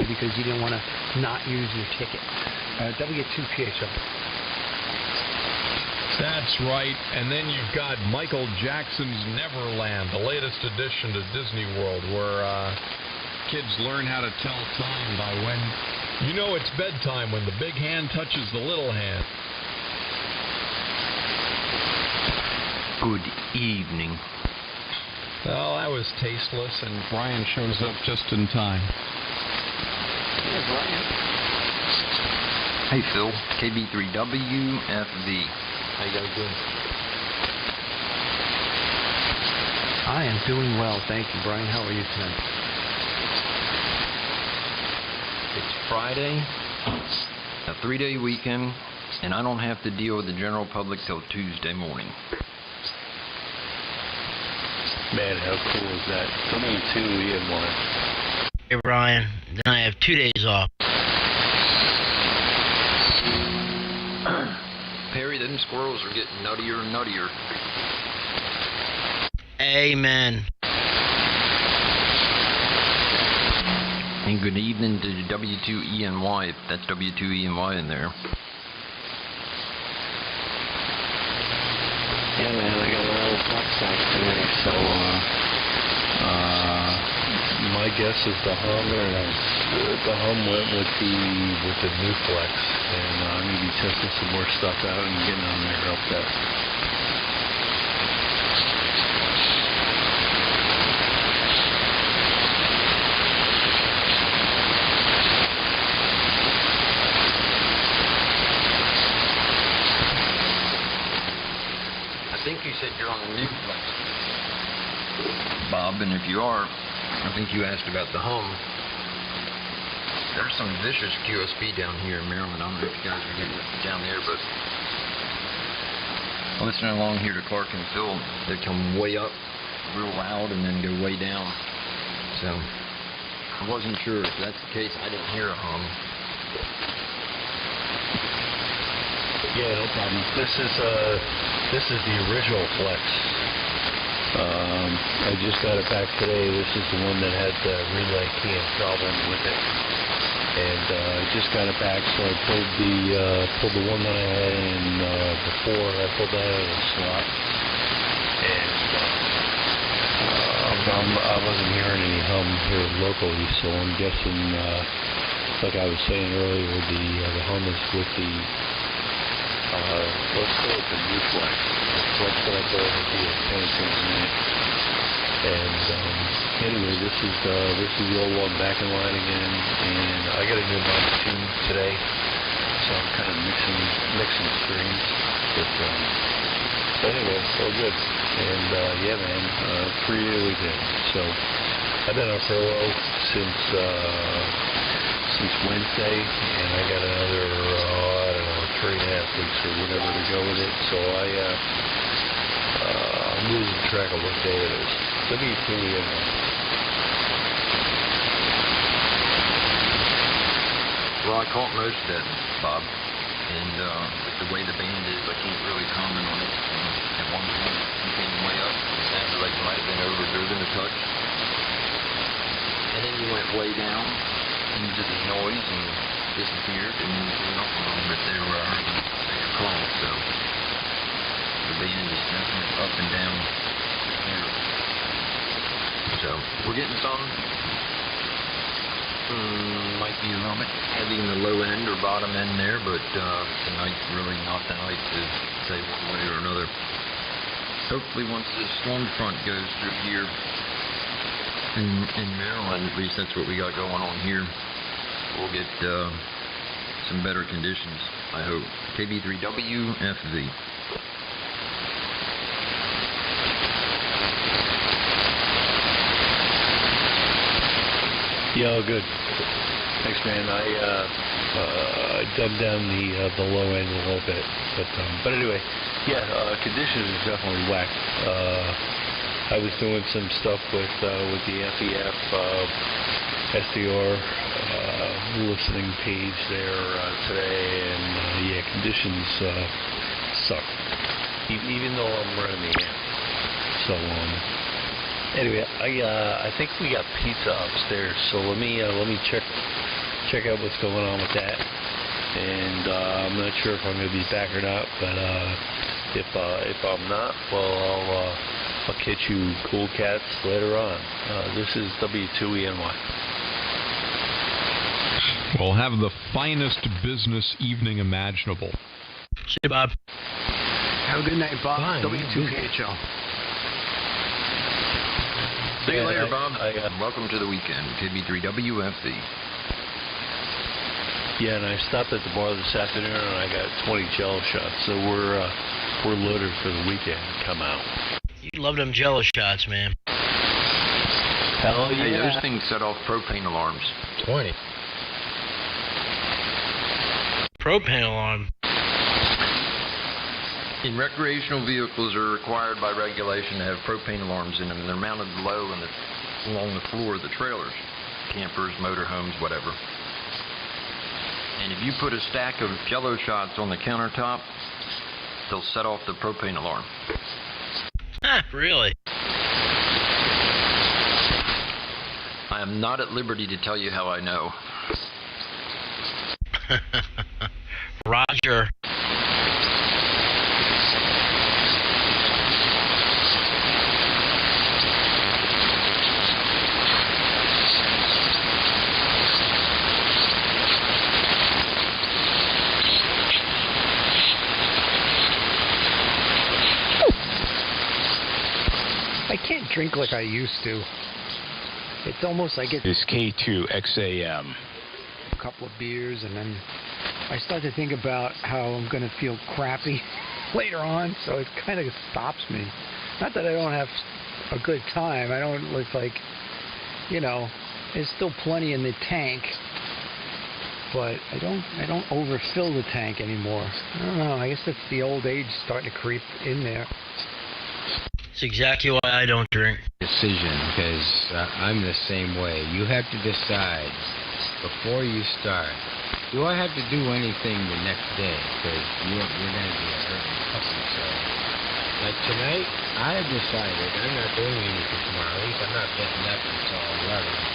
because you didn't want to not use your ticket. W2PHO. That's right. And then you've got Michael Jackson's Neverland, the latest addition to Disney World, where kids learn how to tell time by when you know it's bedtime, when the big hand touches the little hand. Good evening. Well, that was tasteless, and Brian shows up just in time. Yeah, Brian. Hey, Phil. KB3WFV. How you guys doing? I am doing well, thank you, Brian. How are you tonight? It's Friday, a 3-day weekend, and I don't have to deal with the general public till Tuesday morning. Man, how cool is that? W2 EN1. Hey, Brian. Then I have 2 days off. Perry, them squirrels are getting nuttier and nuttier. Amen. And good evening to W2ENY, if that's W2ENY in there. Yeah, man, I got a little flex sack today, so my guess is the hum went with the new flex, and I'm gonna be testing some more stuff out and getting on there real fast. I think you said you're on the new flex, Bob, and if you are, I think you asked about the hum. There's some vicious QSB down here in Maryland. I don't know if you guys are getting it down there, but listening along here to Clark and Phil, they come way up real loud and then go way down. So I wasn't sure if that's the case. I didn't hear a hum. Yeah, no problem. This is the original flex. I just got it back today. This is the one that had the relay cam problem with it, and I just got it back. So I pulled the one that I had in before. I pulled that out of the slot, and I wasn't hearing any hum here locally. So I'm guessing, like I was saying earlier, the hum is with the let's call it the new flex. Flex that I bought at the 20 cents a minute. And anyway, this is the old one back in line again, and I got a new mic tune today, so I'm kind of mixing streams. But anyway, it's all good. And yeah, man, 3-day weekend. So I've been on furlough since Wednesday, and I got another 3.5 weeks or whatever to go with it. So I'm losing track of what day it is. W2EN. Well, I caught most of that, Bob, and with the way the band is, I can't really comment on it. At one point, you came way up. It sounded like you might have been overdriven a touch. And then you went way down into the noise and disappeared, and then came up a little bit there where I heard your call. So the band is definitely up and down here. So we're getting some. Might be a little bit heavy in the low end or bottom end there, but tonight's really not the night to say one way or another. Hopefully once this storm front goes through here in Maryland, at least that's what we got going on here, we'll get some better conditions, I hope. KB3WFV. Yeah, all good. Thanks, man. I dubbed down the low end a little bit, but anyway, yeah, conditions are definitely whack. I was doing some stuff with the FEF SDR listening page there today, and yeah, conditions suck. Even though I'm running the amp, so Anyway, I think we got pizza upstairs, so let me check out what's going on with that. And I'm not sure if I'm going to be back or not, but if I'm not, well, I'll catch you cool cats later on. This is W2ENY. We'll have the finest business evening imaginable. See you, Bob. Have a good night, Bob. Fine. W2KHL. See you later, Bob. I Welcome to the weekend. KB3WFV. Yeah, and I stopped at the bar this afternoon, and I got 20 Jello shots, so we're loaded for the weekend. Come out. You love them Jello shots, man. Hell yeah. Hey, those things set off propane alarms. 20. Propane alarm. In recreational vehicles are required by regulation to have propane alarms in them, and they're mounted low along the floor of the trailers. Campers, motorhomes, whatever. And if you put a stack of Jello shots on the countertop, they'll set off the propane alarm. Ah, really? I am not at liberty to tell you how I know. Roger. I can't drink like I used to. It's almost like it's This K2XAM. a couple of beers, and then I start to think about how I'm going to feel crappy later on, so it kind of stops me. Not that I don't have a good time. I don't look like, there's still plenty in the tank, but I don't overfill the tank anymore. I don't know. I guess that's the old age starting to creep in there. It's exactly why I don't drink. Decision, because I'm the same way. You have to decide before you start. Do I have to do anything the next day? Because you're going to be a hurting puppy. So, like tonight, I have decided I'm not doing anything tomorrow. At least I'm not getting up until 11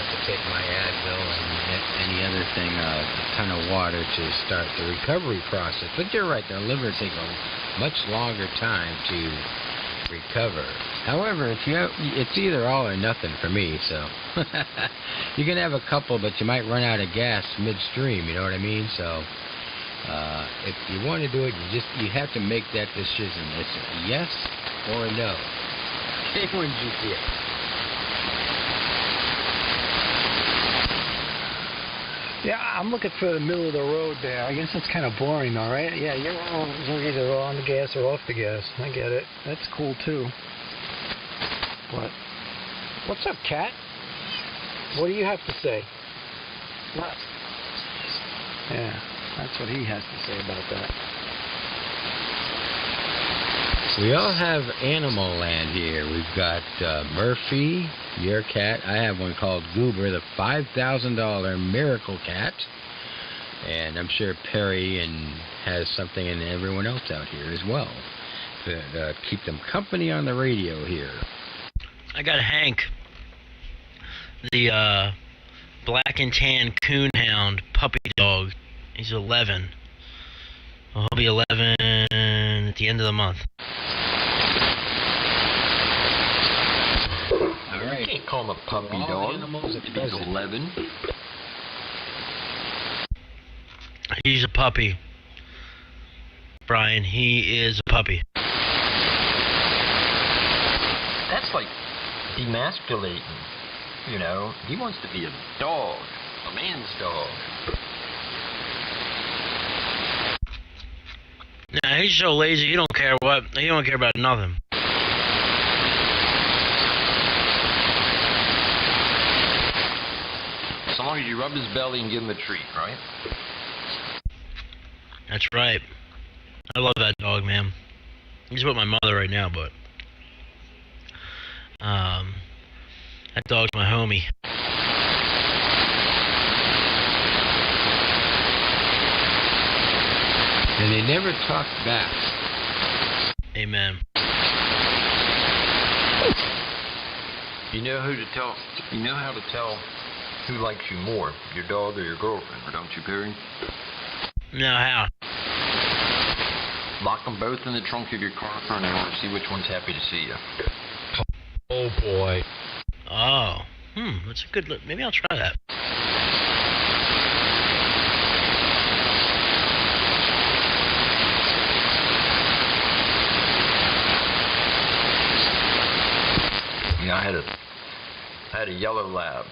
to take my Advil and any other thing, a ton of water to start the recovery process. But you're right, the liver takes a much longer time to recover. However, it's either all or nothing for me, so you can have a couple, but you might run out of gas midstream, you know what I mean? So if you want to do it, you have to make that decision. It's a yes or a no. When you see it. Yeah, I'm looking for the middle of the road there. I guess that's kind of boring, though, right? Yeah, you're either on the gas or off the gas. I get it. That's cool, too. But, what's up, Cat? What do you have to say? What? Yeah, that's what he has to say about that. We all have animal land here. We've got Murphy, your cat. I have one called Goober, the $5,000 miracle cat. And I'm sure Perry has something, and everyone else out here as well to keep them company on the radio here. I got Hank, the black and tan coonhound puppy dog. He's 11. Well, he'll be 11 at the end of the month. All right. You can't call him a puppy dog. He's 11. He's a puppy. Brian, he is a puppy. That's like demasculating. He wants to be a dog, a man's dog. Nah, he's so lazy. He don't care what. He don't care about nothing. So long as you rub his belly and give him a treat, right? That's right. I love that dog, man. He's with my mother right now, but that dog's my homie. And they never talk back. Amen. You know who to tell. You know how to tell who likes you more, your dog or your girlfriend, or don't you, Perry? No, how? Lock them both in the trunk of your car for an hour and see which one's happy to see you. Oh boy. Oh. That's a good look. Maybe I'll try that. Yeah, I had a yellow lab.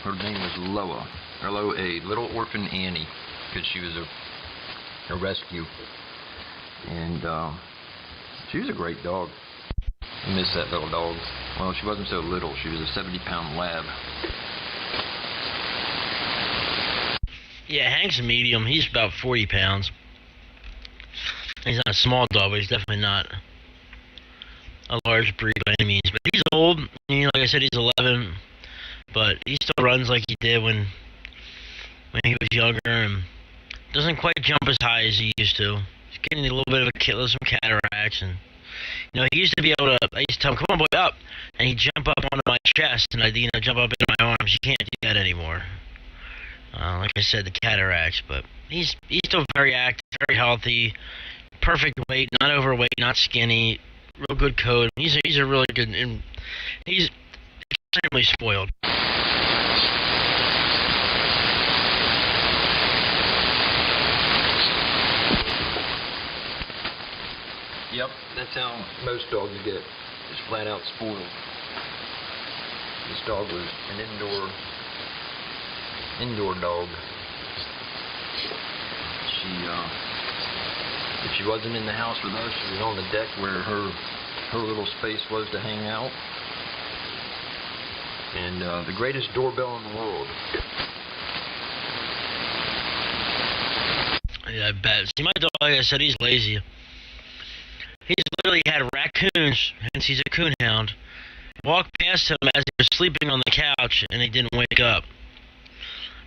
Her name was Loa, L-O-A, Little Orphan Annie, because she was a rescue. And she was a great dog. I miss that little dog. Well, she wasn't so little. She was a 70-pound lab. Yeah, Hank's a medium. He's about 40 pounds. He's not a small dog, but he's definitely not a large breed by any means. But he's old. Like I said, he's 11. But he still runs like he did when he was younger, and doesn't quite jump as high as he used to. He's getting a little bit of some cataracts, and he used to be able to. I used to tell him, "Come on, boy, up," and he'd jump up onto my chest, and I'd jump up into my arms. You can't do that anymore. Like I said, the cataracts, but he's still very active, very healthy, perfect weight, not overweight, not skinny, real good coat. He's a really good, and he's extremely spoiled. Yep, that's how most dogs get, just flat out spoiled. This dog was an indoor dog. If she wasn't in the house with us, she was on the deck where her little space was to hang out. And the greatest doorbell in the world. Yeah, I bet. See, my dog, like I said, he's lazy. He's literally had raccoons, hence he's a coonhound, walk past him as he was sleeping on the couch, and he didn't wake up.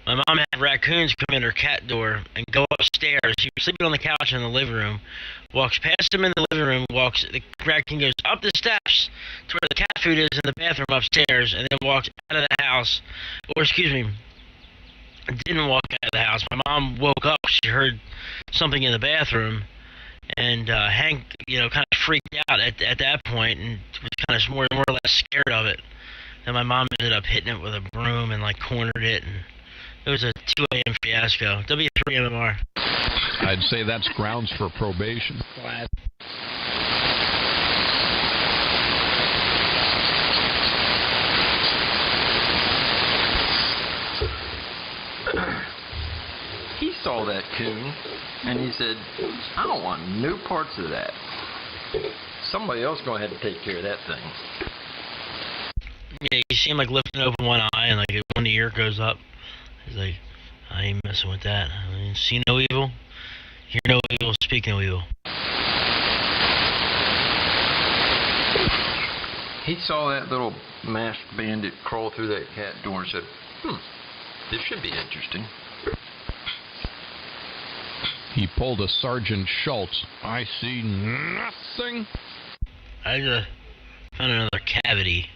My mom had raccoons come in her cat door and go upstairs. He was sleeping on the couch in the living room, walks past him in the living room, the raccoon goes up the steps to where the cat food is in the bathroom upstairs, and then walks out of the house, or excuse me, didn't walk out of the house. My mom woke up, she heard something in the bathroom, and Hank, kind of freaked out at that point and was kind of more or less scared of it. And my mom ended up hitting it with a broom and cornered it, and it was a 2 a.m. fiasco. W3 MMR. I'd say that's grounds for probation. Glad. He saw that coon, and he said, I don't want no parts of that. Somebody else going to have to take care of that thing. Yeah, you see him lifting open one eye, and one ear goes up. He's like, I ain't messing with that. I mean, see no evil, hear no evil, speak no evil. He saw that little masked bandit crawl through that cat door and said, this should be interesting. He pulled a Sergeant Schultz. I see nothing. I just found another cavity.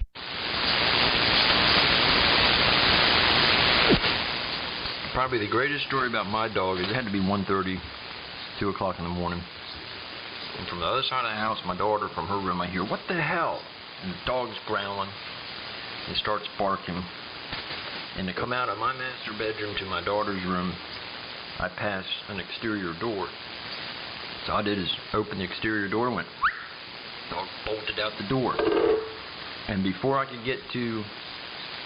Probably the greatest story about my dog is it had to be 1:30, 2 o'clock in the morning. And from the other side of the house, my daughter, from her room, I hear, what the hell? And the dog's growling and starts barking. And to come out of my master bedroom to my daughter's room, I pass an exterior door. So I did is open the exterior door and went, dog bolted out the door. And before I could get to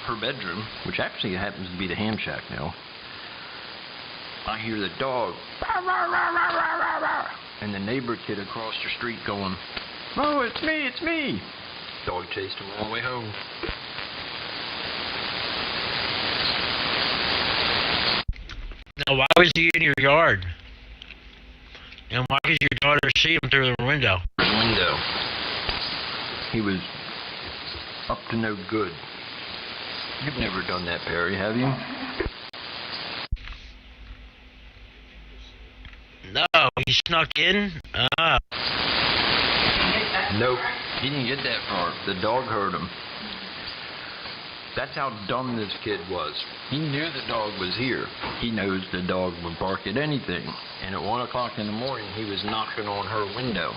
her bedroom, which actually happens to be the ham shack now, I hear the dog, and the neighbor kid across the street going, oh, it's me, it's me. Dog chased him all the way home. Now, why was he in your yard? And why could your daughter see him through the window? Window. He was up to no good. You've never done that, Perry, have you? No, he snuck in? Nope. He didn't get that far. The dog heard him. That's how dumb this kid was. He knew the dog was here. He knows the dog would bark at anything. And at 1 o'clock in the morning, he was knocking on her window.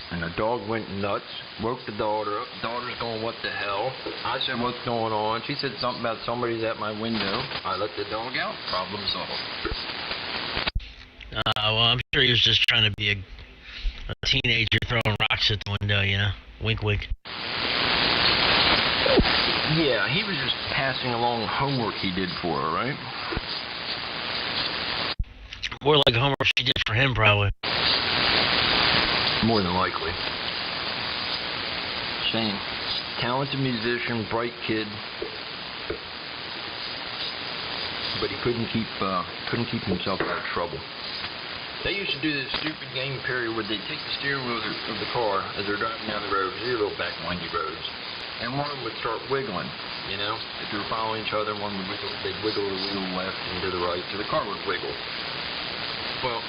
And the dog went nuts, woke the daughter up. The daughter's going, what the hell? I said, what's going on? She said something about somebody's at my window. I let the dog out. Problem solved. Well, I'm sure he was just trying to be a teenager throwing rocks at the window, you know? Wink, wink. Yeah, he was just passing along homework he did for her, right? More like homework she did for him, probably. More than likely. Shane, talented musician, bright kid, but he couldn't keep himself out of trouble. They used to do this stupid game period where they take the steering wheel of the car as they're driving down the road, these little back windy roads, and one of them would start wiggling. You know, if they were following each other, one would wiggle, they'd wiggle the wheel left and to the right, so the car would wiggle. Well,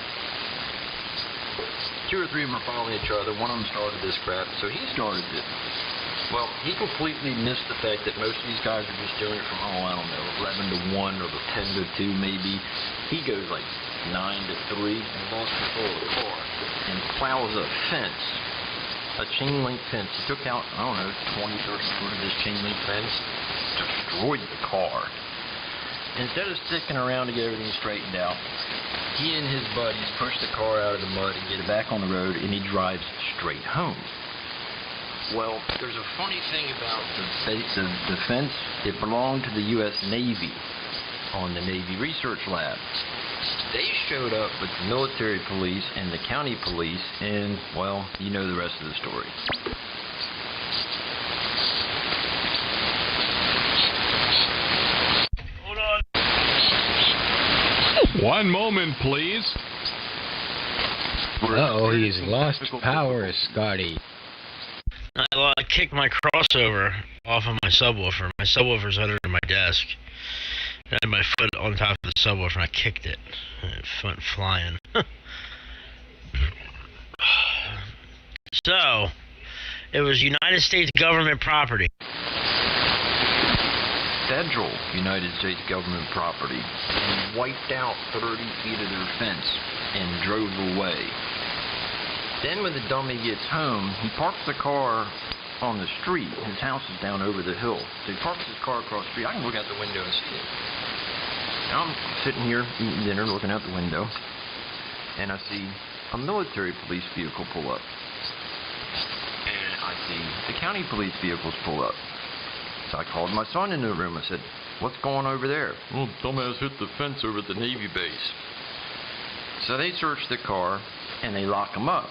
2 or 3 of them were following each other. One of them started this crap, so he started it. Well, he completely missed the fact that most of these guys are just doing it from, 11 to 1 or 10 to 2 maybe. He goes like 9 to 3 and lost control of the car and plows a fence, a chain link fence. He took out, 20, 30 foot of this chain link fence, destroyed the car. Instead of sticking around to get everything straightened out, he and his buddies push the car out of the mud and get it back on the road, and he drives straight home. Well, there's a funny thing about the fence. It belonged to the U.S. Navy on the Navy Research Lab. They showed up with the military police and the county police, and, well, you know the rest of the story. Hold on. One moment, please. Uh-oh, he's lost power, Scotty. I kicked my crossover off of my subwoofer. My subwoofer's under my desk. I had my foot on top of the subwoofer and I kicked it. And it went flying. So, it was United States government property. Federal United States government property, and wiped out 30 feet of their fence and drove away. Then when the dummy gets home, he parks the car on the street. His house is down over the hill. So he parks his car across the street. I can look out the window and see it. Now I'm sitting here eating dinner, looking out the window, and I see a military police vehicle pull up. And I see the county police vehicles pull up. So I called my son into the room. I said, what's going on over there? Well, dumbass hit the fence over at the Navy base. So they search the car, and they lock him up.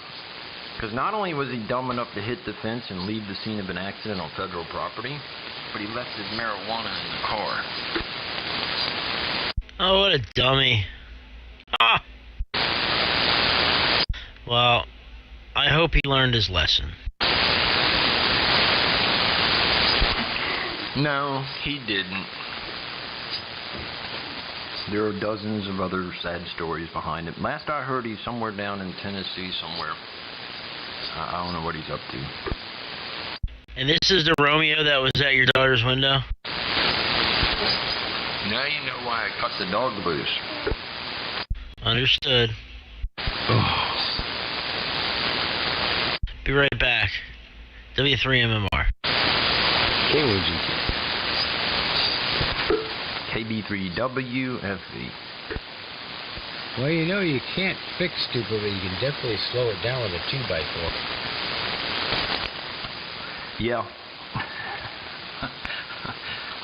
Because not only was he dumb enough to hit the fence and leave the scene of an accident on federal property, but he left his marijuana in the car. Oh, what a dummy. Ah! Well, I hope he learned his lesson. No, he didn't. There are dozens of other sad stories behind it. Last I heard, he's somewhere down in Tennessee somewhere. I don't know what he's up to. And this is the Romeo that was at your daughter's window? Now you know why I cut the dog loose. Understood. Be right back. W3MMR. KB3WFV. Well, you know, you can't fix stupid, but you can definitely slow it down with a 2x4. Yeah.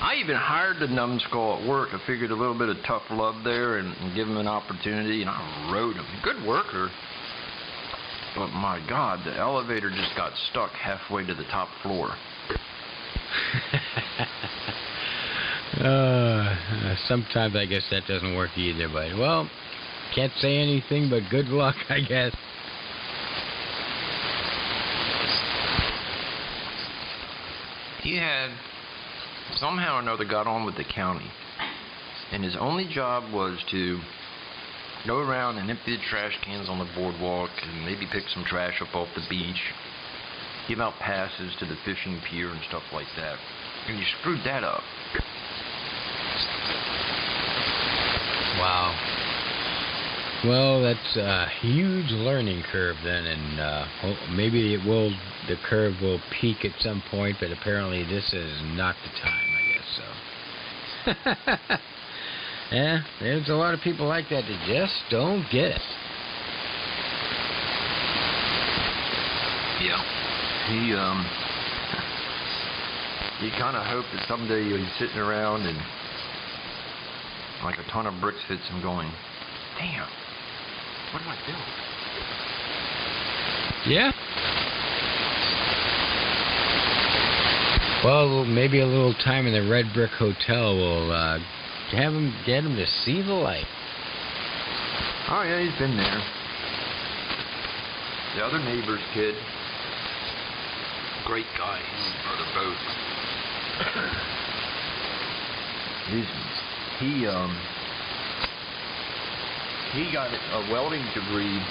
I even hired the numbskull at work. I figured a little bit of tough love there and give him an opportunity, and I rode him. Good worker. But my God, the elevator just got stuck halfway to the top floor. Sometimes I guess that doesn't work either, but, well, can't say anything but good luck, I guess. He had somehow or another got on with the county, and his only job was to go around and empty the trash cans on the boardwalk and maybe pick some trash up off the beach. give out passes to the fishing pier and stuff like that. And you screwed that up. Wow. Well, that's a huge learning curve then, and maybe the curve will peak at some point, but apparently this is not the time, I guess so. Yeah, there's a lot of people like that that just don't get it. Yeah. You kind of hope that someday he's sitting around and like a ton of bricks hits him going, damn, what am I doing? Yeah. Well, maybe a little time in the Red Brick Hotel will get him to see the light. Oh yeah, he's been there. The other neighbor's kid, great guy, he rode a boat. He got a welding degree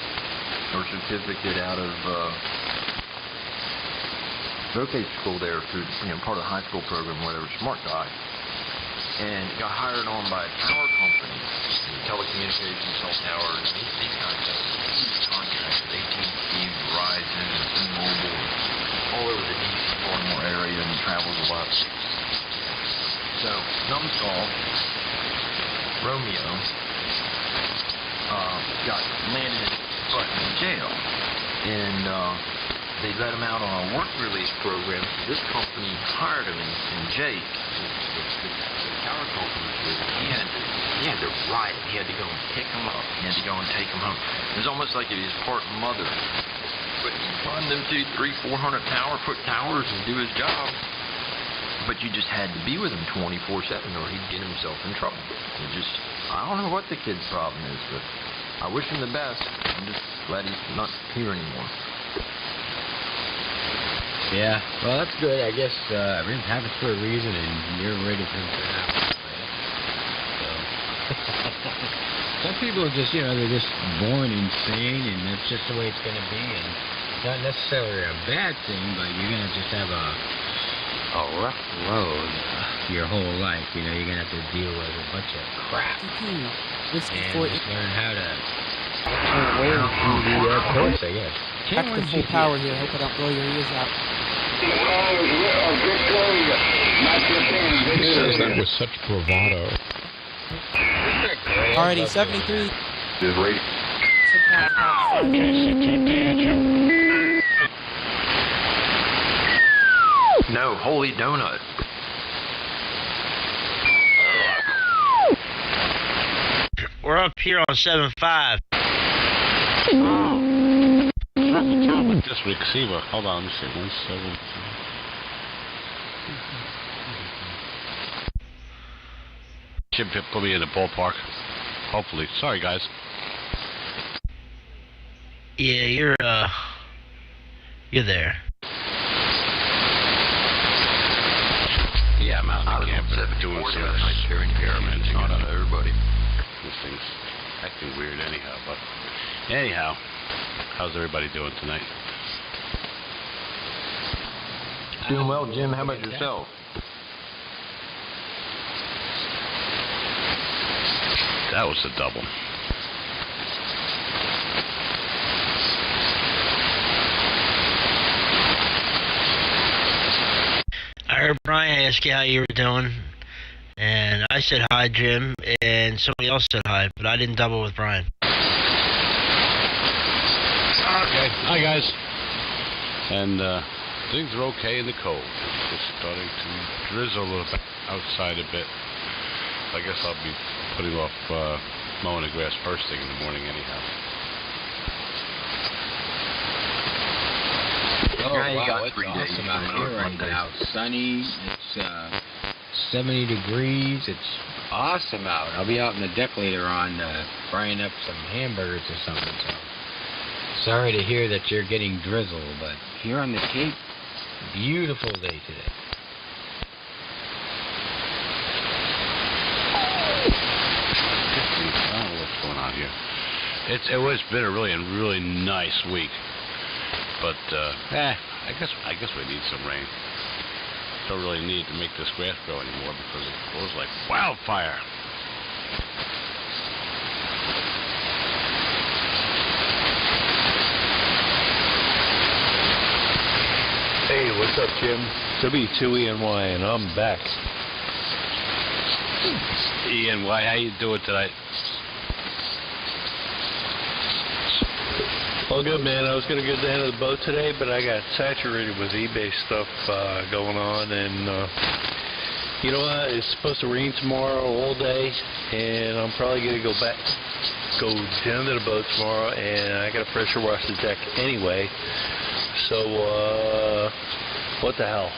or certificate out of vocation school there through, part of the high school program, whatever. Smart guy, and got hired on by a tower company, telecommunications, cell towers. These guys have huge contracts with AT&T, Verizon, and T-Mobile, all over the DC Baltimore area, and travels a lot. So, Numbskull, Romeo, got landed in jail, and they let him out on a work release program. So this company hired him, and Jake, the tower company, he had to ride it. He had to go and pick him up. He had to go and take him home. It was almost like he was part mother. But he climbed them 300-400 foot towers and do his job. But you just had to be with him 24/7 or he'd get himself in trouble. I don't know what the kid's problem is, but I wish him the best. I'm just glad he's not here anymore. Yeah, well, that's good. I guess everything happens for a reason, and you're ready for him to happen. So, some people are just, they're just born insane, and that's just the way it's going to be. And it's not necessarily a bad thing, but you're going to just have a rough road your whole life. You're going to have to deal with a bunch of crap. And just learn how to turn away from the course, I guess. Back to full power here. Hope I don't blow your ears out. He says that with such bravado. Alrighty, 73. Is right. No, holy donut. We're up here on 7.5. This receiver. Hold on, let me see. 17. Should put me in the ballpark. Hopefully. Sorry, guys. Yeah, you're there. Yeah, I'm out in camp doing some experimenting on everybody. This thing's acting weird anyhow, but anyhow, how's everybody doing tonight? Doing well, Jim. How about yourself? That was a double. I heard Brian ask you how you were doing, and I said hi, Jim, and somebody else said hi, but I didn't double with Brian. Okay. Hi, guys. And things are okay in the cold. It's just starting to drizzle a little bit outside a bit. I guess I'll be putting off mowing the grass first thing in the morning anyhow. Oh, Yeah, you wow, got it's 3 days awesome out coming here up right Monday. now. Sunny, it's 70 degrees, it's awesome out. I'll be out in the deck later on frying up some hamburgers or something, so sorry to hear that you're getting drizzle, but here on the Cape, beautiful day today. I don't know what's going on here. It's been a really nice week, but I I guess we need some rain. Don't really need to make this grass grow anymore because it grows like wildfire. Hey, what's up, Jim? W2ENY, and I'm back. Ian, how you doing tonight? All good, man. I was going to go down to the boat today, but I got saturated with eBay stuff going on, and you know what? It's supposed to rain tomorrow all day, and I'm probably going to go down to the boat tomorrow, and I got to pressure wash the deck anyway. So, what the hell?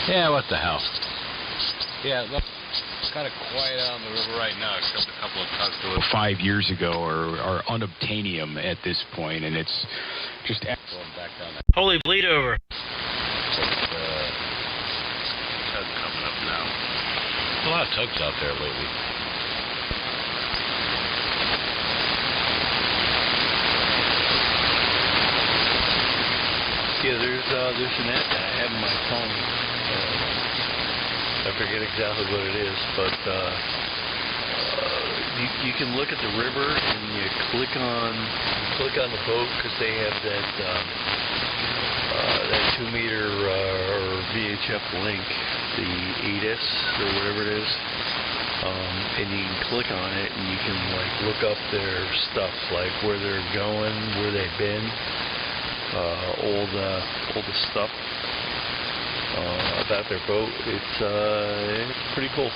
Yeah, what the hell? Yeah, look, it's kind of quiet out on the river right now, except a couple of tugs to it 5 years ago are unobtainium at this point, and it's just going back down that. Holy bleed over. Tug coming up now. A lot of tugs out there lately. Yeah, there's an app that I have on my phone. I forget exactly what it is, but you can look at the river and you click on the boat because they have that 2 meter VHF link, the 8S or whatever it is, and you can click on it and you can like look up their stuff, like where they're going, where they've been. All the stuff about their boat. It's pretty cool.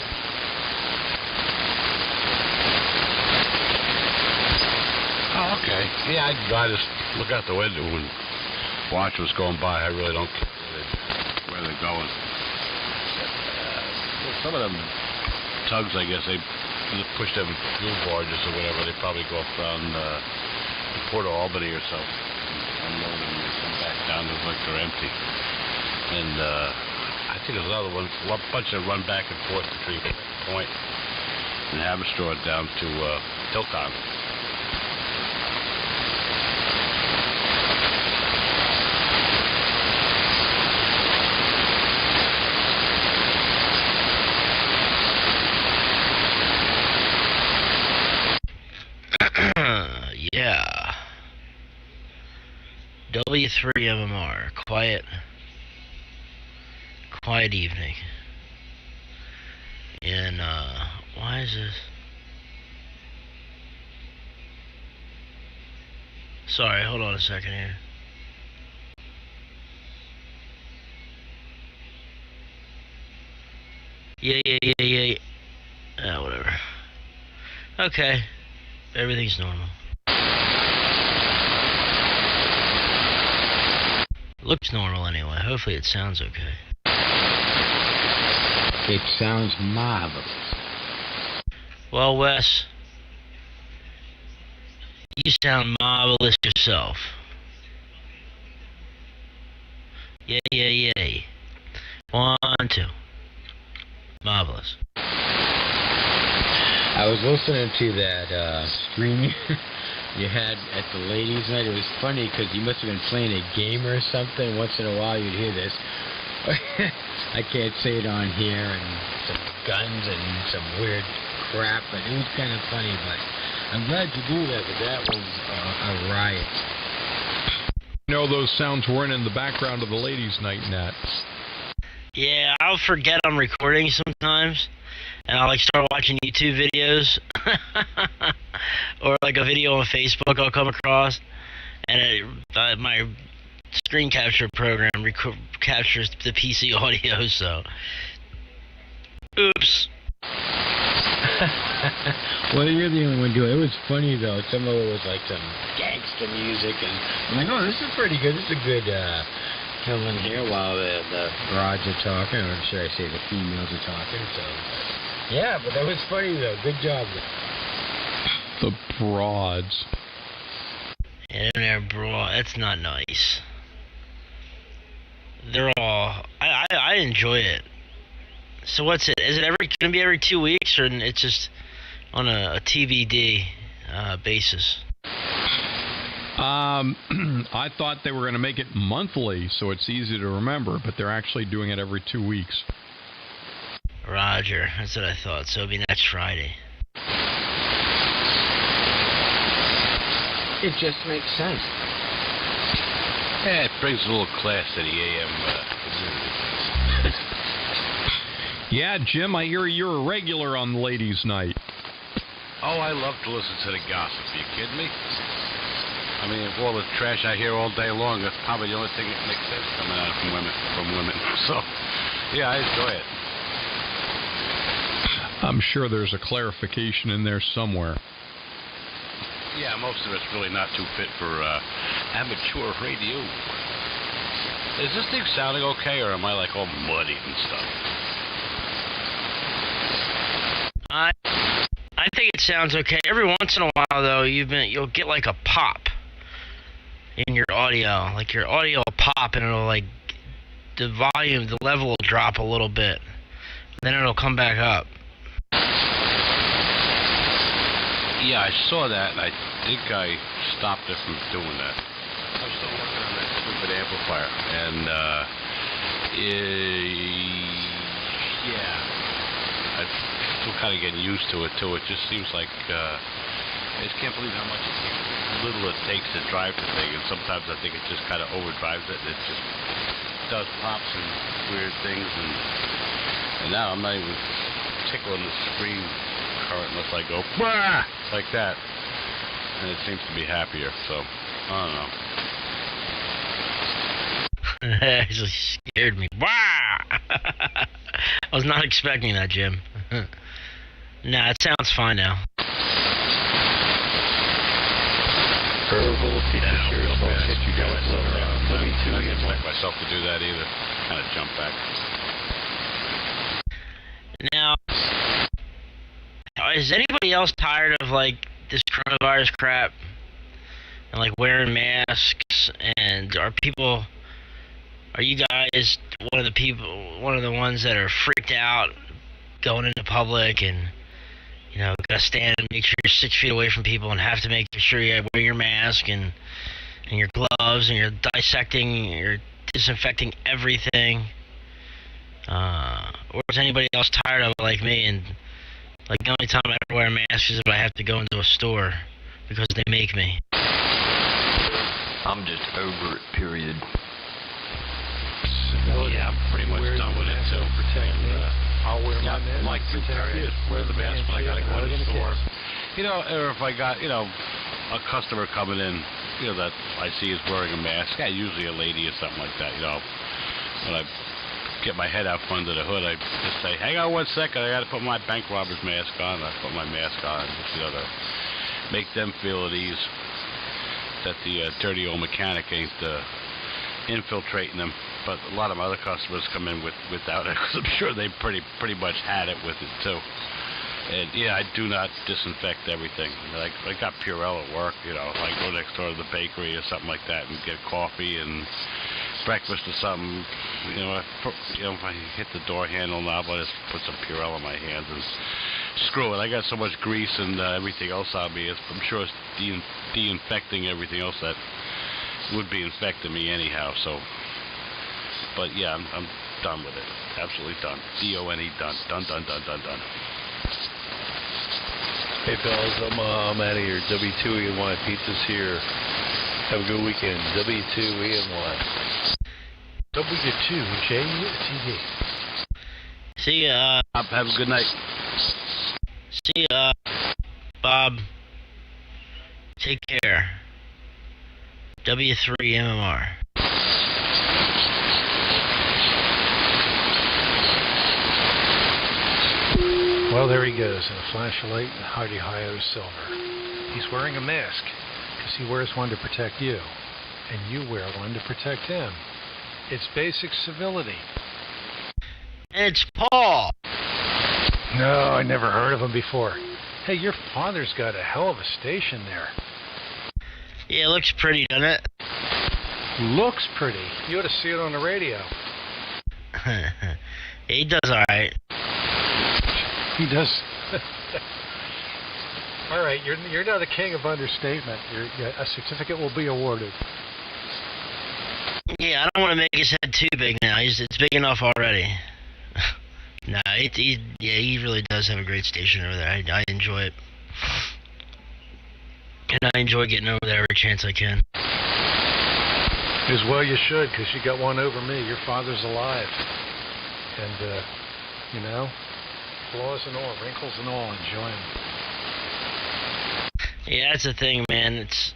Oh, okay. Yeah, I just look out the window and watch what's going by. I really don't care where they're going. Some of them tugs, I guess, they push them fuel barges or whatever. They probably go up around Port of Albany or so. Unload them and come back down and look, they're empty. And I think there's another one, a bunch that run back and forth between Point and Haverstraw down to Tilcon. Yeah. W3MMR. Quiet evening. And, why is this? Sorry, hold on a second here. Yeah. Whatever. Okay. Everything's normal. Looks normal anyway. Hopefully it sounds okay. It sounds marvelous. Well, Wes, you sound marvelous yourself. Yay. 1, 2. Marvelous. I was listening to that stream you had at the ladies' night. It was funny because you must have been playing a game or something. Once in a while you'd hear this. I can't say it on here, and some guns and some weird crap, but it was kind of funny. But I'm glad you do that, but that was a riot. No, those sounds weren't in the background of the ladies' night, Nat. Yeah, I'll forget I'm recording sometimes, and I'll start watching YouTube videos, or a video on Facebook I'll come across, and my screen capture program captures the PC audio, so oops. Well, you're the only one doing it. It was funny, though. Some of it was like some gangster music, and I'm like, oh, this is pretty good. This is a good filling here while the broads are talking, or should I say the females are talking, so... Yeah, but that was funny, though. Good job. The broads. And they're broad. That's not nice. They're all... I enjoy it. So what's it? Is it going to be every 2 weeks, or it's just on a TBD? basis? I thought they were going to make it monthly, so it's easy to remember, but they're actually doing it every 2 weeks. Roger, that's what I thought. So it'll be next Friday. It just makes sense. Yeah, it brings a little class to the AM. Yeah, Jim, I hear you're a regular on the ladies' night. Oh, I love to listen to the gossip. You kidding me? I mean, of all the trash I hear all day long, that's probably the only thing that makes sense coming out from women. So, yeah, I enjoy it. I'm sure there's a clarification in there somewhere. Yeah, most of it's really not too fit for amateur radio. Is this thing sounding okay, or am I like all muddy and stuff? I think it sounds okay. Every once in a while, though, you'll get like a pop in your audio. Like your audio will pop, and it'll like the volume, the level will drop a little bit. Then it'll come back up. Yeah, I saw that, and I think I stopped it from doing that. I was still working on that stupid amplifier, and yeah, I'm still kind of getting used to it too. It just seems like I just can't believe how little it takes to drive the thing, and sometimes I think it just kind of overdrives it, and it just does pops and weird things, and now I'm not even tickling the screen current unless I go bah! Like that, and it seems to be happier. So I don't know. It just scared me. Bah! I was not expecting that, Jim. Nah, it sounds fine now. Verbal features hit you guys. I didn't expect myself to do that either. Kind of jump back. Now, is anybody else tired of like this coronavirus crap and like wearing masks? And are you guys one of the ones that are freaked out going into public and gotta stand and make sure you're 6 feet away from people and have to make sure you wear your mask and your gloves and you're disinfecting everything? Or is anybody else tired of it like me, and like the only time I ever wear a mask is if I have to go into a store because they make me? I'm just over it, period. Yeah, I'm pretty much done with it too. I'll wear my mask. Like to wear the mask when I gotta go to the store. Or if I got, a customer coming in, that I see is wearing a mask. Yeah, usually a lady or something like that, when I get my head out from under the hood, I just say, hang on 1 second, I gotta put my bank robber's mask on. I put my mask on, just, to make them feel at ease that the dirty old mechanic ain't infiltrating them. But a lot of my other customers come in without it, because I'm sure they pretty much had it with it too. And yeah, I do not disinfect everything. Like I got Purell at work, if I go next door to the bakery or something like that and get coffee and breakfast or something, if I hit the door handle knob, I just put some Purell in my hands and screw it. I got so much grease and everything else on me. I'm sure it's de-infecting everything else that would be infecting me anyhow. So, but yeah, I'm done with it. Absolutely done. D-O-N-E, done. Done. Hey fellas, I'm out of here. W2E1 Pizza's here. Have a good weekend. W2E1. W2JTV. See ya. Have a good night. See ya, Bob. Take care. W3MMR. Well, there he goes in a flash of light and Hi-Ho silver. He's wearing a mask because he wears one to protect you, and you wear one to protect him. It's basic civility. And it's Paul. No, I never heard of him before. Hey, your father's got a hell of a station there. Yeah, it looks pretty, doesn't it? Looks pretty. You ought to see it on the radio. He does all right. He does. All right, you're now the king of understatement. A certificate will be awarded. Yeah, I don't want to make his head too big now. It's big enough already. Nah, he really does have a great station over there. I enjoy it. And I enjoy getting over there every chance I can. As well you should, because you got one over me. Your father's alive. And, flaws and all, wrinkles and all, enjoy them. Yeah, that's the thing, man. It's,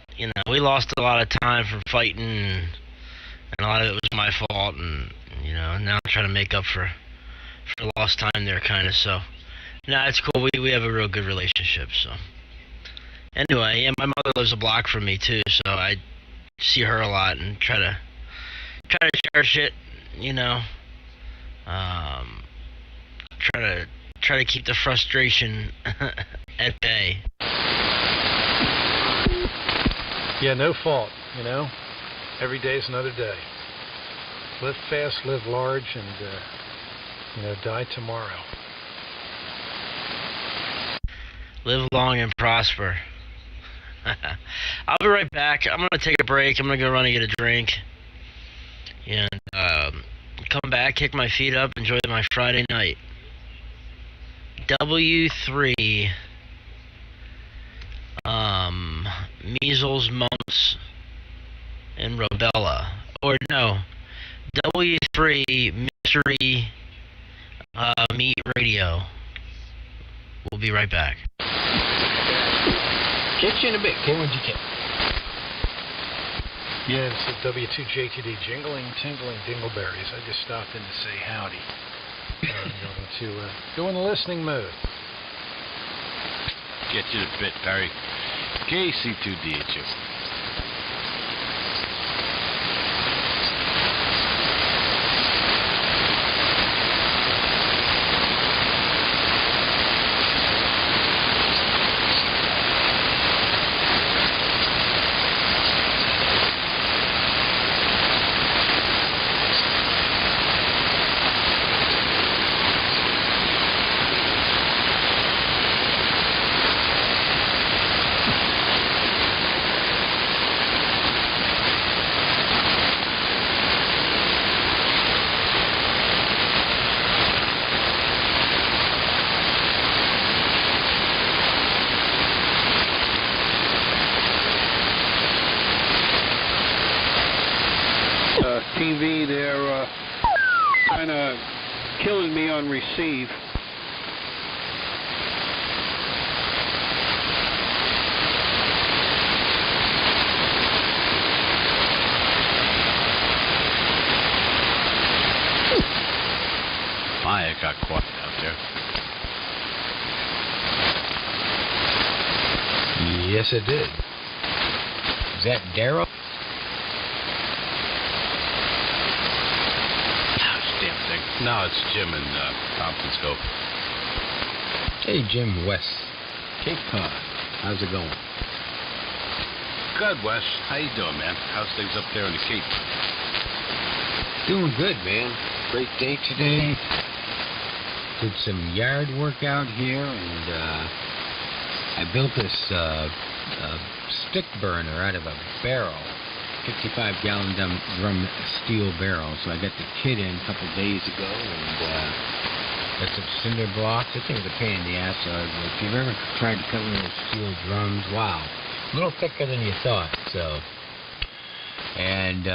we lost a lot of time from fighting, and a lot of it was my fault, and, now I'm trying to make up for lost time there, kind of, so. Nah, it's cool. We have a real good relationship, so. Anyway, yeah, my mother lives a block from me, too, so I see her a lot and try to cherish it, try to keep the frustration at bay. Yeah, no fault, Every day's another day. Live fast, live large, and, die tomorrow. Live long and prosper. I'll be right back. I'm going to take a break. I'm going to go run and get a drink. And come back, kick my feet up, enjoy my Friday night. W3. Measles, mumps, and rubella. Or no. W3 Mystery Meat Radio. We'll be right back. Catch you in a bit. Okay, what'd you get? Yeah, it's the W2JTD Jingling, Tingling Dingleberries. I just stopped in to say howdy. I'm going to go in the listening mode. Get you the bit, Barry. KC2DHO. TV, they're kind of killing me on receive. My, it got quiet out there. Yes, it did. Is that Daryl? No, it's Jim in Tompkins Cove. Hey, Jim West. Cape Cod. How's it going? Good, Wes. How you doing, man? How's things up there in the Cape? Doing good, man. Great day today. Did some yard work out here, and I built this stick burner out of a barrel. 55-gallon drum steel barrel. So I got the kit in a couple days ago, and got some cinder blocks. I think it's a pain in the ass. So if you've ever tried to cut one of those steel drums, wow, a little thicker than you thought. So, and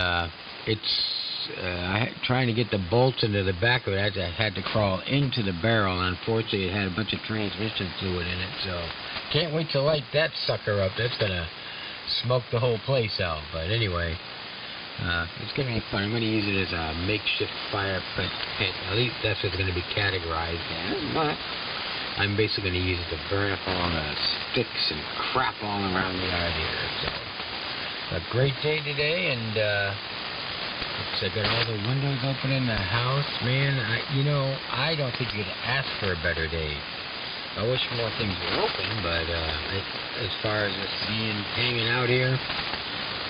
trying to get the bolts into the back of it. I had to crawl into the barrel. Unfortunately, it had a bunch of transmission fluid in it. So, can't wait to light that sucker up. That's gonna smoke the whole place out. But anyway, it's going to be fun. I'm going to use it as a makeshift fire pit. At least that's what it's going to be categorized as. But I'm basically going to use it to burn up all the sticks and crap all around the yard here. So, a great day today, and I got all the windows open in the house. Man, I don't think you could ask for a better day. I wish more things were open, but as far as us hanging out here,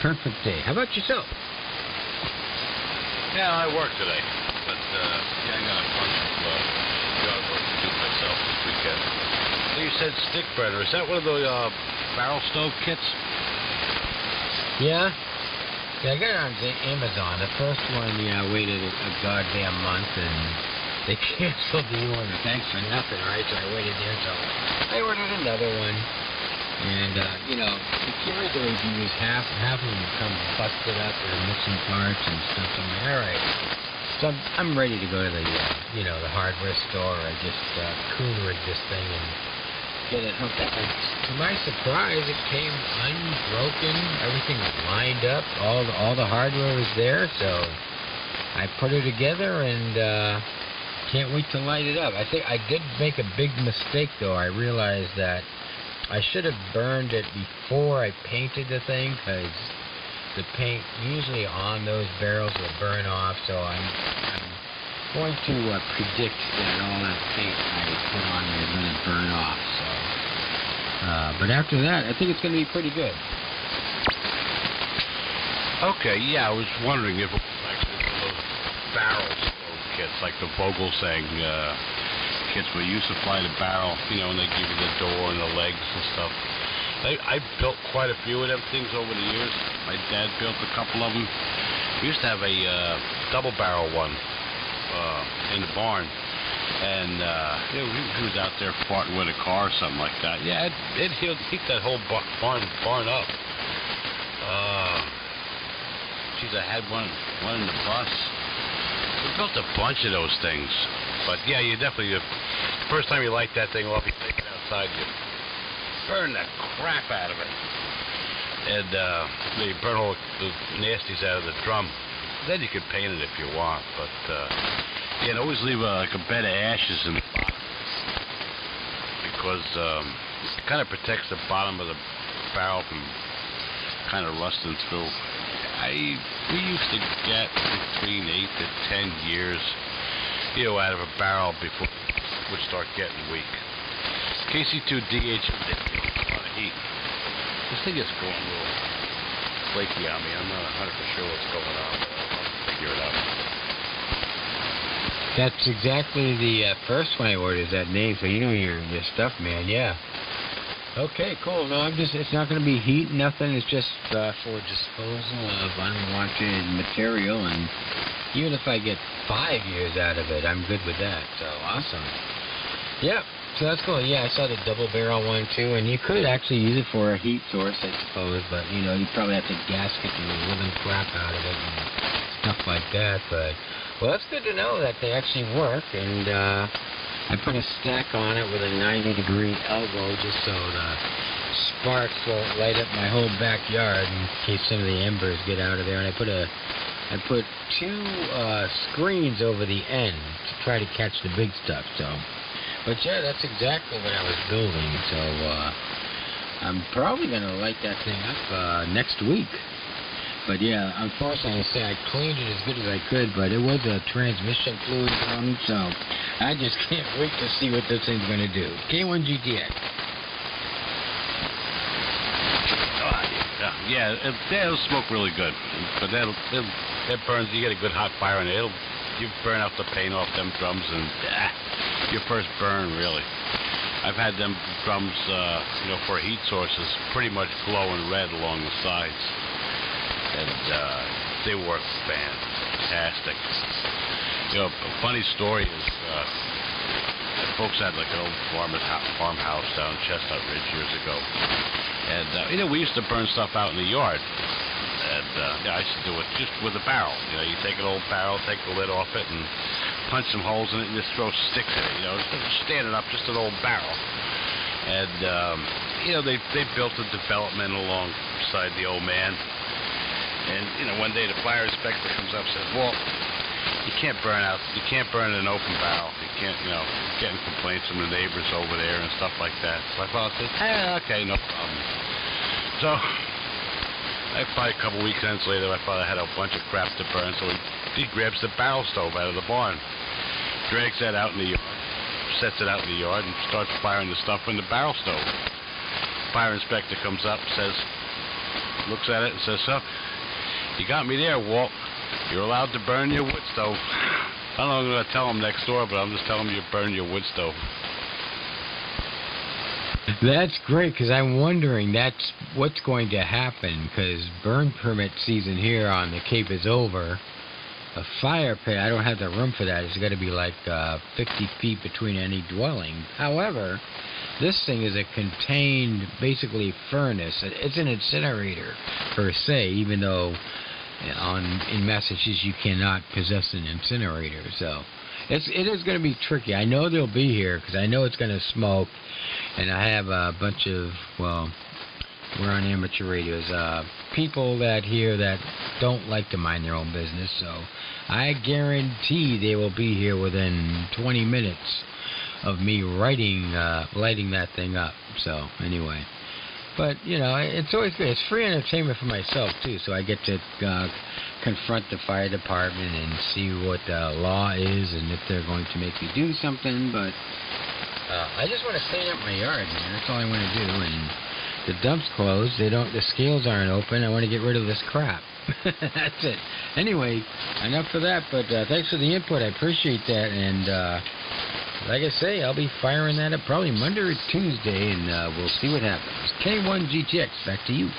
perfect day. How about yourself? Yeah, I worked today, but I got a bunch of yard work to do myself this weekend. Leave said stick burner. Is that one of the barrel stove kits? Yeah? Yeah, I got it on Amazon. The first one, yeah, I waited a goddamn month, and they canceled the order. Thanks for nothing, right? So I waited there until I ordered another one. And, you know, the carrier reviews, half of them come busted up or missing parts and stuff. So I'm like, all right. So I'm ready to go to the, you know, the hardware store. I just coon rig this thing and get it hooked up. And to my surprise, it came unbroken. Everything was lined up. All the hardware was there. So I put it together and can't wait to light it up. I think I did make a big mistake, though. I realized that I should have burned it before I painted the thing, because the paint usually on those barrels will burn off. So I'm going to predict that all that paint I put on there is going to burn off. So, but after that, I think it's going to be pretty good. Okay, yeah, I was wondering if it was actually one of those barrel stove kits, like the Vogelsang kits where you supply the barrel, you know, and they give you the door and the legs and stuff. I built quite a few of them things over the years. My dad built a couple of them. We used to have a double barrel one in the barn, and you know, he was out there farting with a car or something like that. Yeah, it heat that whole barn up. Geez, I had one in the bus. We built a bunch of those things. But yeah, you definitely, first time you light that thing off, you take it outside, you burn the crap out of it. And you burn all the nasties out of the drum. Then you can paint it if you want. But yeah, and always leave like a bed of ashes in the bottom. Because it kind of protects the bottom of the barrel from kind of rusting through. We used to get between 8 to 10 years, you know, out of a barrel before it would start getting weak. KC2DH, a lot of heat. This thing is going a little flaky on me. I'm not 100% sure what's going on, but I'll figure it out. That's exactly the first one I ordered, is that name, so you know your stuff, man, yeah. Okay, cool. No, it's not going to be heat, nothing. It's just for disposal of unwanted material, and even if I get 5 years out of it, I'm good with that. So, awesome. Yep, so that's cool. Yeah, I saw the double barrel one, too, and you could actually use it for a heat source, I suppose, but, you know, you probably have to gasket the living crap out of it and stuff like that, but, well, that's good to know that they actually work, and, I put a stack on it with a 90-degree elbow just so the sparks won't light up my whole backyard in case some of the embers get out of there. And I put 2 screens over the end to try to catch the big stuff. So, but yeah, that's exactly what I was building. So I'm probably gonna light that thing up next week. But yeah, unfortunately, I cleaned it as good as I could, but it was a transmission fluid problem, so I just can't wait to see what this thing's going to do. K1 GTX. Yeah, it'll smoke really good, but that burns. You get a good hot fire in it. You burn out the paint off them drums, and your first burn, really. I've had them drums, you know, for heat sources, pretty much glowing red along the sides. And they work fantastic. You know, a funny story is, folks had like an old farmhouse down Chestnut Ridge years ago, and you know, we used to burn stuff out in the yard, and yeah, I used to do it just with a barrel. You know, you take an old barrel, take the lid off it, and punch some holes in it, and just throw sticks in it. You know, just standing up, just an old barrel. And you know, they built a development alongside the old man. And, you know, one day the fire inspector comes up and says, well, you can't burn in an open barrel. You can't, you know, getting complaints from the neighbors over there and stuff like that. So I thought, okay, no problem. So, probably a couple weekends later, I thought I had a bunch of crap to burn, so he grabs the barrel stove out of the barn, drags that out in the yard, sets it out in the yard, and starts firing the stuff in the barrel stove. Fire inspector comes up, looks at it and says, so, you got me there, Walt. You're allowed to burn your wood stove. I don't know what I'm going to tell him next door, but I'm just telling him you burn your wood stove. That's great, because I'm wondering that's what's going to happen, because burn permit season here on the Cape is over. A fire pit, I don't have the room for that. It's got to be like 50 feet between any dwelling. However, this thing is a contained, basically, furnace. It's an incinerator, per se, even though in Massachusetts you cannot possess an incinerator. So it is going to be tricky. I know they'll be here, because I know it's going to smoke. And I have a bunch of, well, we're on amateur radios, people that here that don't like to mind their own business, so I guarantee they will be here within 20 minutes of me lighting that thing up. So, anyway. But, you know, it's always good. It's free entertainment for myself, too, so I get to confront the fire department and see what the law is and if they're going to make me do something, but I just want to clean up my yard, man. That's all I want to do. And the dump's closed. The scales aren't open. I want to get rid of this crap. That's it. Anyway, enough for that. But thanks for the input. I appreciate that. And like I say, I'll be firing that up probably Monday or Tuesday, and we'll see what happens. K1 GTX, back to you.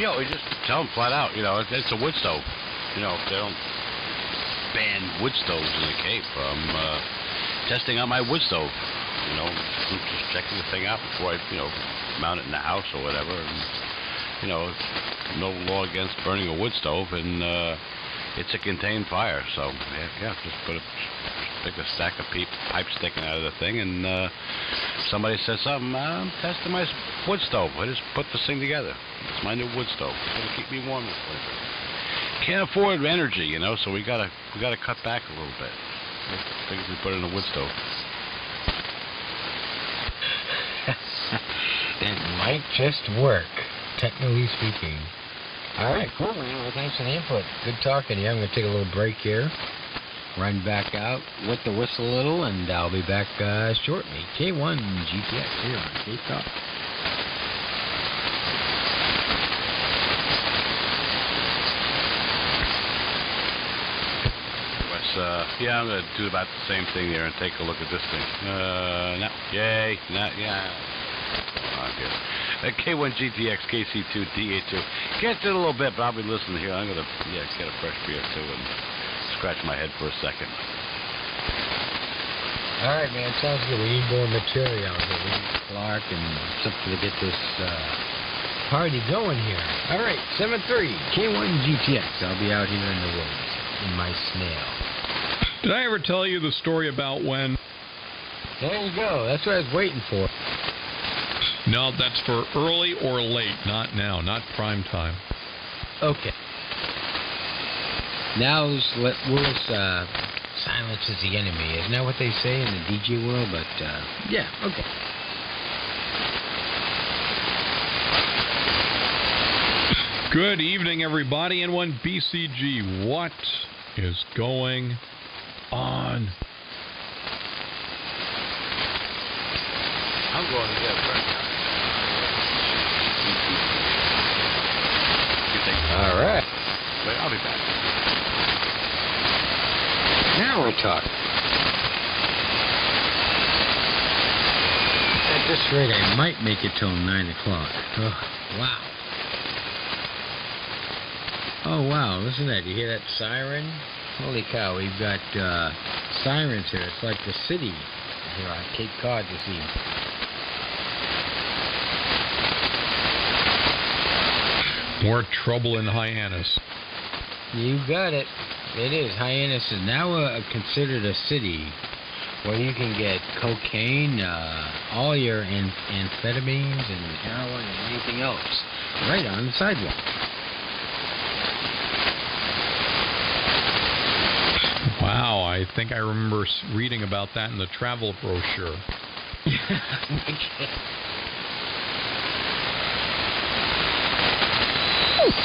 You know, we just tell them flat out, you know, it's a wood stove. You know, if they don't ban wood stoves in the Cape, testing on my wood stove, you know, just checking the thing out before I, you know, mount it in the house or whatever. And, you know, no law against burning a wood stove, and it's a contained fire, so yeah, just pick a stack of pipe sticking out of the thing, and somebody says something, I'm testing my wood stove. I just put this thing together. It's my new wood stove. It's gonna keep me warm this winter. Can't afford energy, you know, so we gotta cut back a little bit. Things we put in a wood stove. It might just work, technically speaking. All right, cool, man. Well, thanks for the input. Good talking to you. I'm going to take a little break here, run back out, wet the whistle a little, and I'll be back shortly. K1 GTX here on Cape Cod. Yeah, I'm going to do about the same thing there and take a look at this thing. No, yay, not, yeah. K1 GTX, KC2, DA2. Gets it a little bit, but I'll be listening here. I'm going to, get a fresh beer, too, and scratch my head for a second. All right, man, sounds good. We need more material. We need Clark and something to get this party going here. All right, 7-3, K1 GTX. I'll be out here in the woods in my snail. Did I ever tell you the story about when... There you go. That's what I was waiting for. No, that's for early or late, not now, not prime time. Okay. Now, silence is the enemy. Isn't that what they say in the DJ world? But, yeah, okay. Good evening, everybody, and one BCG. What is going on? I'm going to get a fresh. All right. Wait, I'll be back. Now we're talking. At this rate, I might make it till 9 o'clock. Oh, wow. Oh, wow. Listen to that. You hear that siren? Holy cow. We've got sirens here. It's like the city here on Cape Cod this evening. More trouble in Hyannis. You got it. It is. Hyannis is now considered a city where you can get cocaine, all your amphetamines and heroin and anything else right on the sidewalk. Wow, I think I remember reading about that in the travel brochure.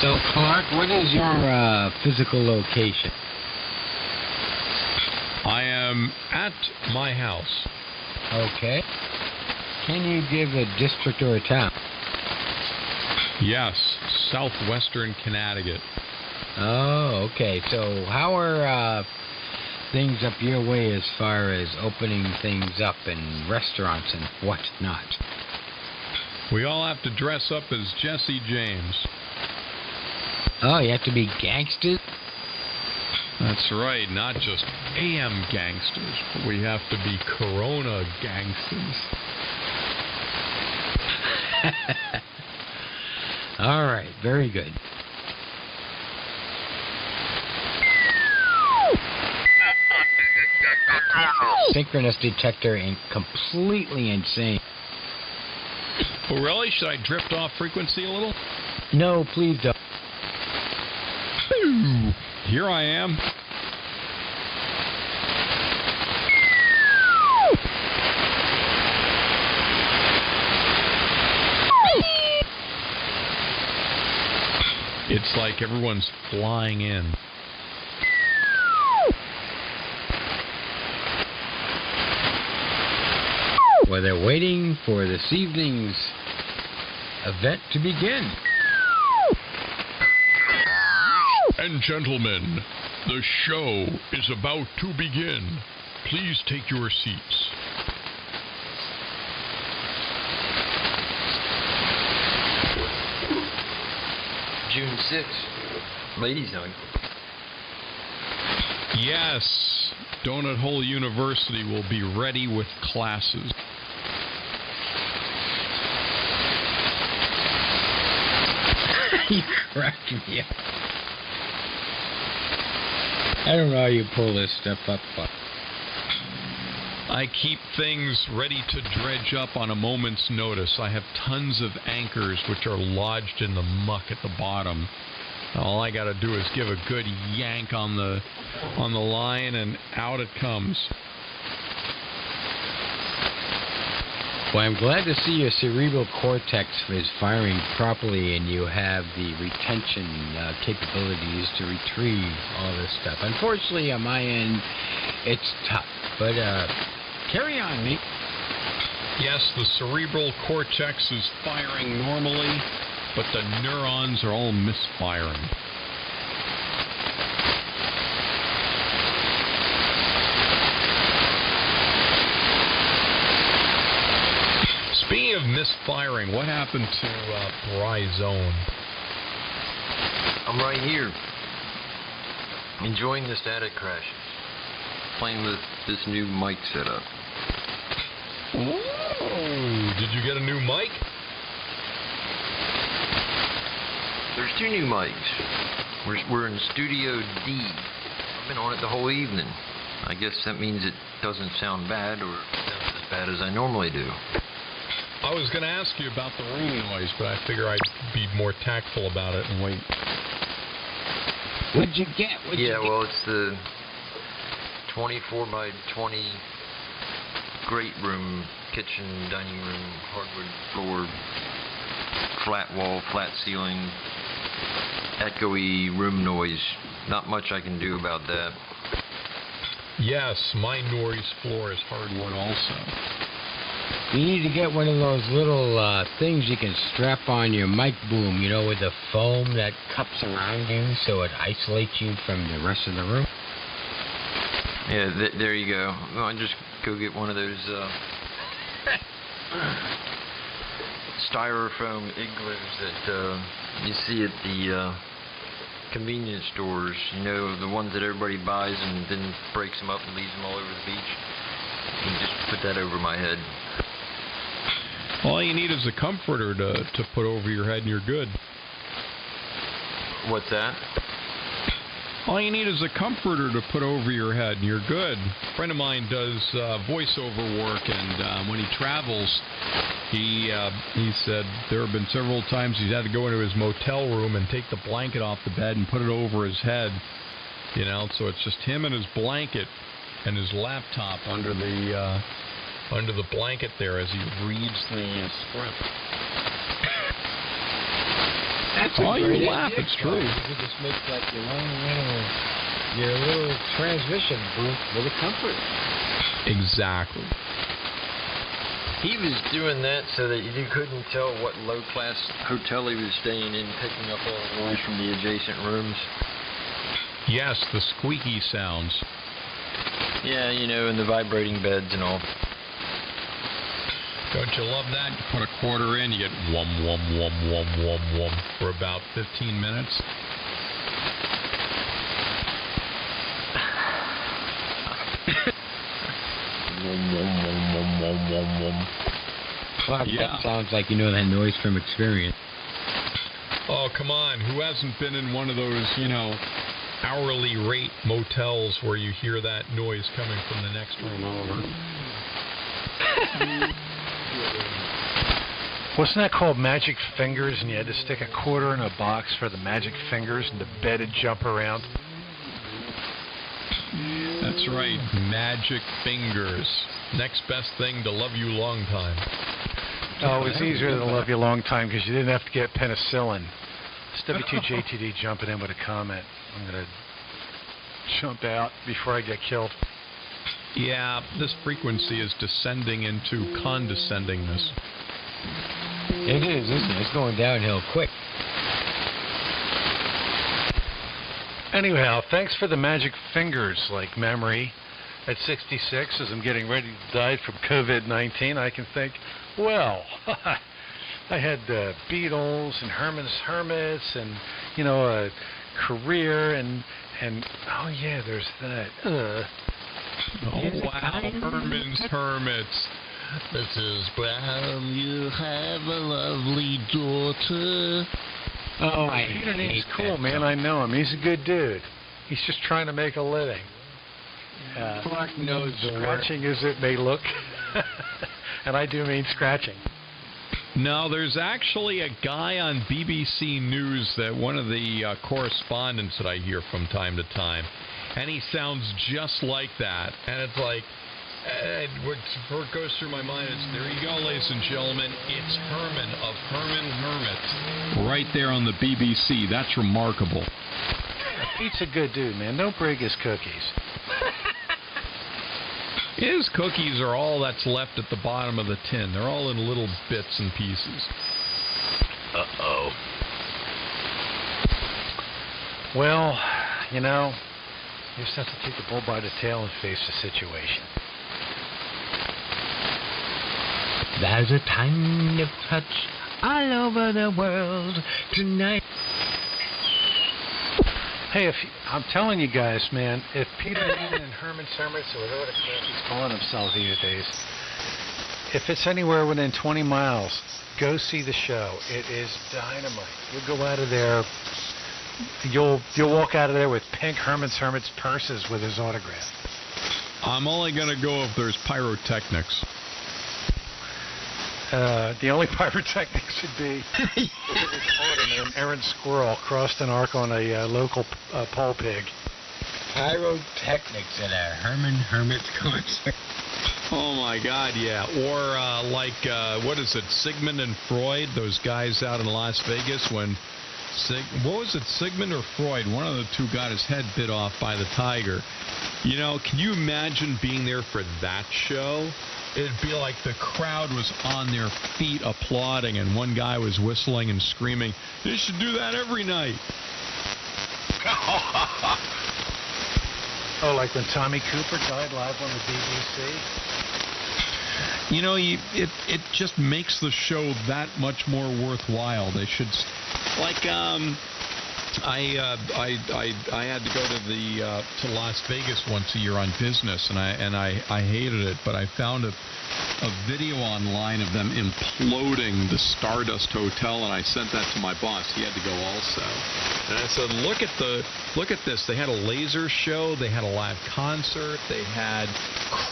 So, Clark, what is your physical location? I am at my house. Okay. Can you give a district or a town? Yes, southwestern Connecticut. Oh, okay. So how are things up your way as far as opening things up in restaurants and whatnot? We all have to dress up as Jesse James. Oh, you have to be gangsters? That's right, not just AM gangsters, but we have to be Corona gangsters. All right, very good. Synchronous detector and completely insane. Oh, really? Should I drift off frequency a little? No, please don't. Here I am. It's like everyone's flying in. Well, they're waiting for this evening's event to begin. And gentlemen, the show is about to begin. Please take your seats. June 6th, ladies' night. Yes, Donut Hole University will be ready with classes. You cracked me up. I don't know how you pull this stuff up. I keep things ready to dredge up on a moment's notice. I have tons of anchors which are lodged in the muck at the bottom. All I got to do is give a good yank on the line, and out it comes. Well, I'm glad to see your cerebral cortex is firing properly and you have the retention capabilities to retrieve all this stuff. Unfortunately, on my end, it's tough. But carry on, mate. Yes, the cerebral cortex is firing normally, but the neurons are all misfiring. Speaking of misfiring, what happened to Bryzone? I'm right here, enjoying the static crashes, playing with this new mic setup. Oh, did you get a new mic? There's two new mics. We're in Studio D. I've been on it the whole evening. I guess that means it doesn't sound bad, or sounds as bad as I normally do. I was going to ask you about the room noise, but I figure I'd be more tactful about it and wait. What'd you get? Well, it's the 24 by 20 great room, kitchen, dining room, hardwood floor, flat wall, flat ceiling, echoey room noise. Not much I can do about that. Yes, my noise floor is hardwood also. You need to get one of those little things you can strap on your mic boom, you know, with the foam that cups around you so it isolates you from the rest of the room. Yeah, there you go. Well, I'll just go get one of those styrofoam igloos that you see at the convenience stores. You know, the ones that everybody buys and then breaks them up and leaves them all over the beach. You can just put that over my head. All you need is a comforter to put over your head and you're good. What's that? All you need is a comforter to put over your head and you're good. A friend of mine does voiceover work, and when he travels, he said there have been several times he's had to go into his motel room and take the blanket off the bed and put it over his head. You know, so it's just him and his blanket and his laptop under the blanket there as he reads the script. That's oh, you laugh, it's true. You could just make like your little transmission booth with a comforter. Exactly. He was doing that so that you couldn't tell what low-class hotel he was staying in, picking up all the noise from the adjacent rooms. Yes, the squeaky sounds. Yeah, you know, and the vibrating beds and all. Don't you love that? You put a quarter in, you get wum, wum, wum, wum, wum, wum for about 15 minutes. Clark, Yeah. that sounds like you know that noise from experience. Oh, come on. Who hasn't been in one of those, hourly rate motels where you hear that noise coming from the next room over? Wasn't that called magic fingers, and you had to stick a quarter in a box for the magic fingers, and the bed would jump around? That's right. Magic fingers. Next best thing to love you long time. Oh, it was easier than love you a long time because you didn't have to get penicillin. It's W2JTD jumping in with a comment. I'm going to jump out before I get killed. Yeah, this frequency is descending into condescendingness. It is, isn't it? It's going downhill quick. Anyhow, thanks for the magic fingers, like memory. At 66, as I'm getting ready to die from COVID-19, I can think, well, I had Beatles and Herman's Hermits and, a career and oh, yeah, there's that. Oh, wow, Herman's Hermits. Mrs. Brown, you have a lovely daughter. Oh, he's cool, man. I know him. He's a good dude. He's just trying to make a living. Clark knows the word. Scratching as it may look, and I do mean scratching. No, there's actually a guy on BBC News, that one of the correspondents that I hear from time to time, and he sounds just like that. And it's like, what goes through my mind is, there you go, ladies and gentlemen, it's Herman of Herman Hermits, right there on the BBC. That's remarkable. Pete's a good dude, man. Don't break his cookies. His cookies are all that's left at the bottom of the tin. They're all in little bits and pieces. Uh-oh. Well, you just have to take the bull by the tail and face the situation. There's a kind of touch all over the world tonight. Hey, I'm telling you guys, man, if Peter Newman and Herman Hermits, or whatever the crap he's calling himself these days, if it's anywhere within 20 miles, go see the show. It is dynamite. You'll go out of there, you'll walk out of there with pink Herman's Hermits purses with his autograph. I'm only going to go if there's pyrotechnics. The only pyrotechnics would be an errant squirrel crossed an arc on a local pole pig. Pyrotechnics at a Herman Hermits concert. Oh, my God, yeah. Or what is it, Sigmund and Freud, those guys out in Las Vegas when, what was it, Sigmund or Freud? One of the two got his head bit off by the tiger. Can you imagine being there for that show? It'd be like the crowd was on their feet applauding, and one guy was whistling and screaming, "They should do that every night." Oh, like when Tommy Cooper died live on the BBC? It just makes the show that much more worthwhile. They should, I had to go to Las Vegas once a year on business, and I hated it, but I found a video online of them imploding the Stardust Hotel, and I sent that to my boss. He had to go also, and I said, look at this. They had a laser show, they had a live concert, they had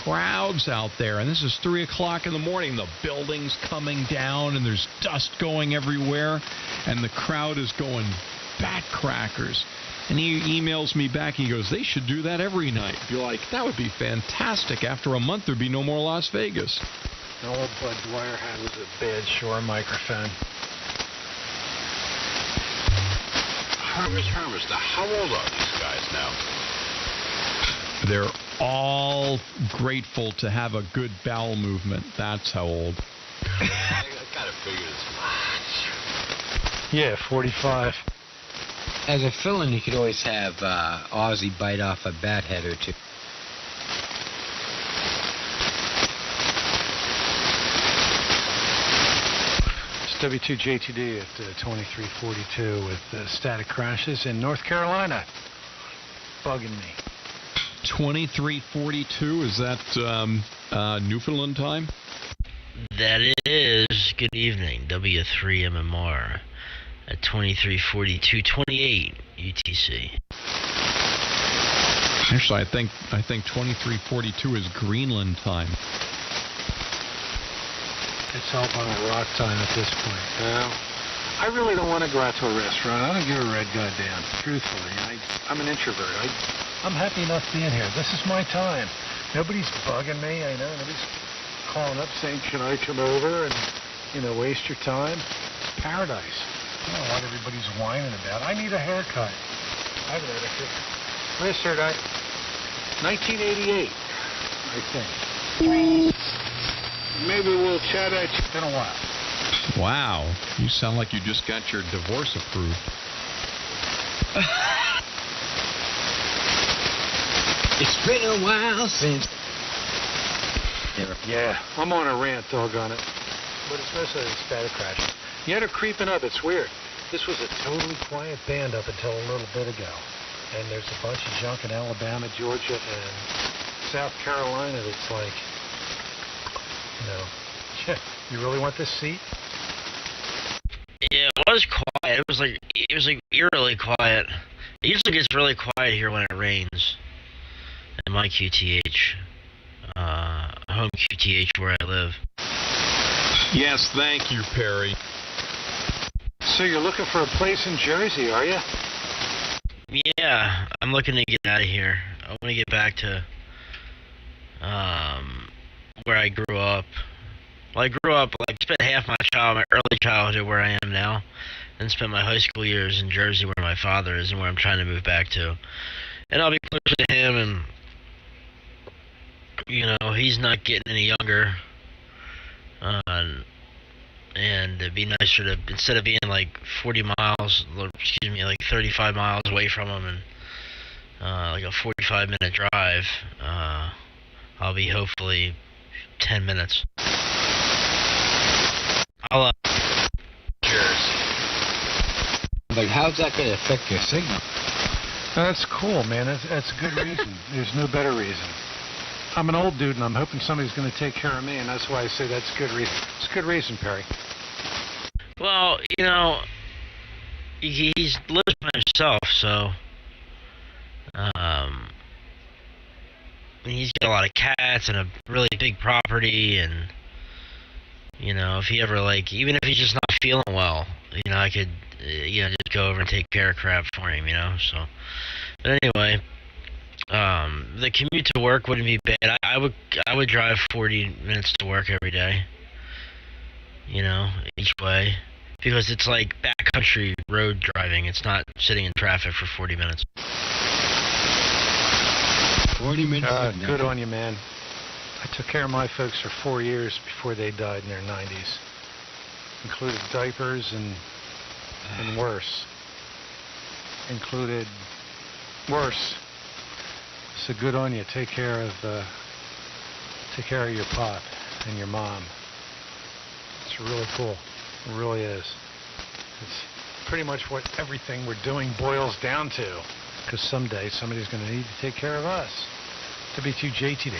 crowds out there, and this is 3 o'clock in the morning. The building's coming down, and there's dust going everywhere, and the crowd is going bat crackers. And he emails me back, and he goes, they should do that every night. Be like, that would be fantastic. After a month, there'd be no more Las Vegas. All Bud Dwyer had was a bad Shure microphone. Hermits, now how old are these guys now? They're all grateful to have a good bowel movement. That's how old. I gotta figure this. Yeah, 45. As a fill-in, you could always have Ozzy bite off a bat head or two. W2JTD at 2342 with static crashes in North Carolina. Bugging me. 2342, is that Newfoundland time? That is. Good evening, W3MMR at 2342:28 UTC. Actually, I think 2342 is Greenland time. It's all on a rock time at this point. Well, I really don't want to go out to a restaurant. I don't give a red goddamn. Truthfully, I'm an introvert. I'm happy enough being here. This is my time. Nobody's bugging me. I know nobody's calling up saying, "Can I come over and waste your time?" It's paradise. I don't know what everybody's whining about. I need a haircut. I haven't had a haircut. Where's your guy? 1988, I think. Maybe we'll chat at you in a while. Wow, you sound like you just got your divorce approved. It's been a while since... Yeah, I'm on a rant, doggone it. But it's mostly the static crash. Yet are creeping up. It's weird. This was a totally quiet band up until a little bit ago. And there's a bunch of junk in Alabama, Georgia, and South Carolina that's like, you really want this seat? Yeah, it was quiet. It was like eerily quiet. It usually gets really quiet here when it rains. In my QTH, home QTH where I live. Yes, thank you, Perry. So you're looking for a place in Jersey, are you? Yeah, I'm looking to get out of here. I want to get back to where I grew up. Well, I grew up, spent half my early childhood where I am now, and spent my high school years in Jersey where my father is and where I'm trying to move back to. And I'll be closer to him, and he's not getting any younger. And it'd be nicer to, instead of being like 40 miles, like 35 miles away from him and like a 45-minute drive, I'll be hopefully 10 minutes. Cheers. Like, how's that going to affect your signal? That's cool, man. That's a good reason. There's no better reason. I'm an old dude, and I'm hoping somebody's going to take care of me, and that's why I say that's a good reason. It's a good reason, Perry. Well, he's lives by himself, so he's got a lot of cats and a really big property, and if he ever even if he's just not feeling well, I could just go over and take care of crap for him, so. But anyway, the commute to work wouldn't be bad. I would drive 40 minutes to work every day, each way, because it's like backcountry road driving. It's not sitting in traffic for 40 minutes. 40 minutes? Good on you, man. I took care of my folks for 4 years before they died in their 90s. Included diapers and worse. Included worse. So good on you. Take care of your pop and your mom. It's really cool. It really is. It's pretty much what everything we're doing boils down to. Because someday somebody's going to need to take care of us. W2JTD.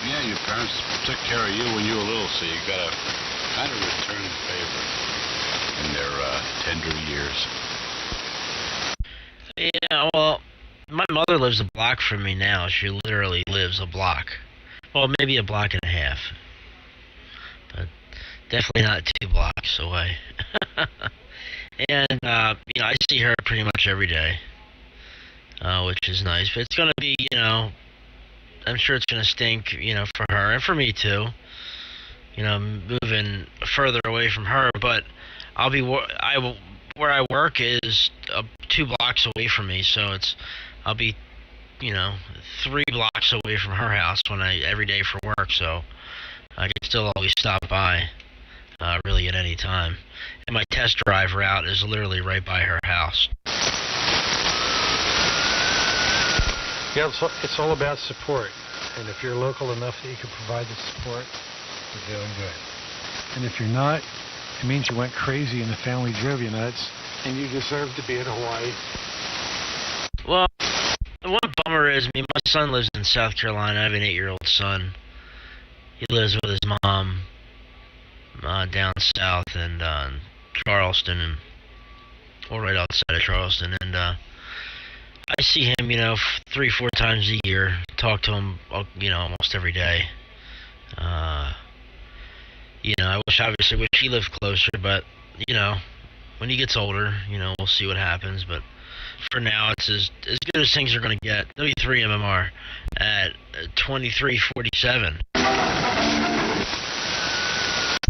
Yeah, your parents took care of you when you were little, so you got to kind of return the favor in their tender years. Yeah, well, my mother lives a block from me now. She literally lives a block. Well, maybe a block and a half. But definitely not 2 blocks away. And, I see her pretty much every day, which is nice. But it's going to be, I'm sure it's going to stink, for her and for me too. Moving further away from her, but where I work is 2 blocks away from me, so I'll be, 3 blocks away from her house every day for work, so I can still always stop by, really at any time. And my test drive route is literally right by her house. Yeah, it's all about support. And if you're local enough that you can provide the support, you're doing good. And if you're not, it means you went crazy and the family drove you nuts, and you deserve to be in Hawaii. Well, the one bummer is, my son lives in South Carolina. I have an 8-year-old son. He lives with his mom down south in Charleston, or right outside of Charleston. And I see him, 3-4 times a year. Talk to him, almost every day. I obviously wish he lived closer, but, when he gets older, we'll see what happens. But for now, it's as good as things are going to get. W3 MMR at 2347.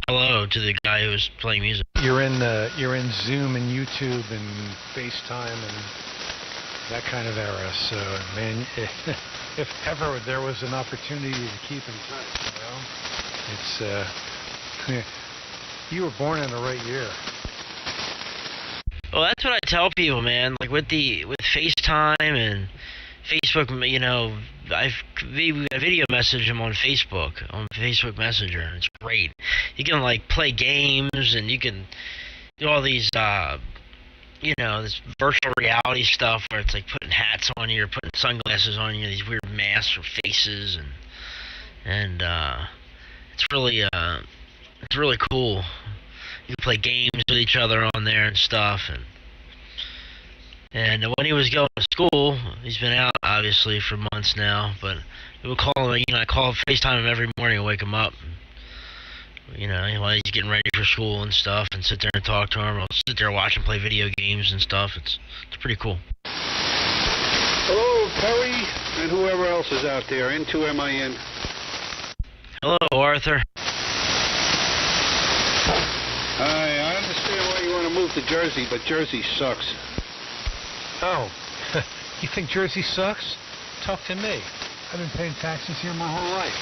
Hello to the guy who's playing music. You're in Zoom and YouTube and FaceTime and that kind of era. So, man, if ever there was an opportunity to keep in touch, it's you were born in the right year. Well, that's what I tell people, man. Like with FaceTime and Facebook, I video message them on Facebook Messenger. It's great. You can play games, and you can do all these this virtual reality stuff where it's like putting hats on you or putting sunglasses on you, these weird masks or faces, and it's really cool. You can play games with each other on there and stuff, and when he was going to school, he's been out obviously for months now, but we would call him, I FaceTime him every morning and wake him up, while he's getting ready for school and stuff, and sit there and talk to him. I'll sit there and watch him play video games and stuff. It's pretty cool. Hello, Perry, and whoever else is out there. N2MIN. Hello, Arthur. I understand why you want to move to Jersey, but Jersey sucks. Oh, you think Jersey sucks? Talk to me. I've been paying taxes here my whole life.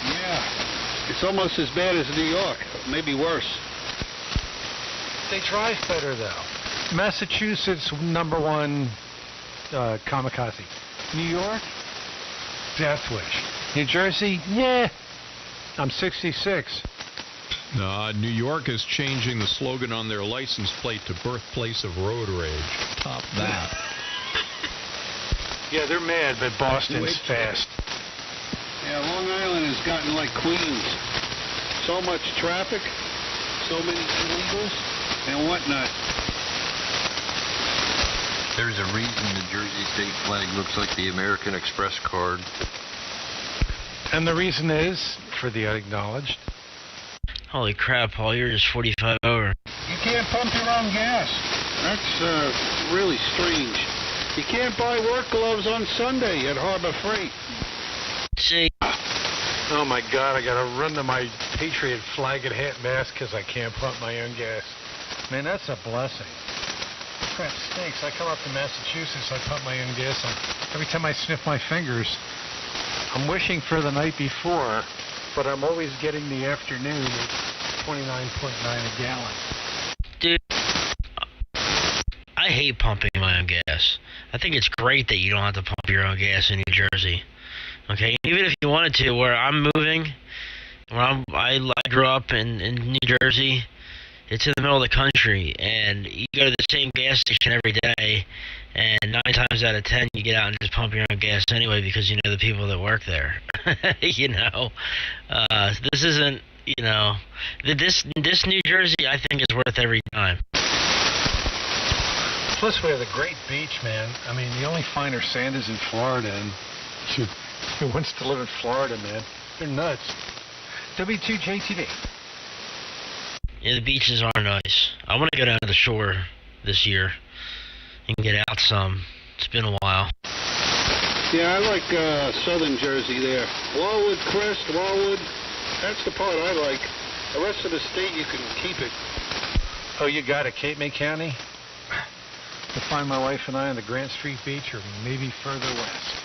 Yeah, it's almost as bad as New York, maybe worse. They drive better, though. Massachusetts, #1 kamikaze. New York, death wish. New Jersey, yeah. I'm 66. New York is changing the slogan on their license plate to birthplace of road rage. Top that. Yeah, they're mad, but Boston's fast. Yeah, Long Island has gotten like Queens. So much traffic, so many illegals, and whatnot. There's a reason the Jersey state flag looks like the American Express card. And the reason is, for the unacknowledged. Holy crap, Paul, you're just 45 over. You can't pump your own gas. That's really strange. You can't buy work gloves on Sunday at Harbor Freight. See? Oh my God, I gotta run to my Patriot flag and hat mask because I can't pump my own gas. Man, that's a blessing. Crap stinks. I come up to Massachusetts, I pump my own gas, and every time I sniff my fingers, I'm wishing for the night before, but I'm always getting the afternoon at 29.9 a gallon. Dude, I hate pumping my own gas. I think it's great that you don't have to pump your own gas in New Jersey. Okay, even if you wanted to, where I'm moving, I grew up in New Jersey. It's in the middle of the country, and you go to the same gas station every day, and 9 times out of 10 you get out and just pump your own gas anyway because you know the people that work there. This isn't, this New Jersey I think is worth every dime. Plus we have a great beach, man. I mean, the only finer sand is in Florida, and who wants to live in Florida, man? They're nuts. W2JTV. Yeah, the beaches are nice. I want to go down to the shore this year and get out some. It's been a while. Yeah, I like southern Jersey there. Wildwood, Crest, Wildwood. That's the part I like. The rest of the state, you can keep it. Oh, you got it, Cape May County? To find my wife and I on the Grant Street Beach or maybe further west.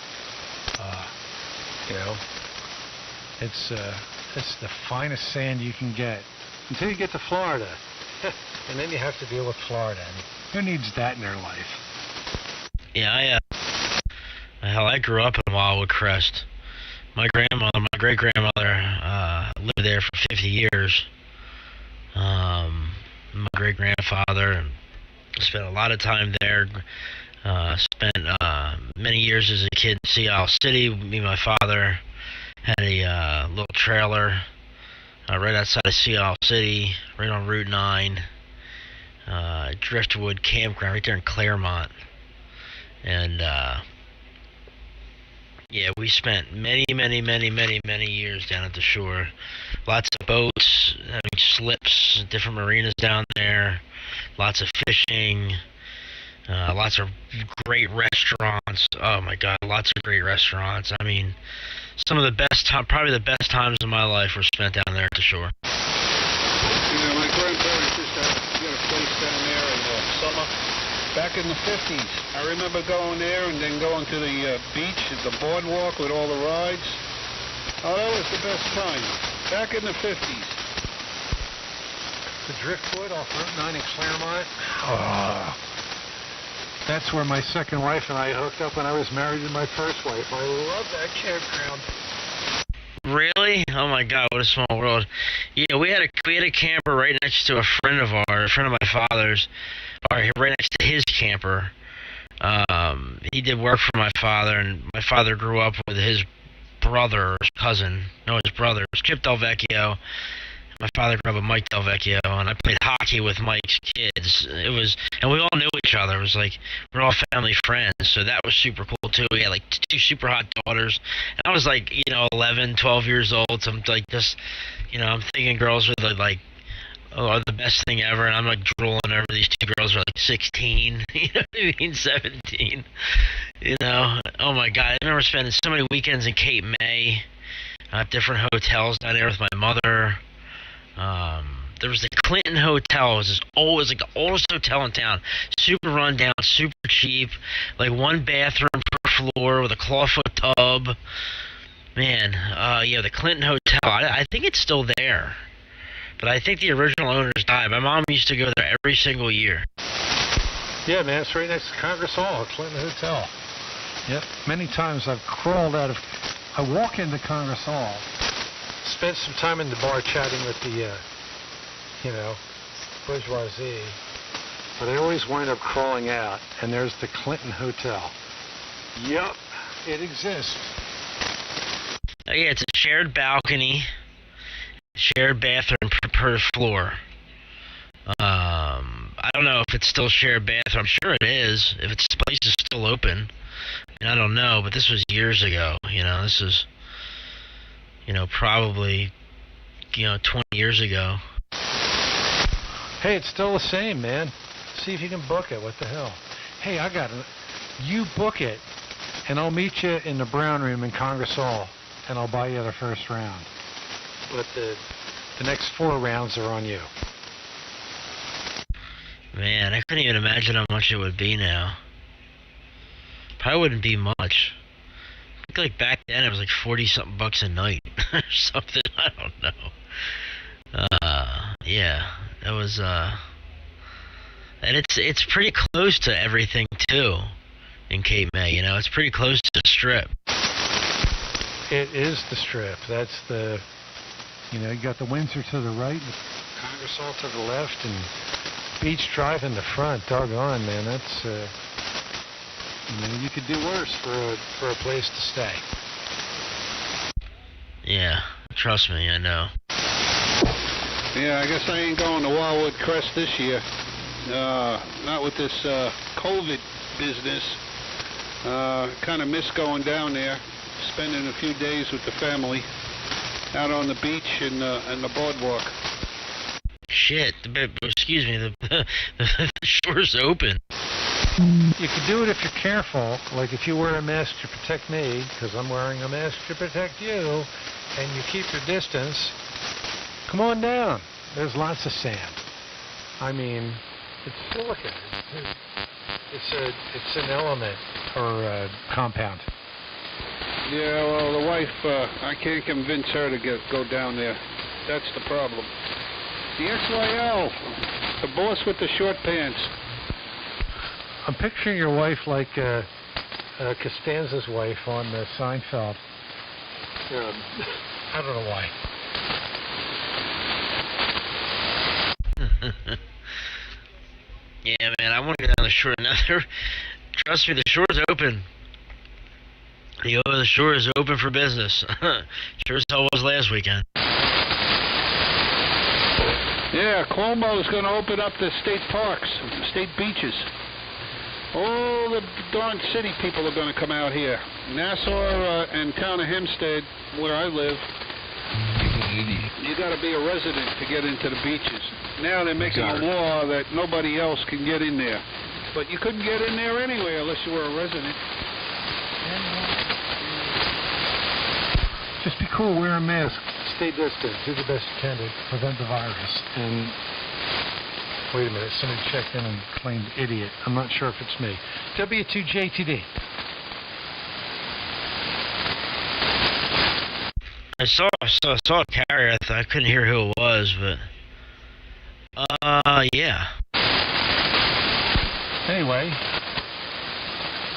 It's the finest sand you can get until you get to Florida. And then you have to deal with Florida. And who needs that in their life? Yeah, I grew up in Wildwood Crest. My great grandmother lived there for 50 years. My great-grandfather, and spent a lot of time there. Spent many years as a kid in Sea Isle City. Me and my father had a little trailer right outside of Sea Isle City, right on Route 9. Driftwood Campground right there in Claremont. And yeah, we spent many years down at the shore. Lots of boats, having slips, different marinas down there. Lots of fishing. Lots of great restaurants. Oh my God, lots of great restaurants. I mean, some of the best probably the best times of my life were spent down there at the shore. Yeah, my grandparents used to get a place down there in the summer. Back in the 50s, I remember going there and then going to the beach at the boardwalk with all the rides. Oh, that was the best time. Back in the 50s. The Driftwood off Route 9 in Claremont. Oh, that's where my second wife and I hooked up when I was married to my first wife. I love that campground. Really? Oh my God, what a small world. Yeah, we had a camper right next to a friend of my father's, or right next to his camper. He did work for my father, and my father grew up with his brother, or his cousin. No, his brother. It was Chip Del Vecchio. My father grew up with Mike Del Vecchio, and I played hockey with Mike's kids. And we all knew each other. It was like, we're all family friends, so that was super cool, too. We had, like, 2 super hot daughters, and I was, like, 11, 12 years old, so I'm, like, just, I'm thinking girls are, like, are the best thing ever, and I'm, like, drooling over these 2 girls who are, like, 16, 17, Oh, my God, I remember spending so many weekends in Cape May, different hotels down there with my mother. There was the Clinton Hotel. It was like the oldest hotel in town. Super run down, super cheap. Like 1 bathroom per floor with a clawfoot tub. Man, yeah, the Clinton Hotel. I think it's still there. But I think the original owners died. My mom used to go there every single year. Yeah, man, it's right next to Congress Hall, Clinton Hotel. Yep, many times I've crawled out of... I walk into Congress Hall, spent some time in the bar chatting with the, bourgeoisie, but I always wind up crawling out, and there's the Clinton Hotel. Yup, it exists. Yeah, it's a shared balcony, shared bathroom per floor. I don't know if it's still shared bathroom. I'm sure it is, if the place is still open. I don't know, but this was years ago. This is, probably, 20 years ago. Hey, it's still the same, man. See if you can book it. What the hell? Hey, you book it, and I'll meet you in the Brown Room in Congress Hall, and I'll buy you the first round. But the next 4 rounds are on you. Man, I couldn't even imagine how much it would be now. Probably wouldn't be much. I think like back then it was like 40-something bucks a night or something. I don't know. Yeah, that was and it's pretty close to everything too in Cape May. It's pretty close to the Strip. It is the Strip. That's the, you got the Windsor to the right, Congress Hall to the left, and Beach Drive in the front. Doggone, man, that's. You could do worse for a place to stay. Yeah, trust me, I know. Yeah, I guess I ain't going to Wildwood Crest this year. Not with this COVID business. Kind of miss going down there, spending a few days with the family out on the beach and the boardwalk. Shit, excuse me, the shore's open. You can do it if you're careful, like if you wear a mask to protect me, because I'm wearing a mask to protect you, and you keep your distance. Come on down. There's lots of sand. I mean, it's silicon. It's an element or a compound. Yeah, well, the wife, I can't convince her to go down there. That's the problem. The XYL, the boss with the short pants. I'm picturing your wife like Costanza's wife on Seinfeld. I don't know why. Yeah, man, I want to go down the shore. Trust me, the shore's open. The shore is open for business. Sure as hell was last weekend. Yeah, Cuomo's going to open up the state parks, state beaches. All the darn city people are going to come out here. Nassau and town of Hempstead, where I live, you got to be a resident to get into the beaches. Now they're making a law that nobody else can get in there. But you couldn't get in there anyway unless you were a resident. Just be cool, wear a mask, stay distant, do the best you can to prevent the virus. And wait a minute, somebody checked in and claimed idiot. I'm not sure if it's me. W2JTD. I saw a carrier. I couldn't hear who it was, but yeah. Anyway,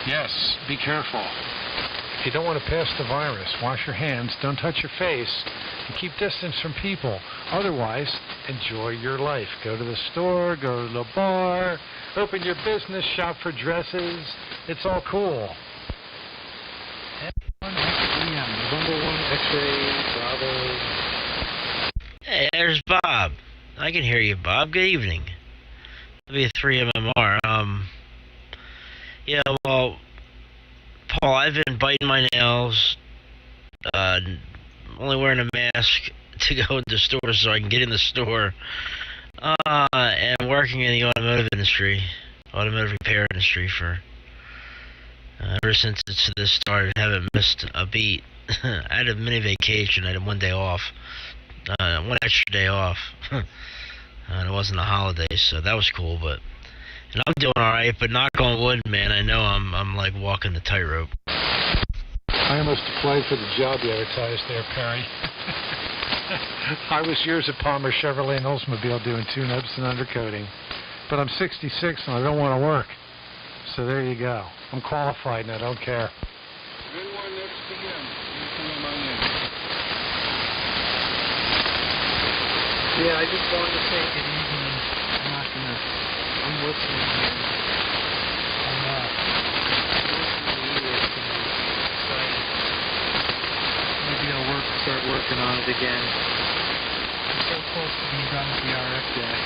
yes, be careful. If you don't want to pass the virus, wash your hands, don't touch your face, and keep distance from people. Otherwise, enjoy your life. Go to the store, go to the bar, open your business, shop for dresses. It's all cool. November 1, X-ray, Bravo. Hey, there's Bob. I can hear you, Bob. Good evening. W3MMR. Yeah, well, Paul, I've been biting my nails, only wearing a mask to go to the store so I can get in the store, and working in the automotive repair industry for, ever since this started. Haven't missed a beat. I had a mini vacation. I had one day off, one extra day off, and it wasn't a holiday, so that was cool, but... And I'm doing alright, but knock on wood, man, I know I'm like walking the tightrope. I almost applied for the job you advertised there, Perry. I was years at Palmer Chevrolet and Oldsmobile doing tune-ups and undercoating. But I'm 66 and I don't want to work. So there you go. I'm qualified and I don't care. Yeah, I just wanted to say good evening. I'm not gonna... I'm listening here. I'm excited. Maybe I'll start working on it again. I'm so close to being done with the RF deck.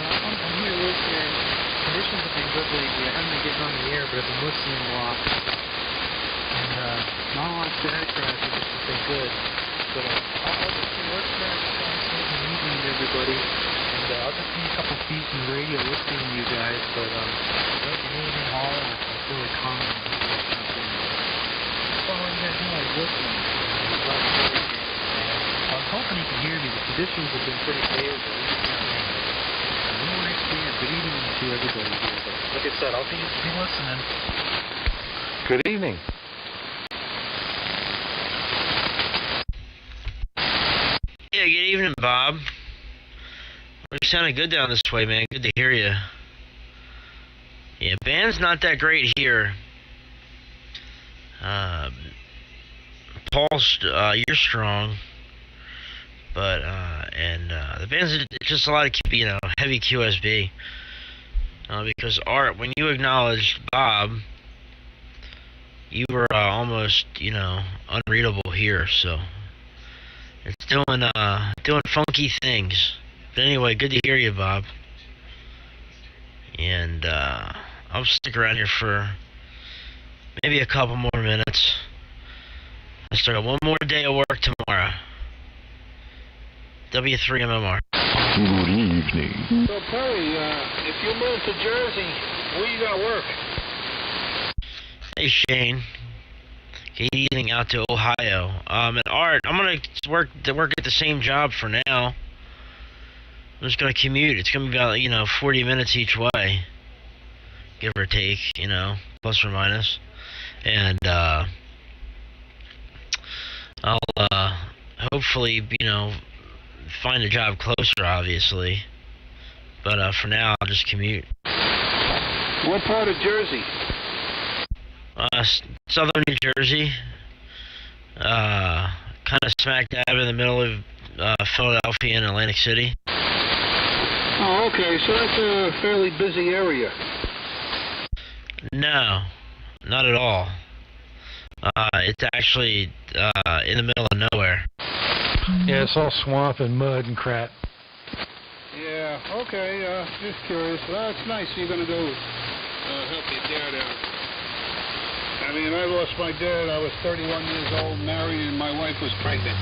I'm here listening. Conditions have been good lately. I haven't been getting on the air, but I've been listening a lot. And not a lot of static crashes, which has been good. But I'll just be working on it. Good evening, everybody. And I'll just need a couple feet in the radio listening to you guys, but don't need anything all. It's really common. That's all you guys know is listening. I was hoping you could hear me. The conditions have been pretty favorable. I don't understand. Good evening to everybody here. But like I said, I'll be listening. Good evening. Yeah, good evening, Bob. You sounded good down this way, man. Good to hear you. Yeah, band's not that great here. Paul's, you're strong. But, the band's just a lot of, heavy QSB. Because Art, when you acknowledged Bob, you were, almost, unreadable here, so. It's doing funky things. But anyway, good to hear you, Bob. And I'll stick around here for maybe a couple more minutes. I still got one more day of work tomorrow. W3MMR. Good evening. So, Perry, if you move to Jersey, where you going to work? Hey, Shane. Good evening out to Ohio. And Art, I'm going to work at the same job for now. I'm just going to commute. It's going to be about, 40 minutes each way. Give or take, plus or minus. And, I'll, hopefully, find a job closer, obviously. But, for now, I'll just commute. What part of Jersey? Southern New Jersey. Kind of smack dab in the middle of, Philadelphia and Atlantic City. Oh, okay. So that's a fairly busy area. No, not at all. It's actually in the middle of nowhere. Yeah, it's all swamp and mud and crap. Yeah, okay. Just curious. Well, it's nice you're going to go help your dad out. I mean, I lost my dad. I was 31 years old, married, and my wife was pregnant.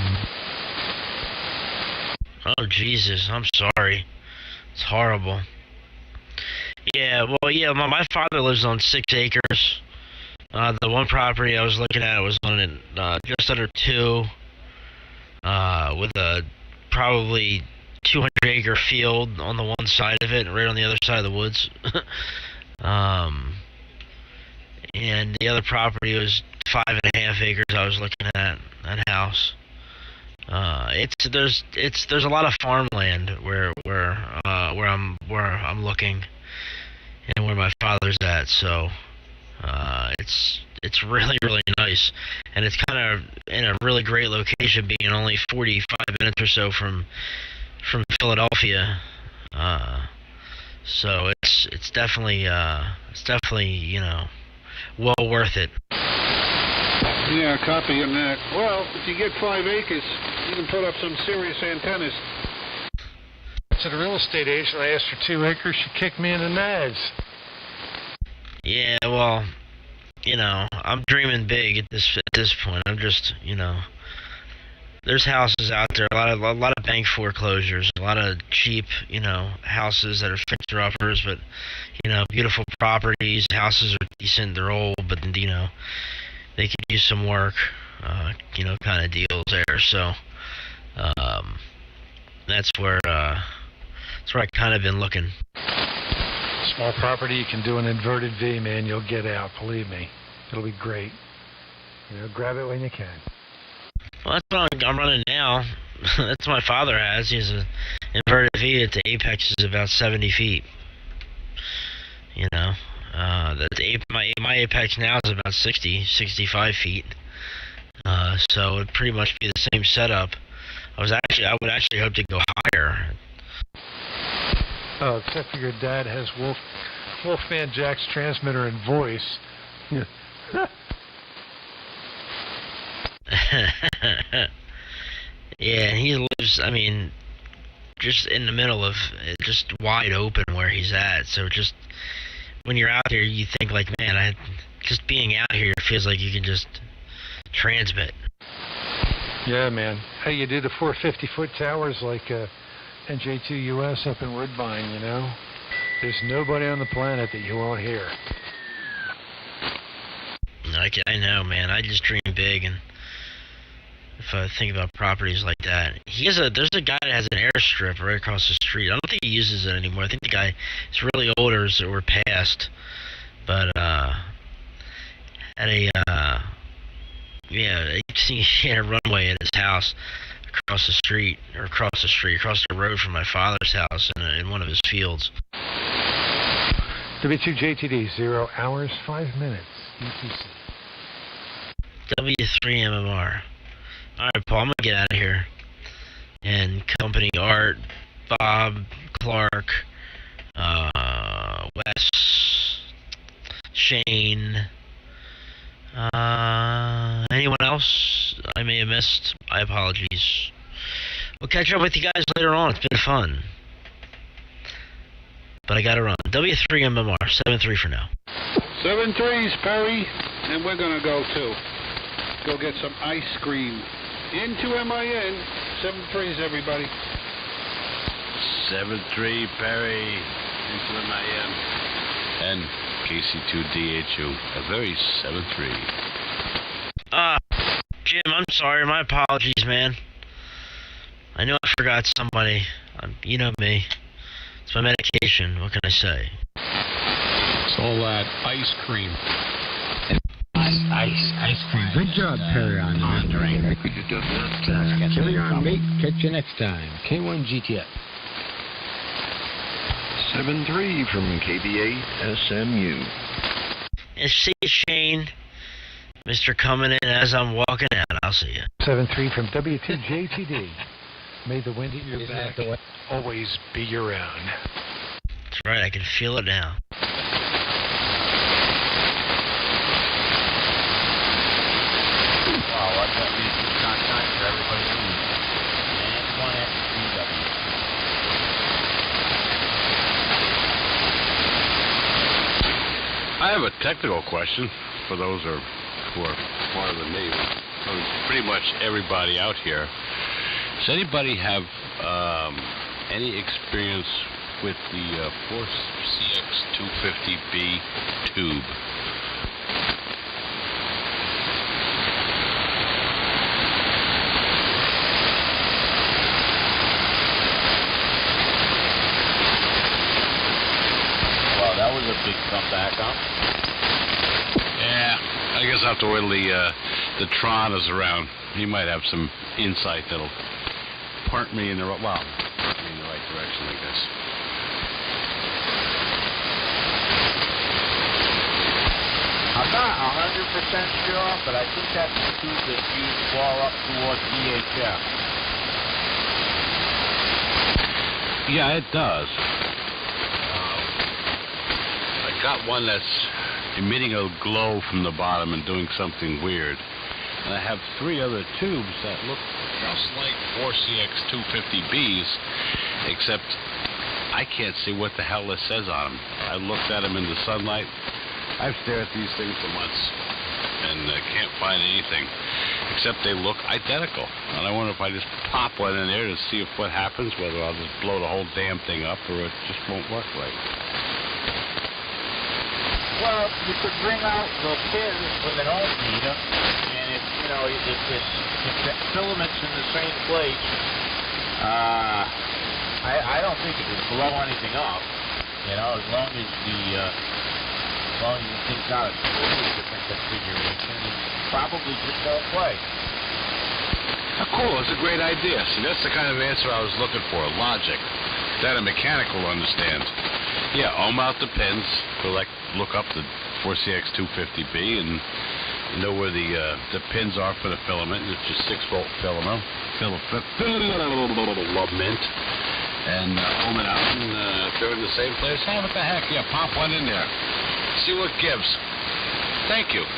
Oh, Jesus, I'm sorry. It's horrible. Yeah, well, yeah, my father lives on 6 acres. The one property I was looking at was on just under 2, with a probably 200-acre field on the one side of it, right on the other side of the woods. And the other property was 5.5 acres. I was looking at that house. There's a lot of farmland where I'm looking, and where my father's at. So it's really nice, and it's kind of in a really great location, being only 45 minutes or so from Philadelphia. So it's definitely well worth it. Yeah, copy on that. Well, if you get 5 acres, you can put up some serious antennas. To the real estate agent, I asked for 2 acres. She kicked me in the nads. Yeah, well, I'm dreaming big at this point. I'm just, there's houses out there, a lot of bank foreclosures, a lot of cheap, houses that are fixer-uppers, but, beautiful properties. Houses are decent, they're old, but, they could use some work, kind of deals there. So, that's where I kind of been looking. Small property, you can do an inverted V, man. You'll get out, believe me. It'll be great. Grab it when you can. Well, that's what I'm running now. That's what my father has. He has an inverted V at the apex is about 70 feet. My apex now is about 65 feet. So it'd pretty much be the same setup. I would actually hope to go higher. Oh, except for your dad has Wolfman Jack's transmitter and voice. Yeah, he lives, just in the middle of, just wide open where he's at. So just, when you're out there, you think like, man, just being out here feels like you can just transmit. Yeah, man. Hey, you do the 450-foot towers like NJ2US up in Woodbine, There's nobody on the planet that you won't hear. I know, man. I just dream big, and if I think about properties like that, there's a guy that has an airstrip right across the street. I don't think he uses it anymore. I think the guy is really old or passed, but he had a runway at his house across the road from my father's house in one of his fields. W2JTD, 0 hours, 5 minutes, UTC. W3MMR. Alright, Paul, I'm going to get out of here. And company Art, Bob, Clark, Wes, Shane, anyone else I may have missed, I apologize. We'll catch up with you guys later on. It's been fun. But I got to run. W3MMR, 7-3 for now. 7-3's, Perry. And we're going to go, too. Go get some ice cream. Into MIN. 7-3's, everybody. 7-3, Perry. Into MIN. And KC2DHU. A very 7-3. Jim, I'm sorry. My apologies, man. I know I forgot somebody. You know me. It's my medication. What can I say? It's all that ice cream. Ice cream. Good job, Perry, on monitoring. Carry on, mate. Catch you next time. K1 GTF. 7-3 from KBA SMU. See you, Shane. Mr. Coming in as I'm walking out. I'll see you. 7-3 from W2JTD. May the wind at your Isn't back that the way? always be your own. That's right, I can feel it now. Wow, I got these contact for everybody to use. And 1XBW. I have a technical question for those who are smarter than me. Pretty much everybody out here. Does anybody have any experience with the Force CX250B tube? Well, that was a big comeback, huh? Yeah, I guess I'll have to wait till the Tron is around. He might have some insight that'll point me in the right direction, I guess. I'm not 100% sure, but I think that's the tube that's used far up towards VHF. Yeah, it does. I got one that's emitting a glow from the bottom and doing something weird. And I have 3 other tubes that look just like 4CX250Bs, except I can't see what the hell it says on them. I looked at them in the sunlight. I've stared at these things for months and can't find anything, except they look identical. And I wonder if I just pop one in there to see if what happens, whether I'll just blow the whole damn thing up or it just won't work right. Well, you could bring out the pins with an ohm meter, and if the filament's in the same place, I don't think it would blow anything up. You know, as long as the thing's not a totally different configuration, it probably just won't play. Oh, cool, that's a great idea. See, that's the kind of answer I was looking for, logic, that a mechanic will understand. Yeah, ohm out the pins, look up the 4CX250B and know where the pins are for the filament. It's just 6-volt filament, and ohm it out, and if they're in the same place, what the heck, yeah, pop one in there. See what gives. Thank you.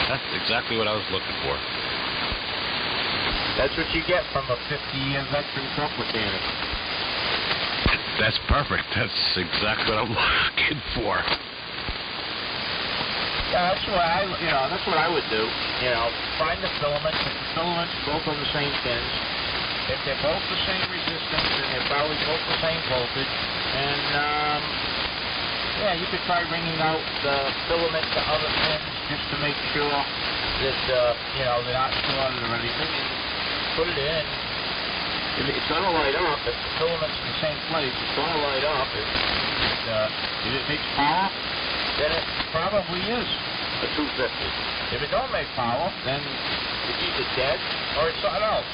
That's exactly what I was looking for. That's what you get from a 50-year veteran truck mechanic. That's perfect. That's exactly what I'm looking for. Yeah, that's what I would do. You know, find the filaments. If the filaments both on the same pins, if they're both the same resistance, then they're probably both the same voltage. And yeah, you could try ringing out the filament to other pins just to make sure that they're not shorted or anything, and put it in. It's going to light up. If the filament's in the same place, it's going to light up. If it makes power, then it probably is a 250. If it don't make power, then it's either dead or it's something else.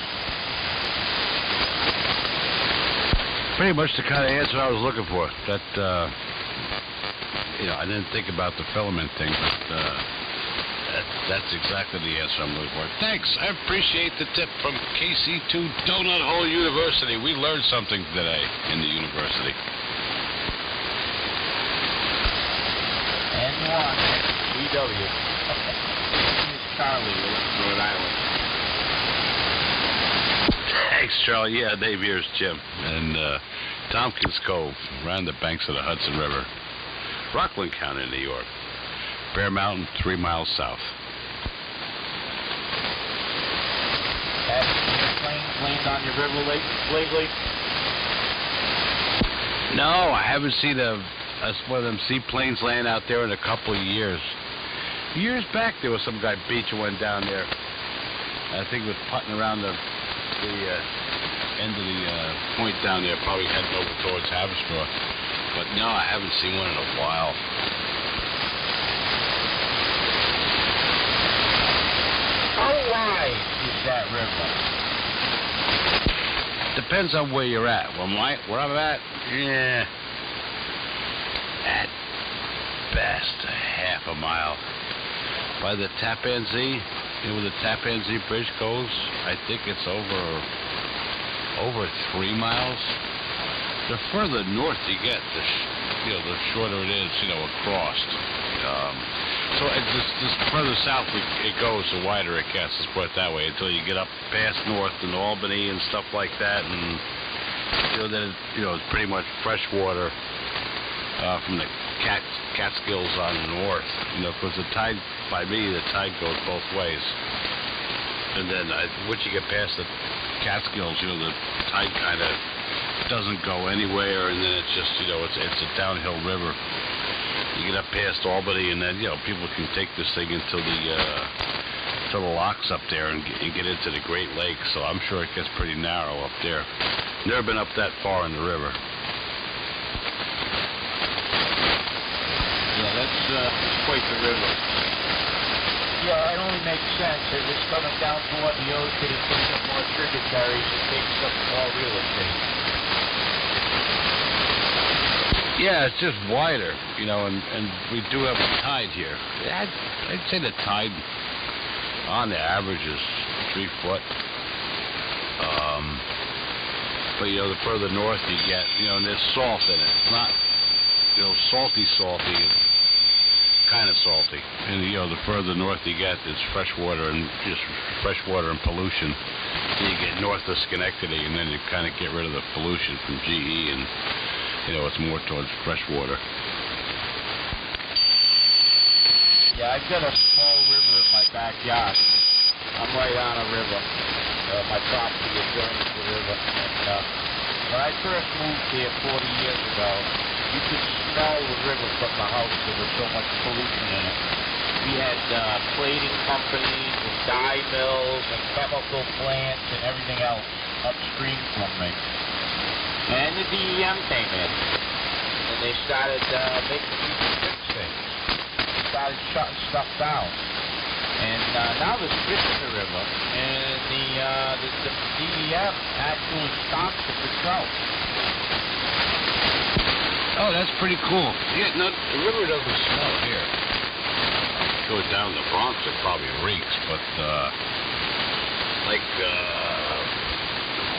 Pretty much the kind of answer I was looking for. That, I didn't think about the filament thing, but that's exactly the answer I'm looking for. Thanks. I appreciate the tip from KC2 Donut Hole University. We learned something today in the university. N1 BW. This is Charlie, Rhode Island. Thanks, Charlie. Yeah, Dave, here's Jim. And Tompkins Cove, around the banks of the Hudson River. Rockland County, New York. Bear Mountain, 3 miles south. Have you planes land on your river lately? No, I haven't seen one of them seaplanes land out there in a couple of years. Years back, there was some guy beaching one down there. I think it was putting around the end of the point down there, probably heading over towards Haverstraw. But no, I haven't seen one in a while. How wide is that river? Depends on where you're at. Where I'm at, yeah, at best a half a mile. By the Tappan Zee, where the Tappan Zee Bridge goes, I think it's over over 3 miles. The further north you get, the shorter it is, across. So just further south it goes, the wider it gets, let's put it that way, until you get up past north in Albany and stuff like that, and then it's pretty much fresh water from the Catskills on the north. Because the tide, by me, the tide goes both ways. And then once you get past the Catskills, the tide kind of doesn't go anywhere, and then it's just it's a downhill river. You get up past Albany, and then people can take this thing into the locks up there and get into the Great Lakes. So I'm sure it gets pretty narrow up there. Never been up that far in the river. Yeah, that's quite the river. Yeah, it only makes sense. If it's coming down toward the ocean, it picks up more tributaries, it takes up more real estate. Yeah, it's just wider, and we do have a tide here. I'd say the tide on the average is 3 foot. But the further north you get, and there's salt in it. It's not, salty, it's kind of salty. And the further north you get, it's fresh water and pollution. Then you get north of Schenectady, and then you kind of get rid of the pollution from GE, and it's more towards fresh water. Yeah, I've got a small river in my backyard. I'm right on a river. My property adjoins the river. And when I first moved here 40 years ago, you could smell the river from the house. There was so much pollution in it. We had plating companies and dye mills and chemical plants and everything else upstream from me. And the DEM came in, and they started making people fix things. They started shutting stuff down. And now there's fish in the river, and the DEM actually stops the patrol. Oh, that's pretty cool. Yeah, no, the river doesn't smell here. Go down the Bronx, it probably reeks, but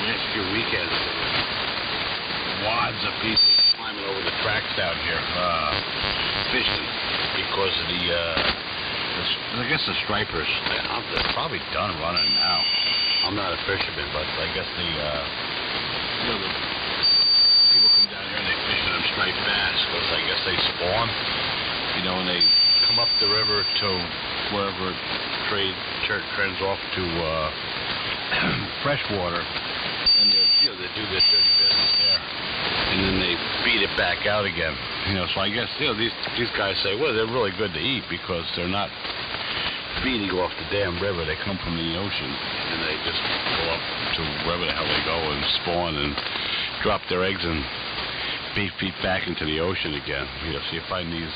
last few weekends, wads of people climbing over the tracks down here, fishing because of I guess the stripers. They're probably done running now. I'm not a fisherman, but I guess the people come down here and they fish them striped bass because I guess they spawn, and they come up the river to wherever trends off to freshwater, and they do their dirty business there, and then they feed it back out again. So I guess these guys say, well, they're really good to eat because they're not feeding off the damn river. They come from the ocean, and they just go up to wherever the hell they go and spawn and drop their eggs and feed back into the ocean again. So you find these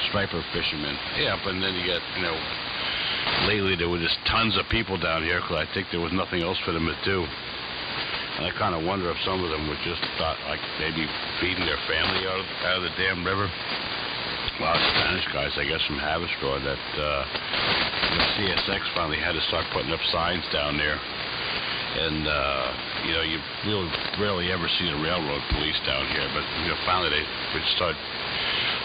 striper fishermen. Yeah, but then you get, lately there were just tons of people down here because I think there was nothing else for them to do. And I kind of wonder if some of them were just maybe feeding their family out of the damn river. A lot of Spanish guys, I guess, from Haverstraw that CSX finally had to start putting up signs down there. And, you really rarely ever see the railroad police down here. But, finally they would start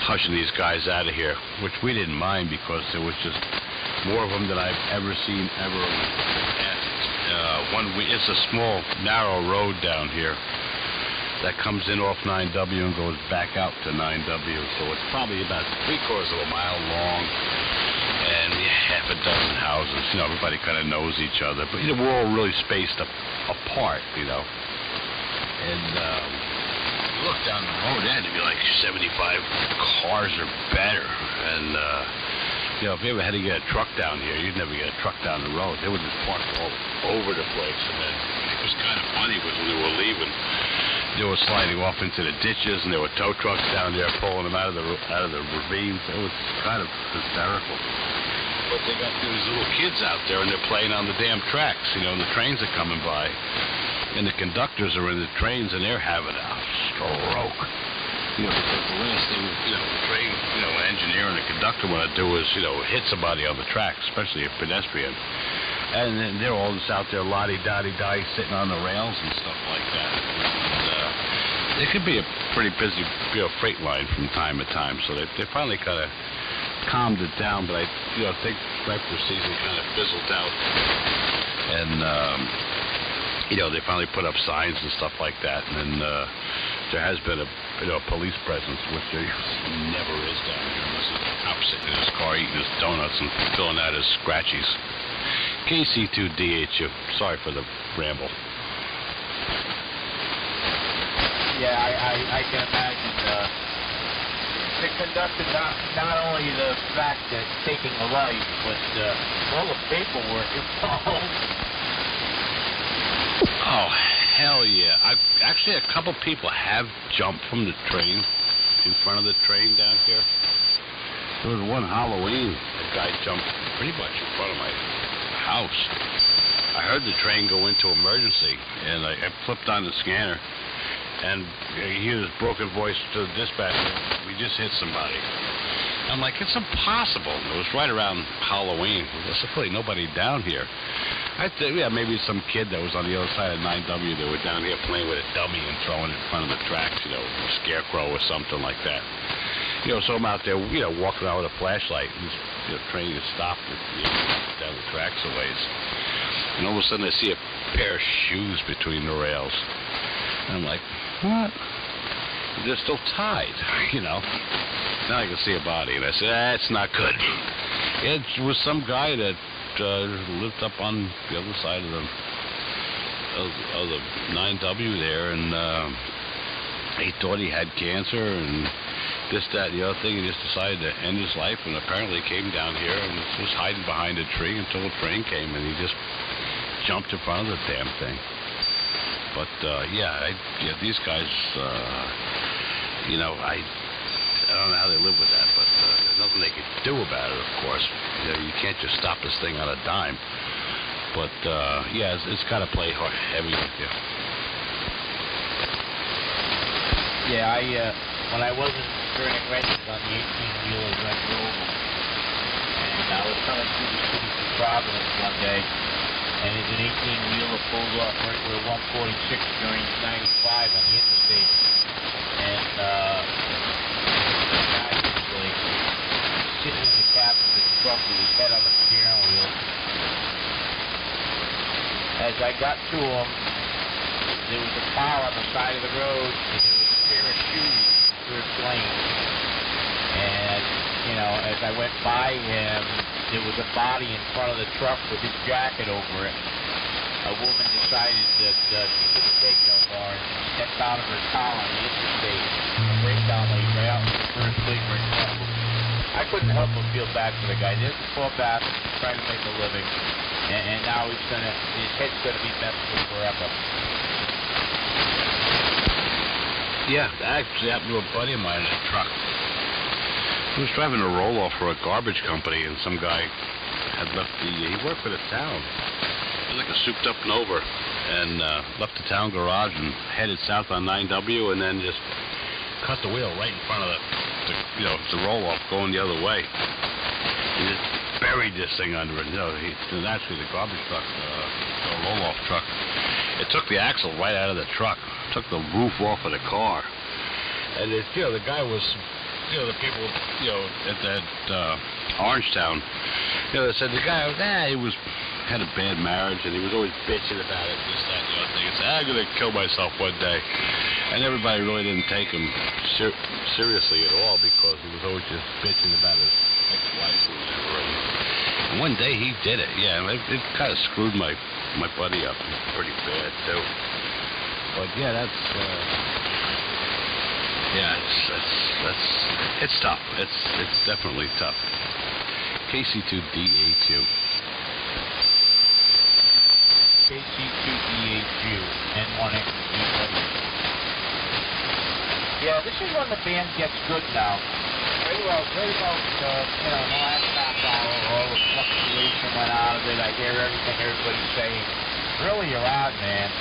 hushing these guys out of here, which we didn't mind because there was just more of them than I've ever seen ever. It's a small, narrow road down here that comes in off 9W and goes back out to 9W. So it's probably about 3/4 of a mile long and half a dozen houses. Everybody kind of knows each other, but we're all really spaced apart, And you look down the road, and it'd be like 75 cars or better. And if you ever had to get a truck down here, you'd never get a truck down the road. They would just park all over the place. And then it was kind of funny because when they were leaving, they were sliding off into the ditches, and there were tow trucks down there pulling them out of the ravines. It was kind of hysterical. But they got these little kids out there, and they're playing on the damn tracks, and the trains are coming by. And the conductors are in the trains, and they're having a stroke. Because the last thing, the train, engineer and the conductor want to do is, hit somebody on the track, especially a pedestrian. And then they're all just out there lottie-dottie-die sitting on the rails and stuff like that. And, it could be a pretty busy freight line from time to time, so they finally kind of calmed it down, but I think the season kind of fizzled out. And, they finally put up signs and stuff like that, and then there has been a police presence, which there never is down here, unless there's a cop sitting in his car eating his donuts and filling out his scratchies. KC2DHU. Sorry for the ramble. Yeah, I can imagine. They conducted not only the fact that taking a life, but all the paperwork involved. Oh, hell yeah. Actually, a couple people have jumped from the train, in front of the train down here. There was one Halloween, a guy jumped pretty much in front of my house. I heard the train go into emergency, and I flipped on the scanner, and he heard his broken voice to the dispatcher, "We just hit somebody." I'm like, it's impossible. It was right around Halloween. There's really nobody down here. I think, maybe some kid that was on the other side of 9W that were down here playing with a dummy and throwing it in front of the tracks, a scarecrow or something like that. So I'm out there, walking around with a flashlight, and this train is stopped down the tracks a ways. And all of a sudden I see a pair of shoes between the rails. And I'm like, what? They're still tied, Now I can see a body, and I said, it's not good. It was some guy that lived up on the other side of the 9W there, and he thought he had cancer and this, that, and the other thing. He just decided to end his life, and apparently came down here and was hiding behind a tree until the train came, and he just jumped in front of the damn thing. But these guys, I don't know how they live with that, but there's nothing they can do about it, of course. You can't just stop this thing on a dime. But, it's got to play heavy with you. Yeah, when I wasn't turning wrenches on the 18-wheelers, I drove them. And I was coming through the city from Providence one day, and there's an 18-wheeler pulled off right where 146 during 95 on the interstate. And, sitting in the cab of the truck with his head on the steering wheel. As I got to him, there was a car on the side of the road, and there was a pair of shoes for his lane. And, as I went by him, there was a body in front of the truck with his jacket over it. A woman decided that she couldn't take no more, and she stepped out of her car on the interstate, a breakdown lane right out in the first lane right in front of her. I couldn't help but feel bad for the guy. This is poor bastard trying to make a living, and now his head's gonna be messed with forever. Yeah, that actually happened to a buddy of mine in a truck. He was driving a roll-off for a garbage company, and some guy had left he worked for the town. It was like a souped-up Nova, and left the town garage and headed south on 9W, and then just cut the wheel right in front of the roll-off going the other way. He just buried this thing under it. Naturally the garbage truck, the roll-off truck, it took the axle right out of the truck, took the roof off of the car. And the guy was, the people, at Orangetown, they said the guy, he had a bad marriage, and he was always bitching about it, this, that, and the other thing. He said, I'm going to kill myself one day. And everybody really didn't take him seriously at all, because he was always just bitching about his ex-wife or whatever. And one day he did it. Yeah, it kind of screwed my buddy up pretty bad too. But it's tough. It's definitely tough. KC2DHU. KC2DHU and 1XDW. Yeah, this is when the band gets good now. Very well, in the last half hour, all the fluctuation went out of it. I hear everything everybody's saying. Really, you're out, man.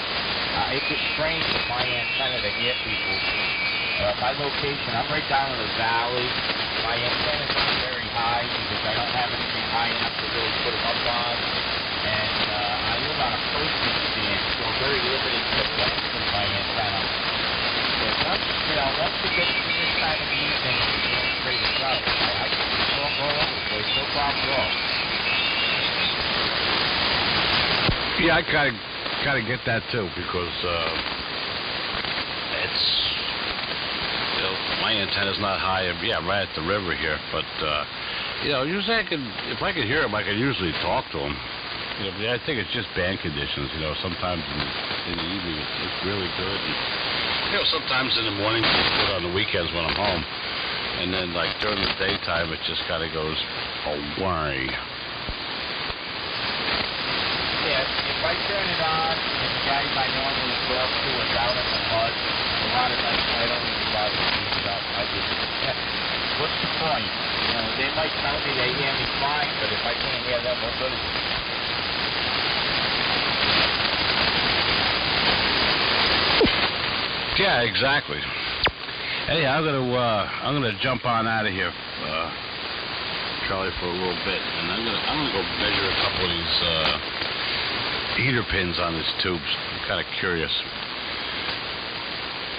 It gets strange at my antenna to hear people. My location, I'm right down in the valley. My antenna's not very high because I don't have anything high enough to really put them up on. And postage stamps, so I'm very limited to length of my antenna. But once it gets to this time of the evening, straight it out. I can talk all over the place, no problem at all. Yeah, I kind of get that too, because it's, my antenna's not high. Yeah, I'm right at the river here, but usually if I could hear him, I could usually talk to him. But I think it's just band conditions. Sometimes in the evening it's really good. And, sometimes in the morning it's good on the weekends when I'm home, and then like during the daytime it just kind of goes away. Yeah, if I turn it on and the guys I normally talk to is out in the mud, a lot of times I don't even bother to use it up. I just, what's the point? They might tell me they hear me fine, but if I can't hear them, what good is it? Yeah, exactly. Anyhow, I'm gonna jump on out of here, Charlie, for a little bit, and I'm gonna go measure a couple of these heater pins on his tubes. I'm kind of curious.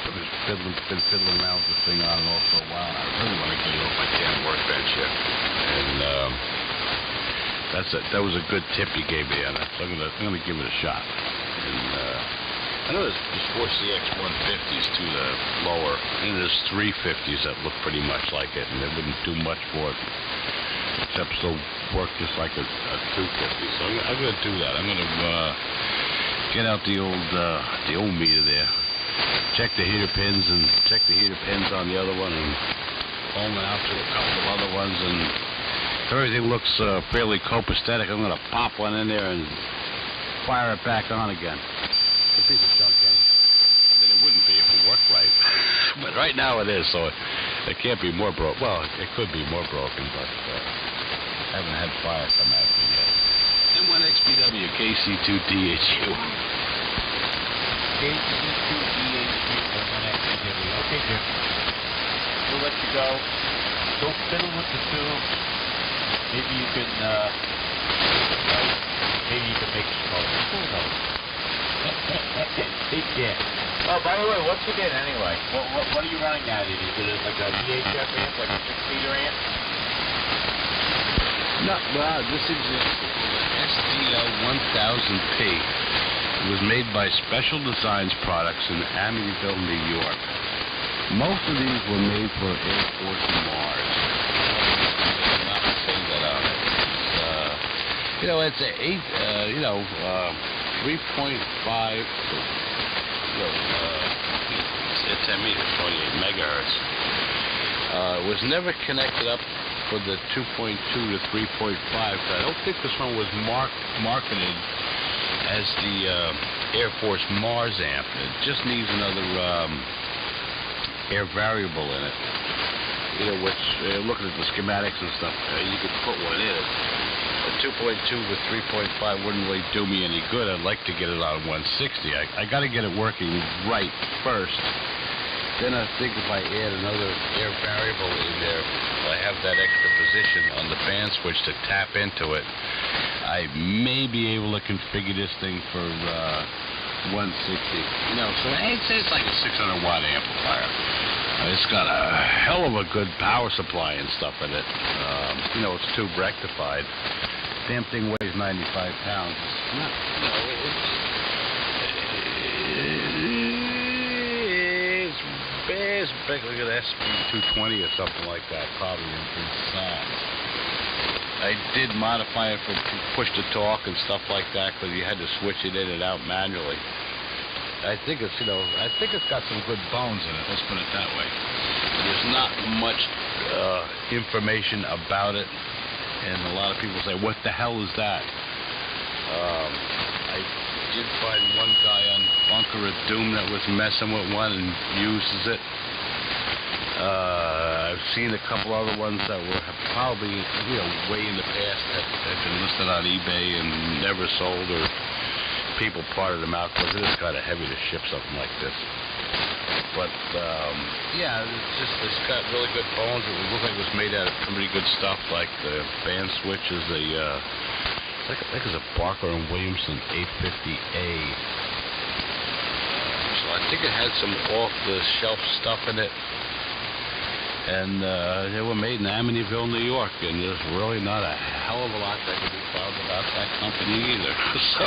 I've been fiddling around with this thing on and off for a while. I really want to get it off my damn workbench here, and that was a good tip you gave me on it. So I'm gonna give it a shot. And I know there's 4CX 150s to the lower, and there's 350s that look pretty much like it, and they wouldn't do much for it, except still work just like a 250. So I'm going to do that. I'm going to get out the old meter there, check the heater pins on the other one, and home it out to a couple of other ones, and if everything looks fairly copacetic, I'm going to pop one in there and fire it back on again. A piece of junk, I mean, it wouldn't be if it worked right. But right now it is, so it can't be more broken. Well, it could be more broken, but I haven't had fire come at me yet. M1XBW KC2DHU. KC2DHU, M1XBW. Okay, Jim. We'll let you go. Go fiddle with the tube. Maybe you can, make smoke. Who knows? Take care. Oh, by the way, what's it in anyway? What are you running at? Is it like a VHF amp, like a 6-meter amp? No, well, this is an SDL 1000P. It was made by Special Designs Products in Amityville, New York. Most of these were made for Air Force Mars. I'm not saying that on it. It's a 3.5, it's 10 meters, 28 megahertz. It was never connected up for the 2.2 to 3.5. I don't think this one was marketed as the Air Force Mars amp. It just needs another air variable in it. Which, looking at the schematics and stuff, you could put one in it. 2.2 with 3.5 wouldn't really do me any good. I'd like to get it on 160. I got to get it working right first. Then I think if I add another air variable in there, I have that extra position on the band switch to tap into it. I may be able to configure this thing for 160. So it's like a 600 watt amplifier. It's got a hell of a good power supply and stuff in it. It's tube rectified. Damn thing weighs 95 pounds. It's not, it's basically an SP220 or something like that, probably in size. I did modify it for push to talk and stuff like that, because you had to switch it in and out manually. I think it's got some good bones in it. Let's put it that way. There's not much information about it, and a lot of people say, "What the hell is that?" I did find one guy on Bunker of Doom that was messing with one and uses it. I've seen a couple other ones that were probably, way in the past that have been listed on eBay and never sold, or people parted them out because it is kind of heavy to ship something like this. But it's got really good bones. It looks like it was made out of pretty good stuff, like the band switches, the I think it's a Barker and Williamson 850A. So I think it had some off-the-shelf stuff in it. And they were made in Amityville, New York, and there's really not a hell of a lot that can be found about that company either. So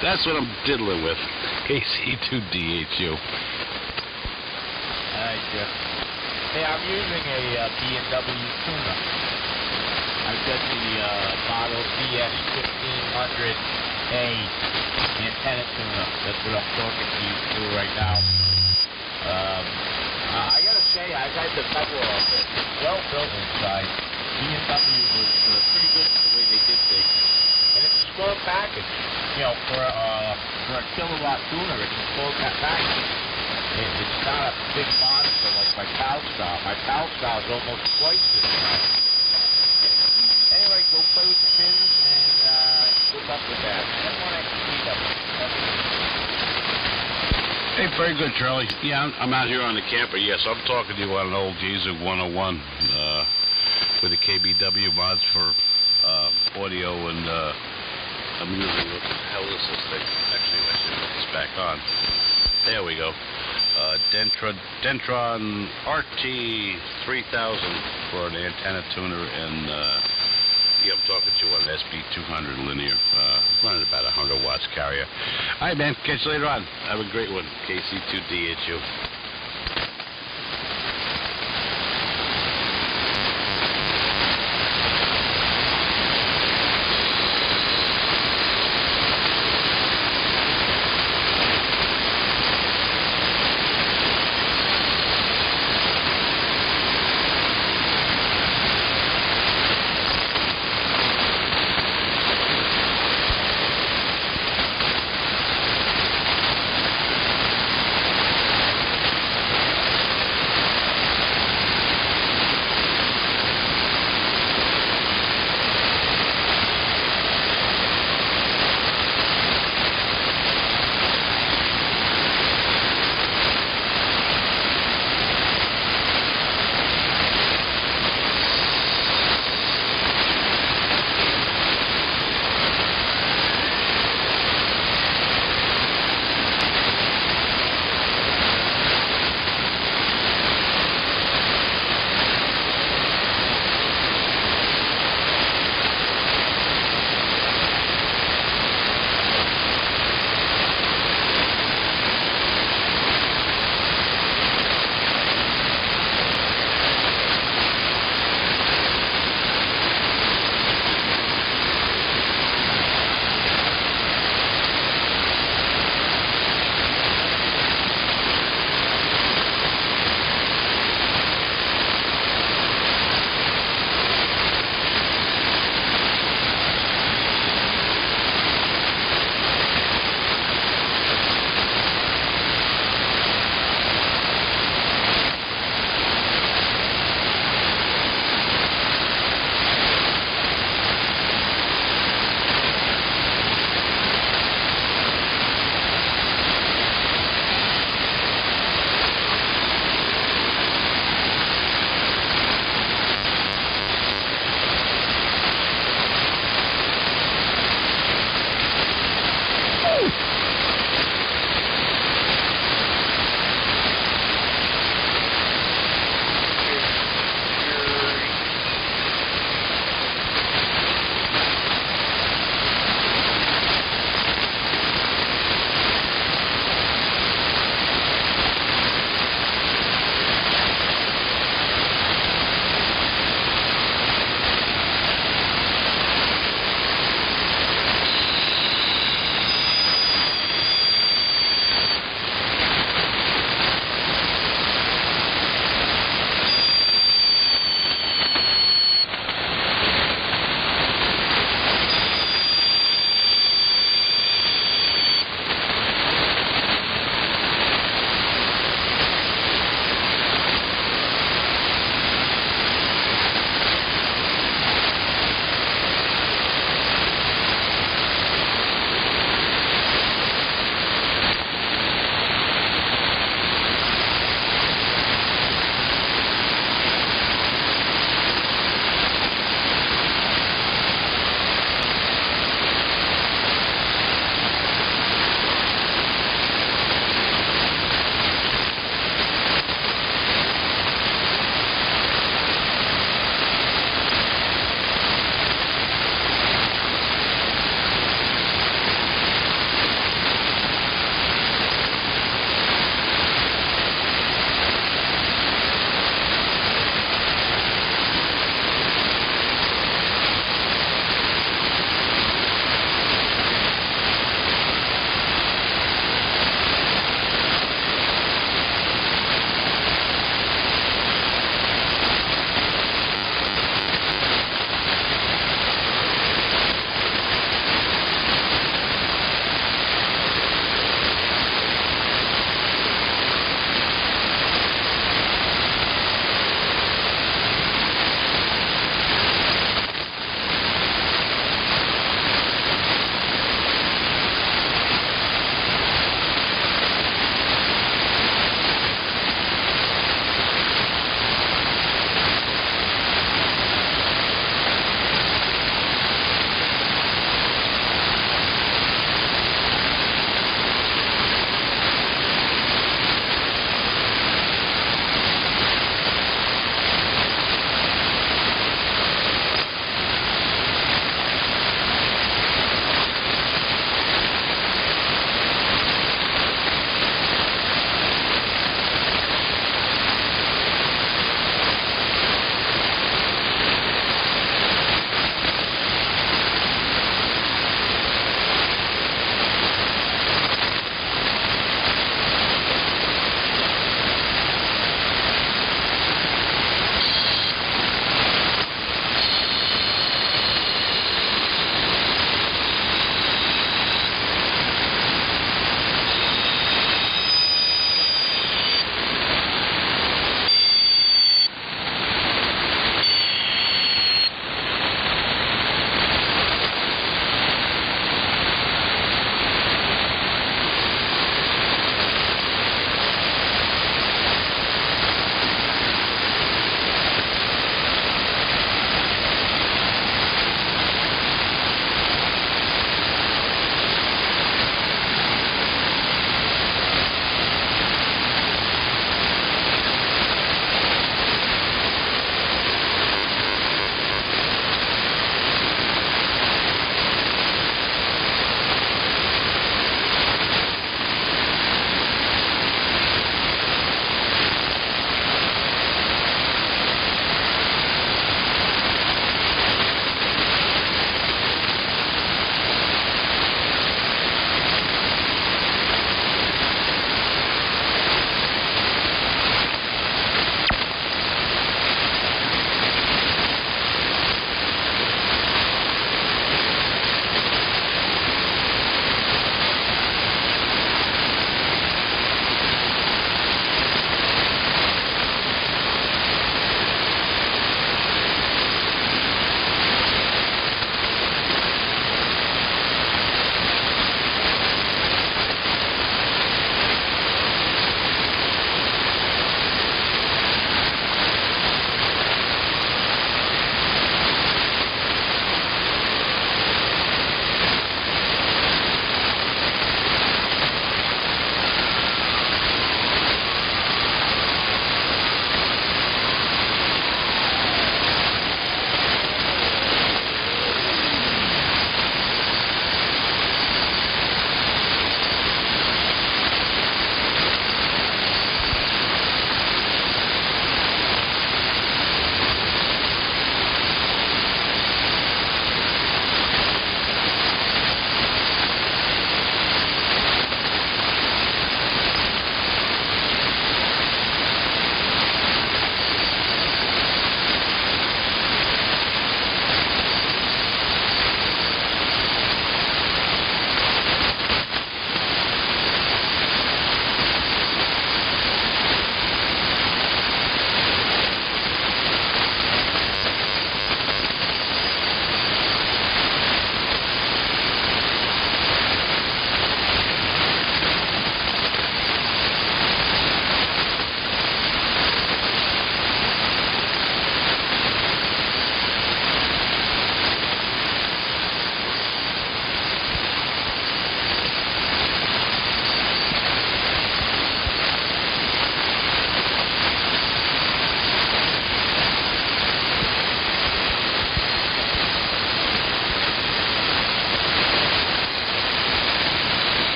that's what I'm diddling with. KC2DHU. All right, Jeff. Hey, I'm using a B&W tuner. I've got the model BS1500A antenna tuner. That's what I'm talking to you through right now. I gotta say, I've had the cover off it. It's well built inside. B&W was pretty good at the way they did things. And it's a small package. You know, for a kilowatt tuner, it's a small package. It's not a big monster like my PAL style. My PAL style is almost twice this size. Anyway, go play with the pins and good luck with that. And one extra speed up. Hey, very good, Charlie. Yeah, I'm out here on the camper. Yes, I'm talking to you on an old Geezer 101 with the KBW mods for audio, and I'm using, what the hell is this thing? Actually, I should put this back on. There we go. Dentron RT3000 for an antenna tuner, and yeah, I'm talking to you on an SB200 linear, running about 100 watts carrier. All right, man, catch you later on. Have a great one. KC2DHU.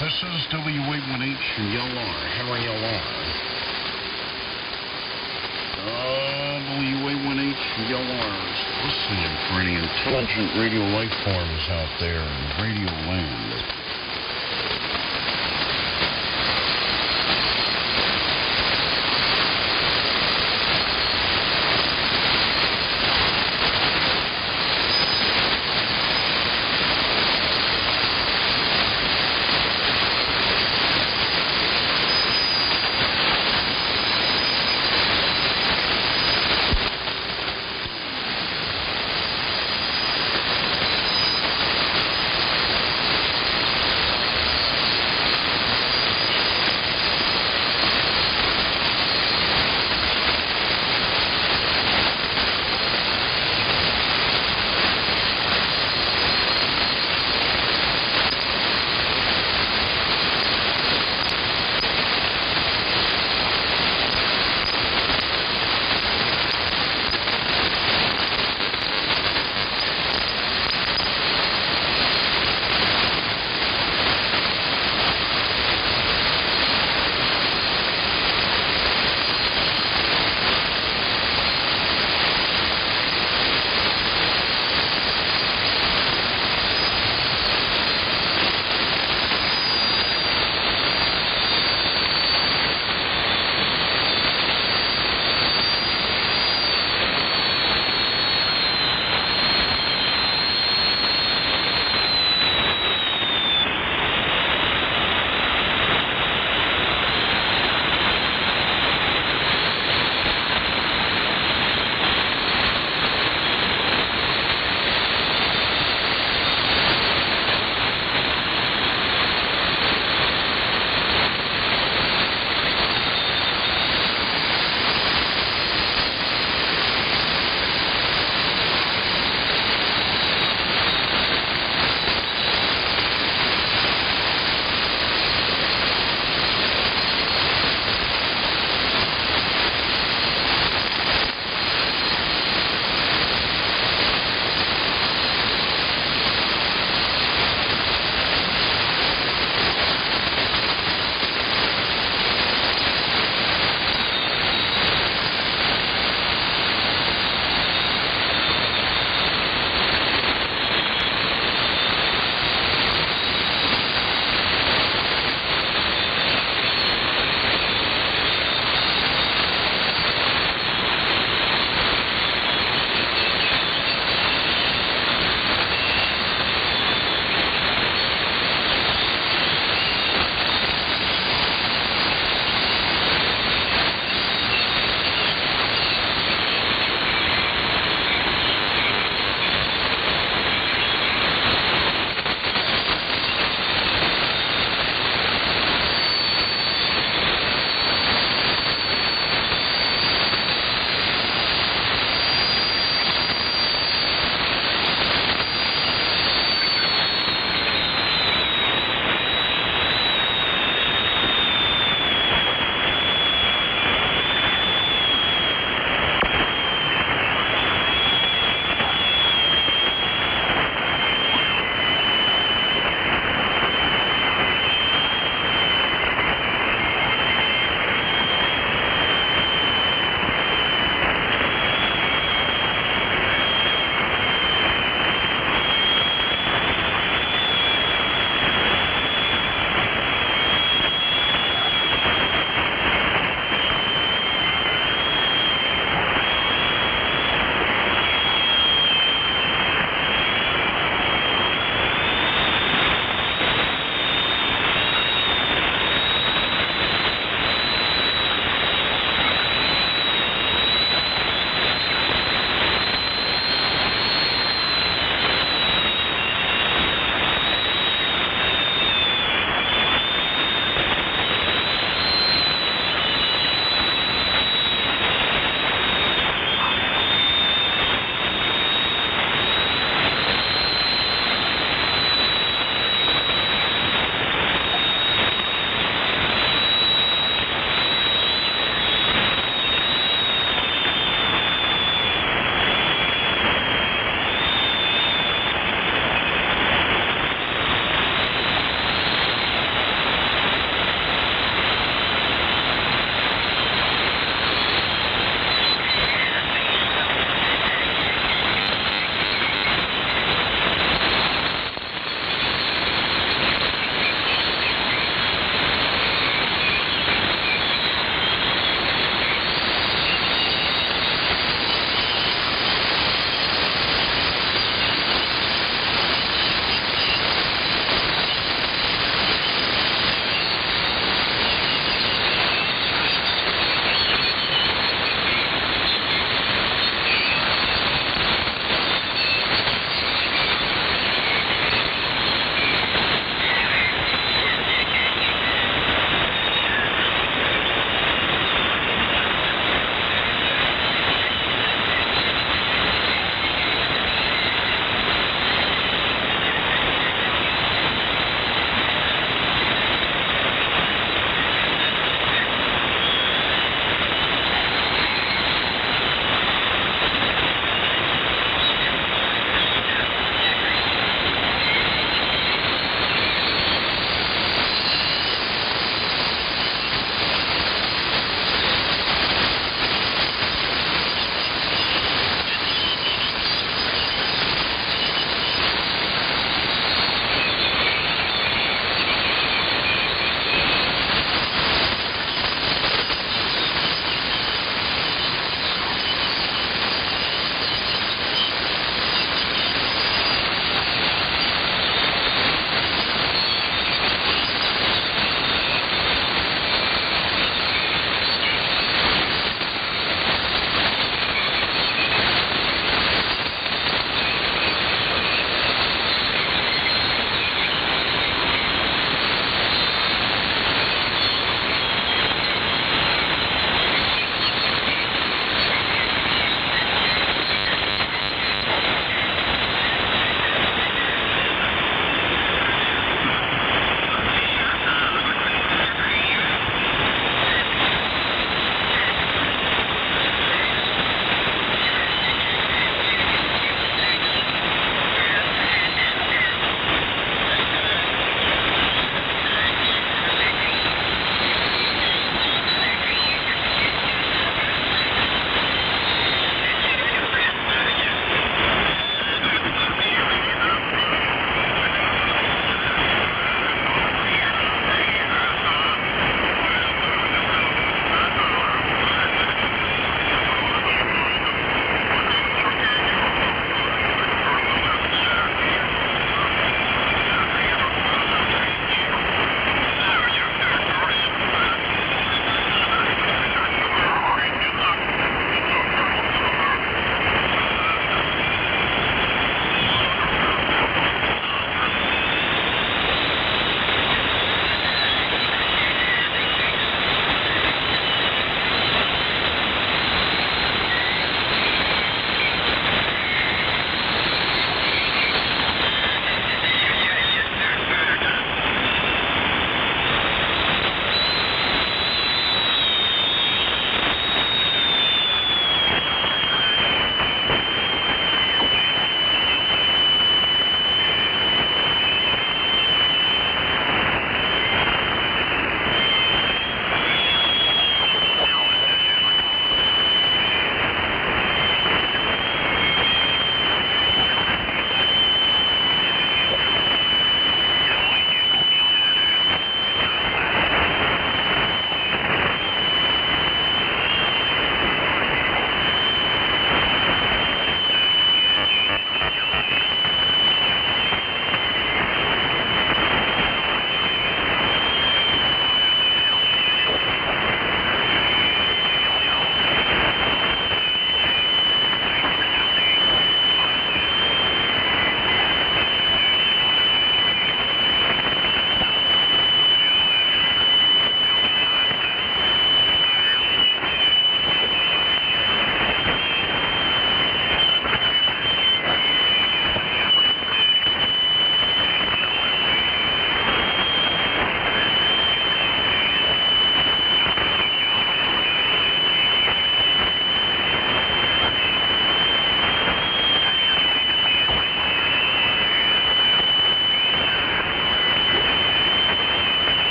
This is WA1H and YLR, Henry LR. WA1H and YLR is listening for any intelligent radio life forms out there in radio land.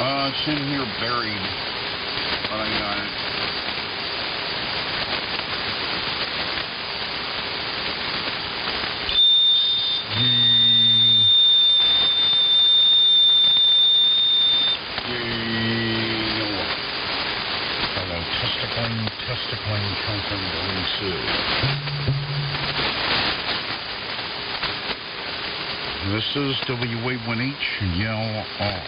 It's in here buried, but I got it. Hello, testicling, counting, going Sue. This is WA1H, yell R.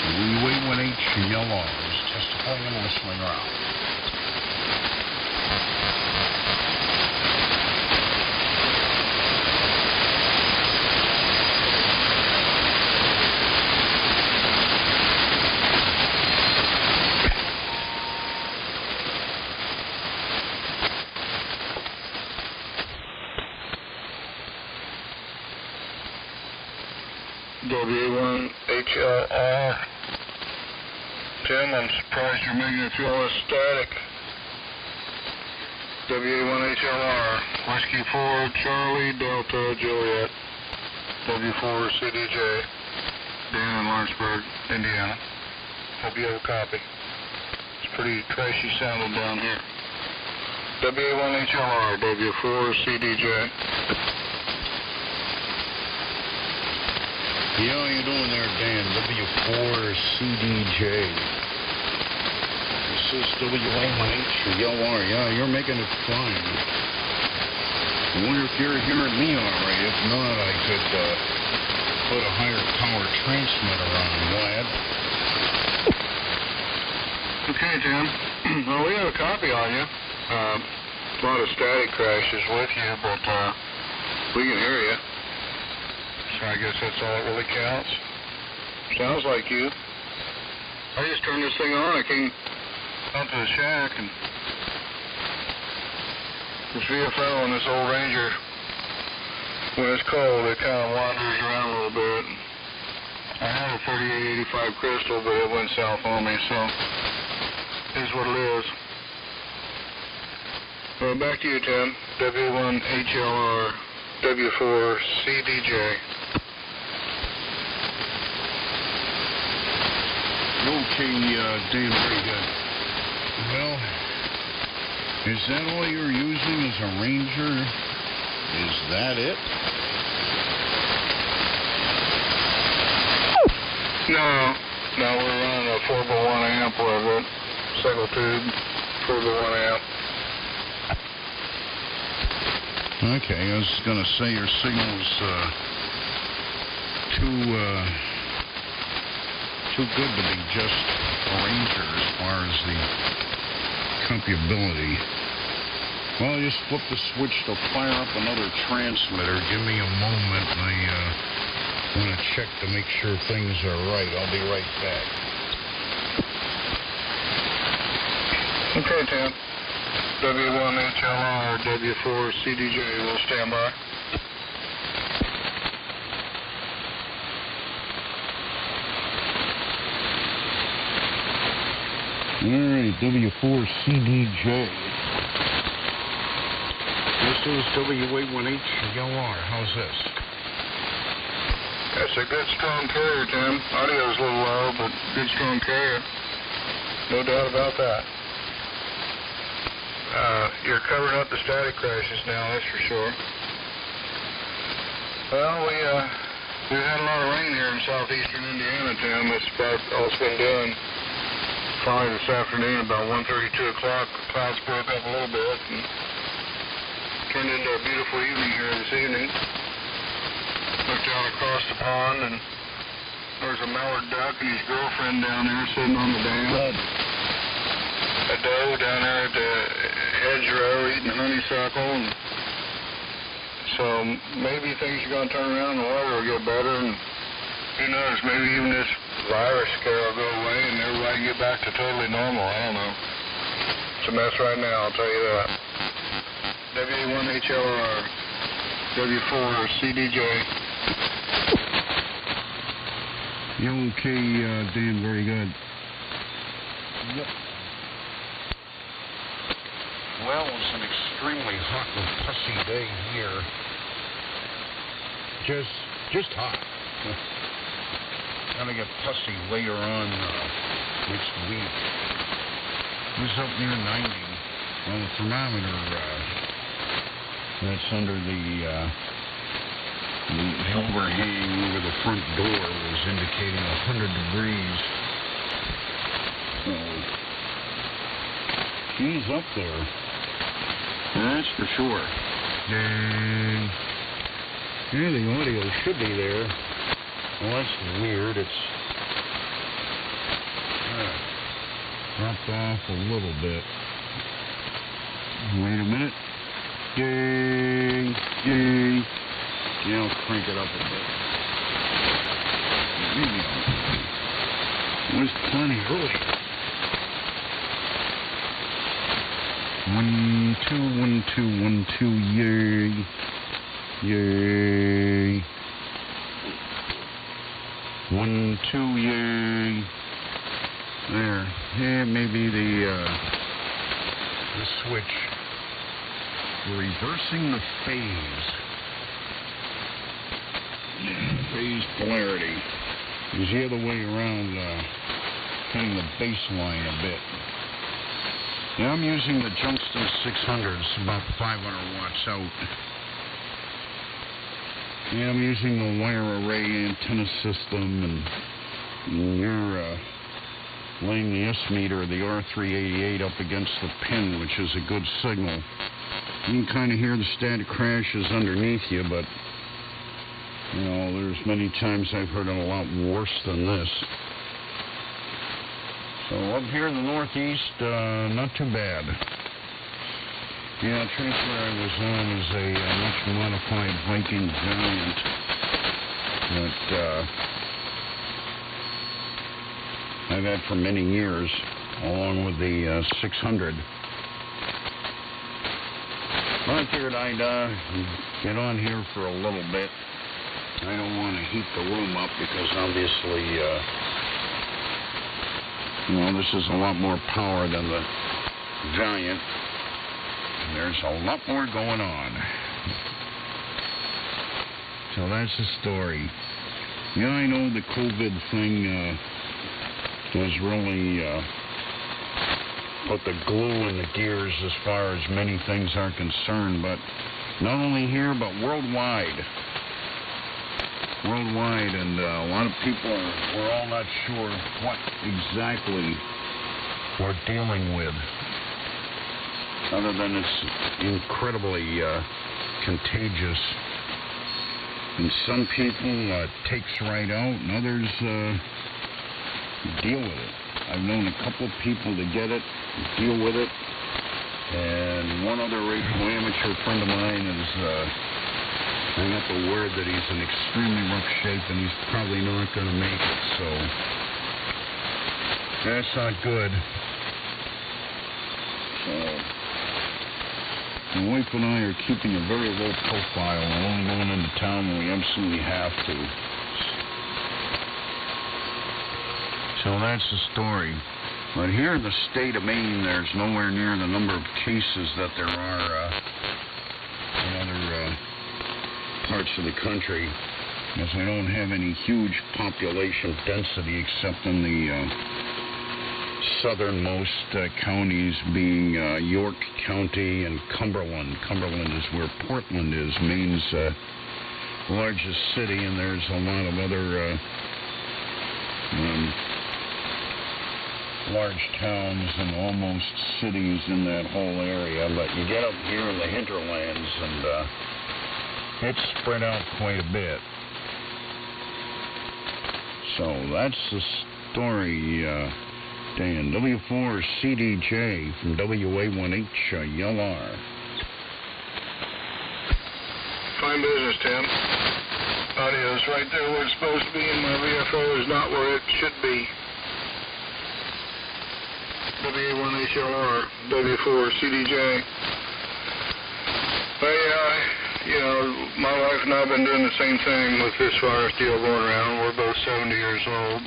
WA1H, yell R is testifying and whistling around. WA1HLR. Tim, I'm surprised you're making it feel less static. WA1HLR. Whiskey 4, Charlie, Delta, Juliet. W4CDJ. Dan in Lawrenceburg, Indiana. Hope you have a copy. It's pretty trashy sounding down here. WA1HLR, W4CDJ. Yeah, how you doing there, Dan? W4CDJ. This is WA1H, YLR. Yeah, you're making it fine. I wonder if you're hearing me all right. If not, I could put a higher power transmitter on, lad. Okay, Tim. Well, we have a copy on you. A lot of static crashes with you, but we can hear you. So I guess that's all that really counts. Sounds like you. I just turned this thing on. I came up to the shack, and this VFL and this old Ranger, when it's cold, it kind of wanders around a little bit. I have a 3885 Crystal, but it went south on me, so it is what it is. Well, back to you, Tim. W1HLR, W4CDJ. Okay, Dan, very good. Well, is that all you're using as a Ranger? Is that it? No, we're running a 4x1 amp with it. Single tube, 4x1 amp. Okay, I was going to say your signal's too good to be just a Ranger as far as the comparability. Well, I just flip the switch to fire up another transmitter. Give me a moment. I want to check to make sure things are right. I'll be right back. Okay, Tim. W1HLR, W4CDJ will stand by. Alright, W4CDJ. This is WA1HLR. How's this? That's a good strong carrier, Tim. Audio's a little low, but good strong carrier. No doubt about that. You're covering up the static crashes now, that's for sure. Well, we've had a lot of rain here in southeastern Indiana, Tim. That's about all it's been doing. Finally this afternoon, about 1:32 o'clock, the clouds broke up a little bit and turned into a beautiful evening here this evening. Looked out across the pond, and there's a mallard duck and his girlfriend down there sitting on the dam. A doe down there at the hedgerow eating honeysuckle, and so maybe things are going to turn around and the weather will get better, and who knows, maybe even this virus scare will go away and everybody get back to totally normal. I don't know. It's a mess right now, I'll tell you that. W1HLR, W4CDJ. You okay, Dan? Very good. Yep. Well, it's an extremely hot and pussy day here. Just hot. Gonna get pussy later on next week. It was up near 90. Well, the thermometer that's under the overhang over the front door was indicating 100 degrees. So, she's up there. That's for sure. And yeah, the audio should be there. Well, that's weird. It's dropped off a little bit. Wait a minute. Yay! Yay! Yeah, I'll crank it up a bit. There you go. It was plenty early. 1, 2, 1, 2, 1, 2, yay. Yay. 1, 2, yay. There. Yeah, maybe the switch. We're reversing the phase. Phase polarity. Is the other way around, hitting the baseline a bit. Yeah, I'm using the Junction 600s, about 500 watts out. Yeah, I'm using the wire array antenna system, and you're laying the S-meter, the R388, up against the pin, which is a good signal. You can kind of hear the static crashes underneath you, but, you know, there's many times I've heard it a lot worse than this. So up here in the northeast, not too bad. Yeah, the transfer I was on is a much modified Viking Valiant that I've had for many years, along with the 600. Well, I figured I'd get on here for a little bit. I don't want to heat the room up because obviously, you know, this is a lot more power than the Valiant. There's a lot more going on. So that's the story. Yeah, I know the COVID thing has really put the glue in the gears as far as many things are concerned, but not only here, but worldwide. Worldwide, and a lot of people we're all not sure what exactly we're dealing with, other than it's incredibly contagious. And some people it takes right out, and others deal with it. I've known a couple of people to get it, deal with it, and one other amateur friend of mine is I got the word that he's in extremely rough shape and he's probably not going to make it, so that's not good. So my wife and I are keeping a very low profile and only going into town when we absolutely have to. So that's the story. But here in the state of Maine, there's nowhere near the number of cases that there are in other parts of the country, as I don't have any huge population density except in the southernmost counties, being York County and Cumberland. Cumberland is where Portland is, Maine's largest city, and there's a lot of other large towns and almost cities in that whole area. But you get up here in the hinterlands and it's spread out quite a bit. So that's the story, Dan. W4 CDJ from WA1H YLR. Fine business, Tim. Audio is right there where it's supposed to be, and my VFO is not where it should be. WA1H YLR, W4 CDJ. You know, my wife and I have been doing the same thing with this virus deal going around. We're both 70 years old.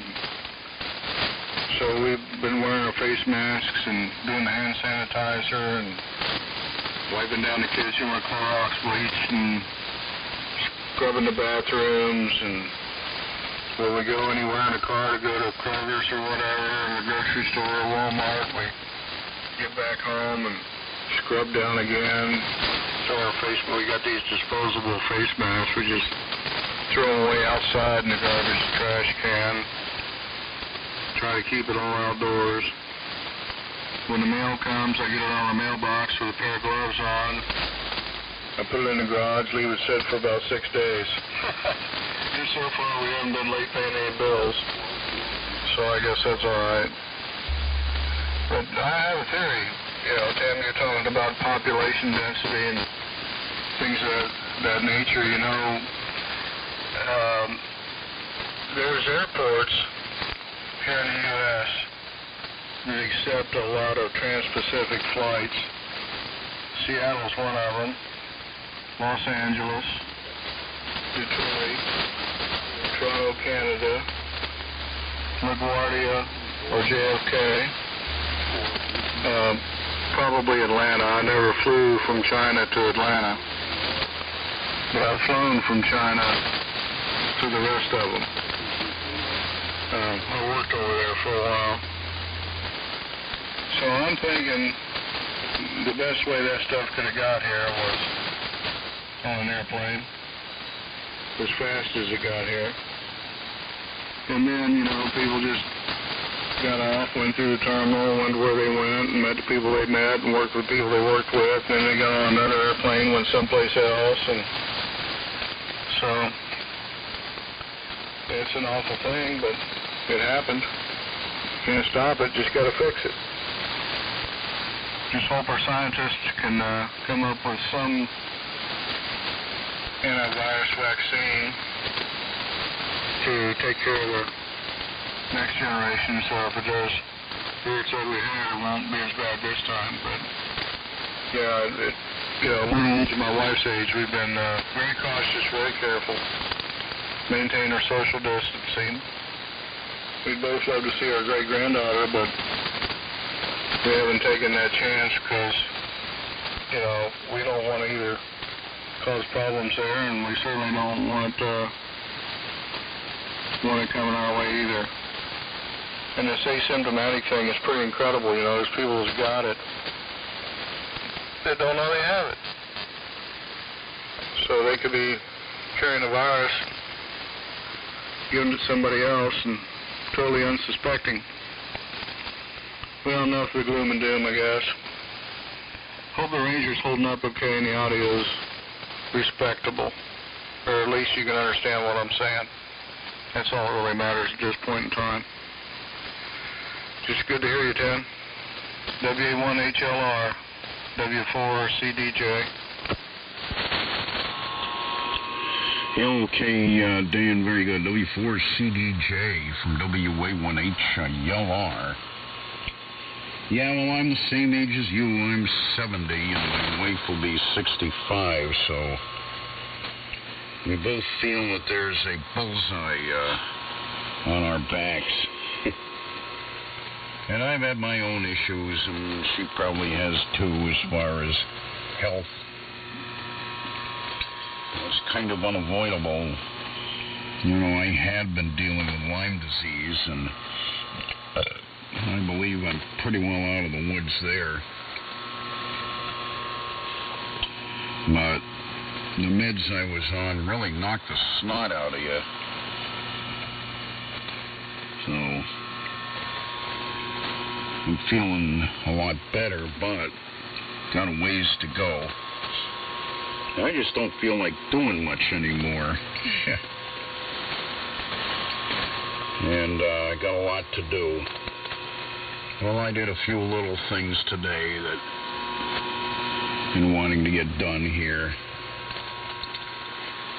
So we've been wearing our face masks and doing the hand sanitizer and wiping down the kitchen with Clorox bleach and scrubbing the bathrooms and when we go anywhere in the car to go to Kroger's or whatever, or the grocery store or Walmart, we get back home and scrub down again. Throw our face, we got these disposable face masks. We just throw them away outside in the garbage trash can. Try to keep it all outdoors. When the mail comes, I get it on a mailbox with a pair of gloves on. I put it in the garage, leave it sit for about 6 days. Just so far, we haven't been late paying any bills, so I guess that's all right. But I have a theory. You know, Tim, you're talking about population density and things of that nature. You know, there's airports here in the U.S. that accept a lot of trans-Pacific flights. Seattle's one of them. Los Angeles, Detroit, Toronto, Canada, LaGuardia, or JFK. Probably Atlanta. I never flew from China to Atlanta, but I've flown from China to the rest of them. I worked over there for a while. So I'm thinking the best way that stuff could have got here was on an airplane, as fast as it got here. And then, you know, people just got off, went through the terminal, went where they went, and met the people they met, and worked with people they worked with, and then they got on another airplane, went someplace else, and so it's an awful thing, but it happened. Can't stop it, just gotta fix it. Just hope our scientists can come up with some antivirus vaccine to take care of the next generation, so if it does rear its ugly head, it won't be as bad this time. But yeah, my age and my wife's age, we've been very cautious, very careful, maintain our social distancing. We'd both love to see our great-granddaughter, but we haven't taken that chance because, you know, we don't want to either cause problems there, and we certainly don't want it coming our way either. And this asymptomatic thing is pretty incredible. You know, there's people who's got it that don't know they have it. So they could be carrying a virus, giving it to somebody else, and totally unsuspecting. Well, enough of the gloom and doom, I guess. Hope the Ranger's holding up okay and the audio's respectable. Or at least you can understand what I'm saying. That's all that really matters at this point in time. Just good to hear you, Tim. WA1HLR, W4CDJ. Okay, Dan, very good. W4CDJ from WA1HLR. Yeah, well, I'm the same age as you. I'm 70, and my wife will be 65, so we both feel that there's a bullseye on our backs. And I've had my own issues, and she probably has too, as far as health. It's kind of unavoidable. You know, I had been dealing with Lyme disease, and I believe I'm pretty well out of the woods there. But the meds I was on really knocked the snot out of you. So I'm feeling a lot better, but got a ways to go. I just don't feel like doing much anymore. And I got a lot to do. Well, I did a few little things today that I've been wanting to get done here.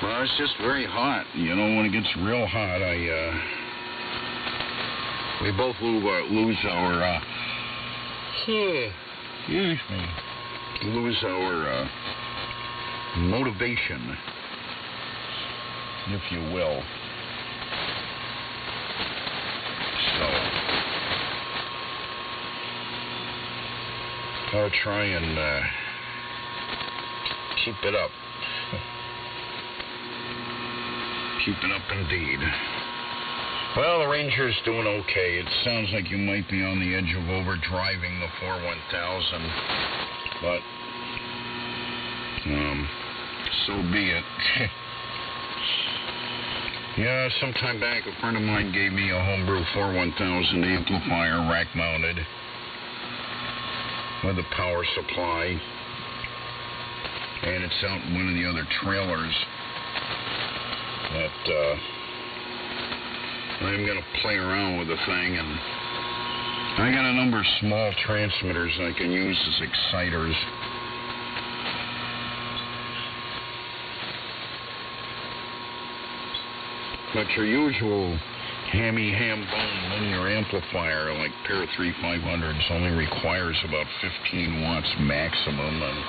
Well, it's just very hot. You know, when it gets real hot, we both lose our, excuse me, lose our motivation, if you will. So I'll try and keep it up. Keep it up indeed. Well, the Ranger's doing okay. It sounds like you might be on the edge of overdriving the 41000, but so be it. Yeah, some time back, a friend of mine gave me a homebrew 41000 amplifier, rack-mounted, with a power supply, and it's out in one of the other trailers that I'm going to play around with the thing, and I got a number of small transmitters I can use as exciters. But your usual hammy ham bone linear amplifier like Pair 3500s only requires about 15 watts maximum, and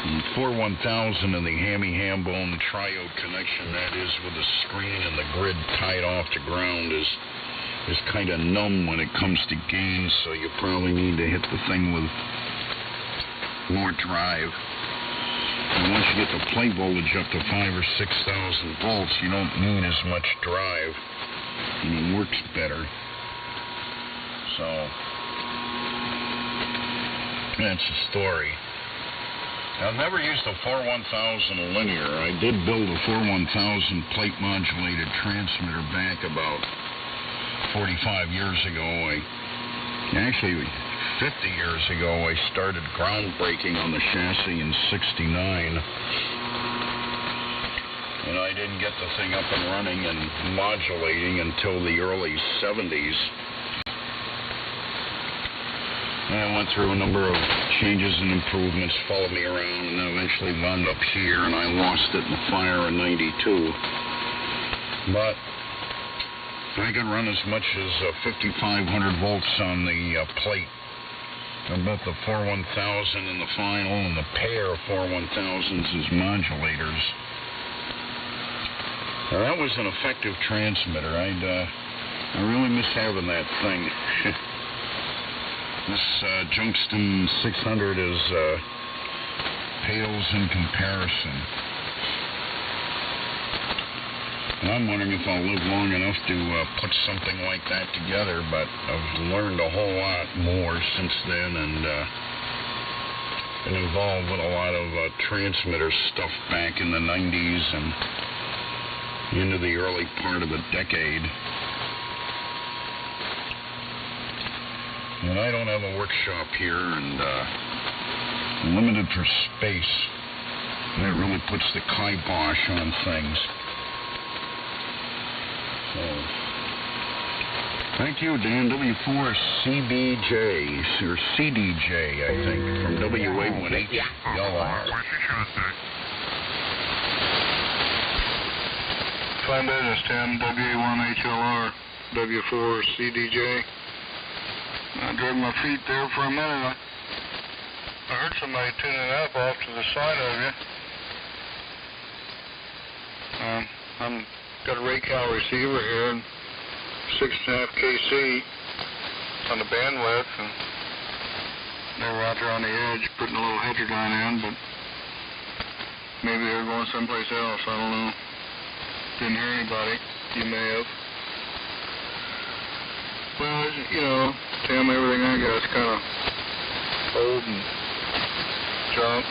the 41000 and the hammy ham bone triode connection, that is with the screen and the grid tied off to ground, is kind of numb when it comes to gain, so you probably need to hit the thing with more drive. And once you get the plate voltage up to 5,000 or 6,000 volts, you don't need as much drive, and it works better. So that's the story. I've never used a 41000 linear. I did build a 41000 plate modulated transmitter back about 45 years ago. Actually, 50 years ago, I started groundbreaking on the chassis in '69. And I didn't get the thing up and running and modulating until the early 70s. And I went through a number of changes and improvements, followed me around, and eventually wound up here, and I lost it in the fire in '92. But I could run as much as 5,500 volts on the plate on both the 41000 and the final, and the pair of 41000s as modulators. Now, that was an effective transmitter. I really miss having that thing. This Junction 600 pales in comparison. And I'm wondering if I'll live long enough to put something like that together, but I've learned a whole lot more since then, and been involved with a lot of transmitter stuff back in the 90s and into the early part of the decade. And I don't have a workshop here, and I'm limited for space. And that really puts the kibosh on things. So, thank you, Dan. W4CBJ, or CDJ, I think, from W81HLR. Fine business, Tim. W81HLR, W4CDJ. I dragged my feet there for a minute. I heard somebody tuning up off to the side of you. I'm got a Raycal receiver here, and 6.5 kc on the bandwidth, and they were out there on the edge putting a little heterodyne in, but maybe they're going someplace else. I don't know. Didn't hear anybody. You may have. Well, you know, Tim, everything I got is kind of old and junk.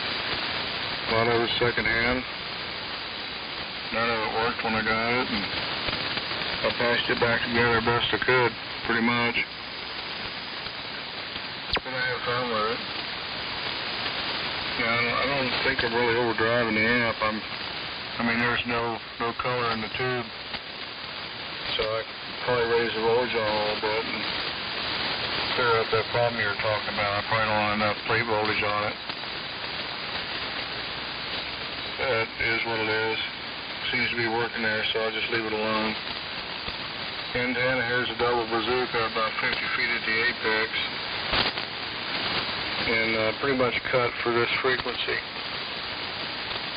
A lot of it secondhand. None of it worked when I got it, and I patched it back together best I could, pretty much. But I have fun with it. Yeah, I don't think I'm really overdriving the amp. I mean, there's no color in the tube, so I could probably raise the voltage on a little bit and clear up that problem you were talking about. I probably don't have enough plate voltage on it. That is what it is. Seems to be working there, so I'll just leave it alone. Antenna here's a double bazooka, about 50 feet at the apex, and pretty much cut for this frequency.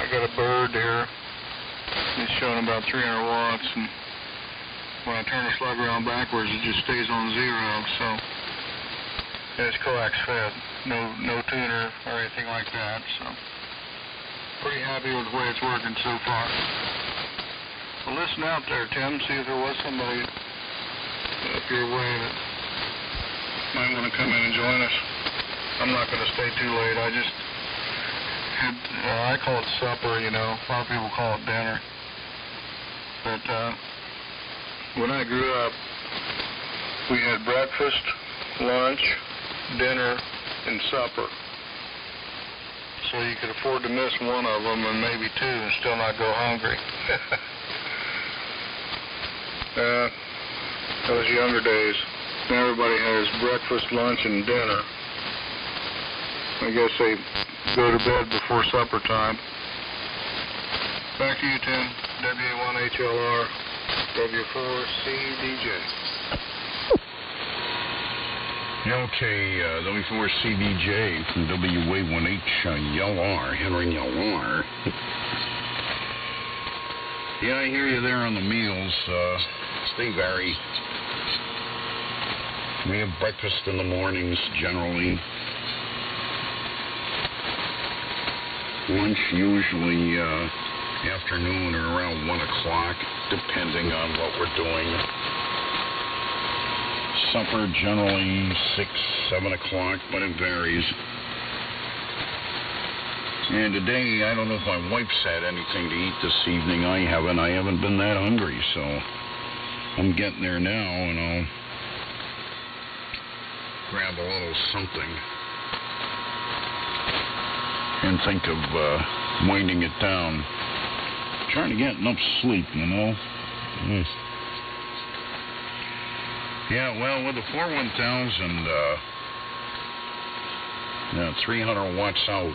I got a bird here. It's showing about 300 watts, and when I turn the slug around backwards, it just stays on 0. So and it's coax fed, no tuner or anything like that. So pretty happy with the way it's working so far. Well, listen out there, Tim. See if there was somebody up your way that might want to come in and join us. I'm not going to stay too late. I just had, I call it supper, you know. A lot of people call it dinner. But when I grew up, we had breakfast, lunch, dinner, and supper. So you could afford to miss one of them and maybe two and still not go hungry. Those younger days. Now everybody has breakfast, lunch, and dinner. I guess they go to bed before supper time. Back to you, Tim. WA1HLR, W4CDJ. Okay, W4CBJ from WA1HLR, Henry LR. Yeah, I hear you there on the meals. They vary. We have breakfast in the mornings, generally. Lunch usually afternoon or around 1 o'clock, depending on what we're doing. Supper generally 6, 7 o'clock, but it varies. And today, I don't know if my wife's had anything to eat this evening. I haven't been that hungry, so I'm getting there now, and I'll grab a little something and think of winding it down. Trying to get enough sleep, you know. Yeah, well, with the 41000, 300 watts out,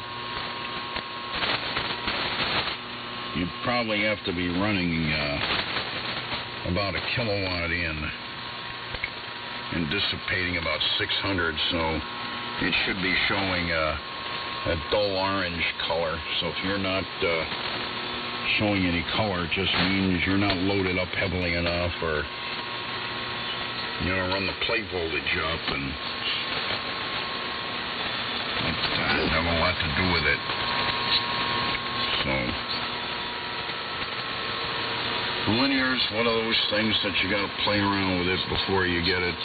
you'd probably have to be running about a kilowatt in and dissipating about 600, so it should be showing a dull orange color. So if you're not showing any color, it just means you're not loaded up heavily enough, or run the plate voltage up, and that have a lot to do with it. So linear's one of those things that you got to play around with it before you get it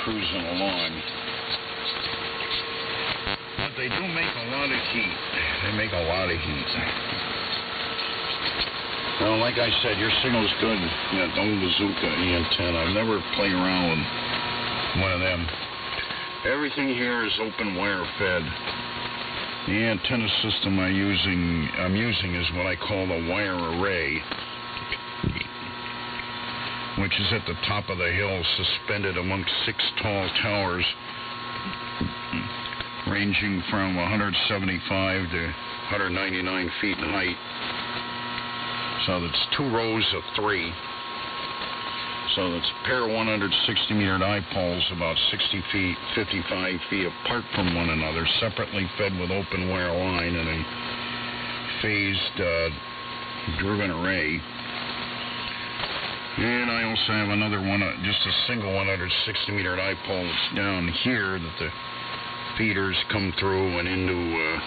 cruising along. But they do make a lot of heat. They make a lot of heat. Well, like I said, your signal's good. That old bazooka E10. I've never played around with one of them. Everything here is open wire fed. The antenna system I'm using is what I call the wire array, which is at the top of the hill, suspended amongst 6 tall towers, ranging from 175 to 199 feet in height. So that's 2 rows of 3. So that's a pair of 160-meter dipoles about 60 feet, 55 feet apart from one another, separately fed with open wire line and a phased driven array. And I also have another one, just a single 160-meter dipole that's down here that the feeders come through and into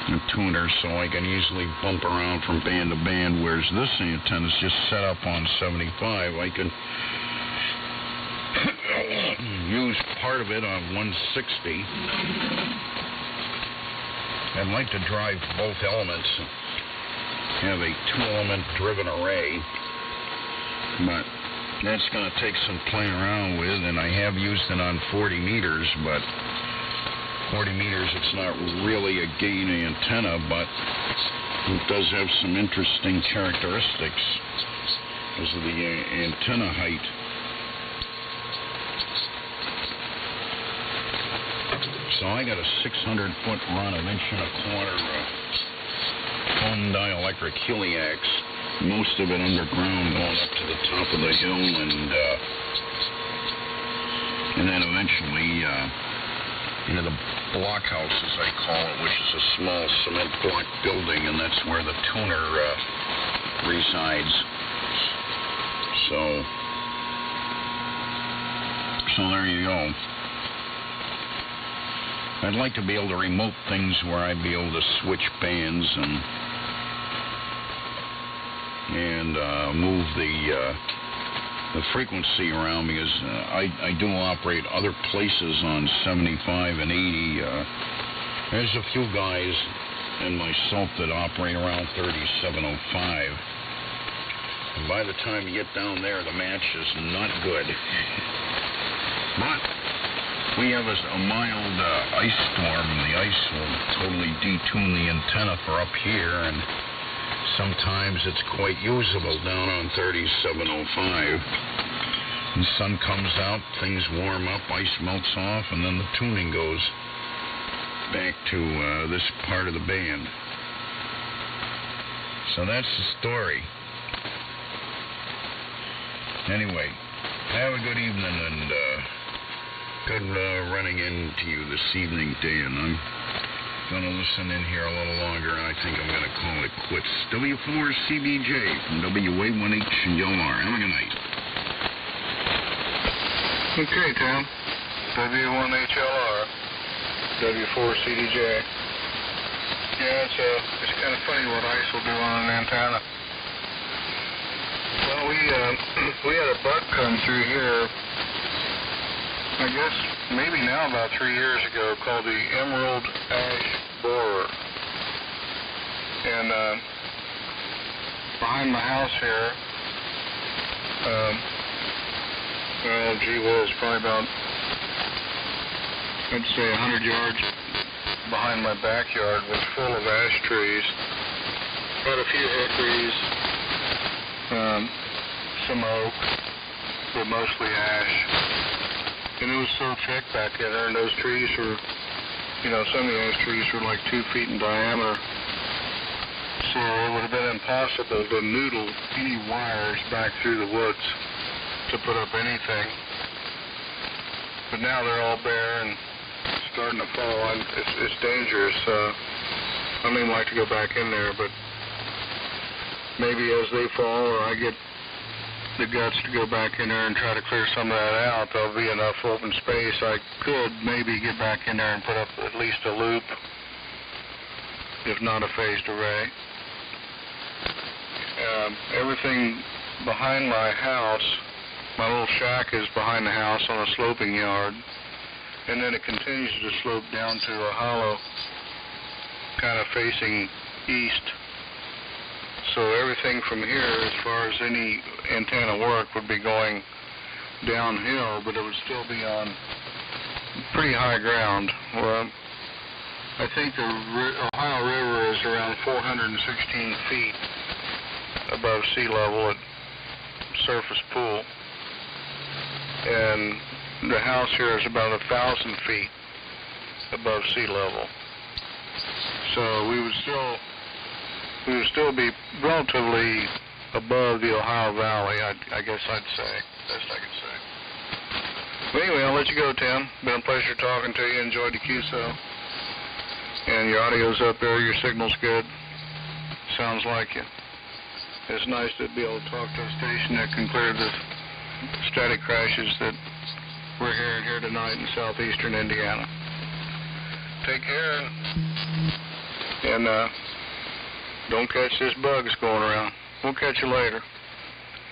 the tuner, so I can easily bump around from band to band, whereas this antenna is just set up on 75. I can use part of it on 160. I'd like to drive both elements, have a 2-element driven array, but that's going to take some playing around with, and I have used it on 40 meters, but 40 meters, it's not really a gain antenna, but it does have some interesting characteristics because of the antenna height. So I got a 600-foot run of 1.25" foam dielectric heliax, most of it underground, going up to the top of the hill, and then eventually into the blockhouse, as I call it, which is a small cement block building, and that's where the tuner resides. So there you go. I'd like to be able to remote things where I'd be able to switch bands and and move the frequency around, because I do operate other places on 75 and 80. There's a few guys and myself that operate around 3705. And by the time you get down there, the match is not good. But we have a mild ice storm. The ice will totally detune the antenna for up here, and sometimes it's quite usable down on 3705. The sun comes out, things warm up, ice melts off, and then the tuning goes back to this part of the band. So that's the story. Anyway, have a good evening, and good running into you this evening, Dan. I'm going to listen in here a little longer, and I think I'm going to call it quits. W4CBJ from WA1HLR. Have a good night. Okay, Tim. W1HLR, W4CDJ. Yeah, it's kind of funny what ice will do on an antenna. Well, we had a bug come through here, I guess maybe now about 3 years ago, called the emerald ash borer. And behind my house here, well, gee whiz, probably about, I'd say 100 yards behind my backyard was full of ash trees. Got a few hickories, some oak, but mostly ash. And it was so thick back in there, and those trees were, some of the ash trees were like 2 feet in diameter. So it would have been impossible to noodle any wires back through the woods to put up anything. But now they're all bare and starting to fall. It's dangerous. I don't even like to go back in there, but maybe as they fall, or I get the guts to go back in there and try to clear some of that out, there'll be enough open space I could maybe get back in there and put up at least a loop, if not a phased array. Everything behind my house, my little shack is behind the house on a sloping yard, and then it continues to slope down to a hollow, kind of facing east. So everything from here, as far as any antenna work, would be going downhill, but it would still be on pretty high ground. Well, I think the Ohio River is around 416 feet above sea level at surface pool, and the house here is about 1,000 feet above sea level. So we would still be relatively above the Ohio Valley, I guess I'd say. Best I could say. But anyway, I'll let you go, Tim. Been a pleasure talking to you. Enjoyed the QSO. And your audio's up there. Your signal's good. Sounds like you. It's nice to be able to talk to a station that can clear the static crashes that we're hearing here tonight in southeastern Indiana. Take care, and don't catch this bug that's going around. We'll catch you later.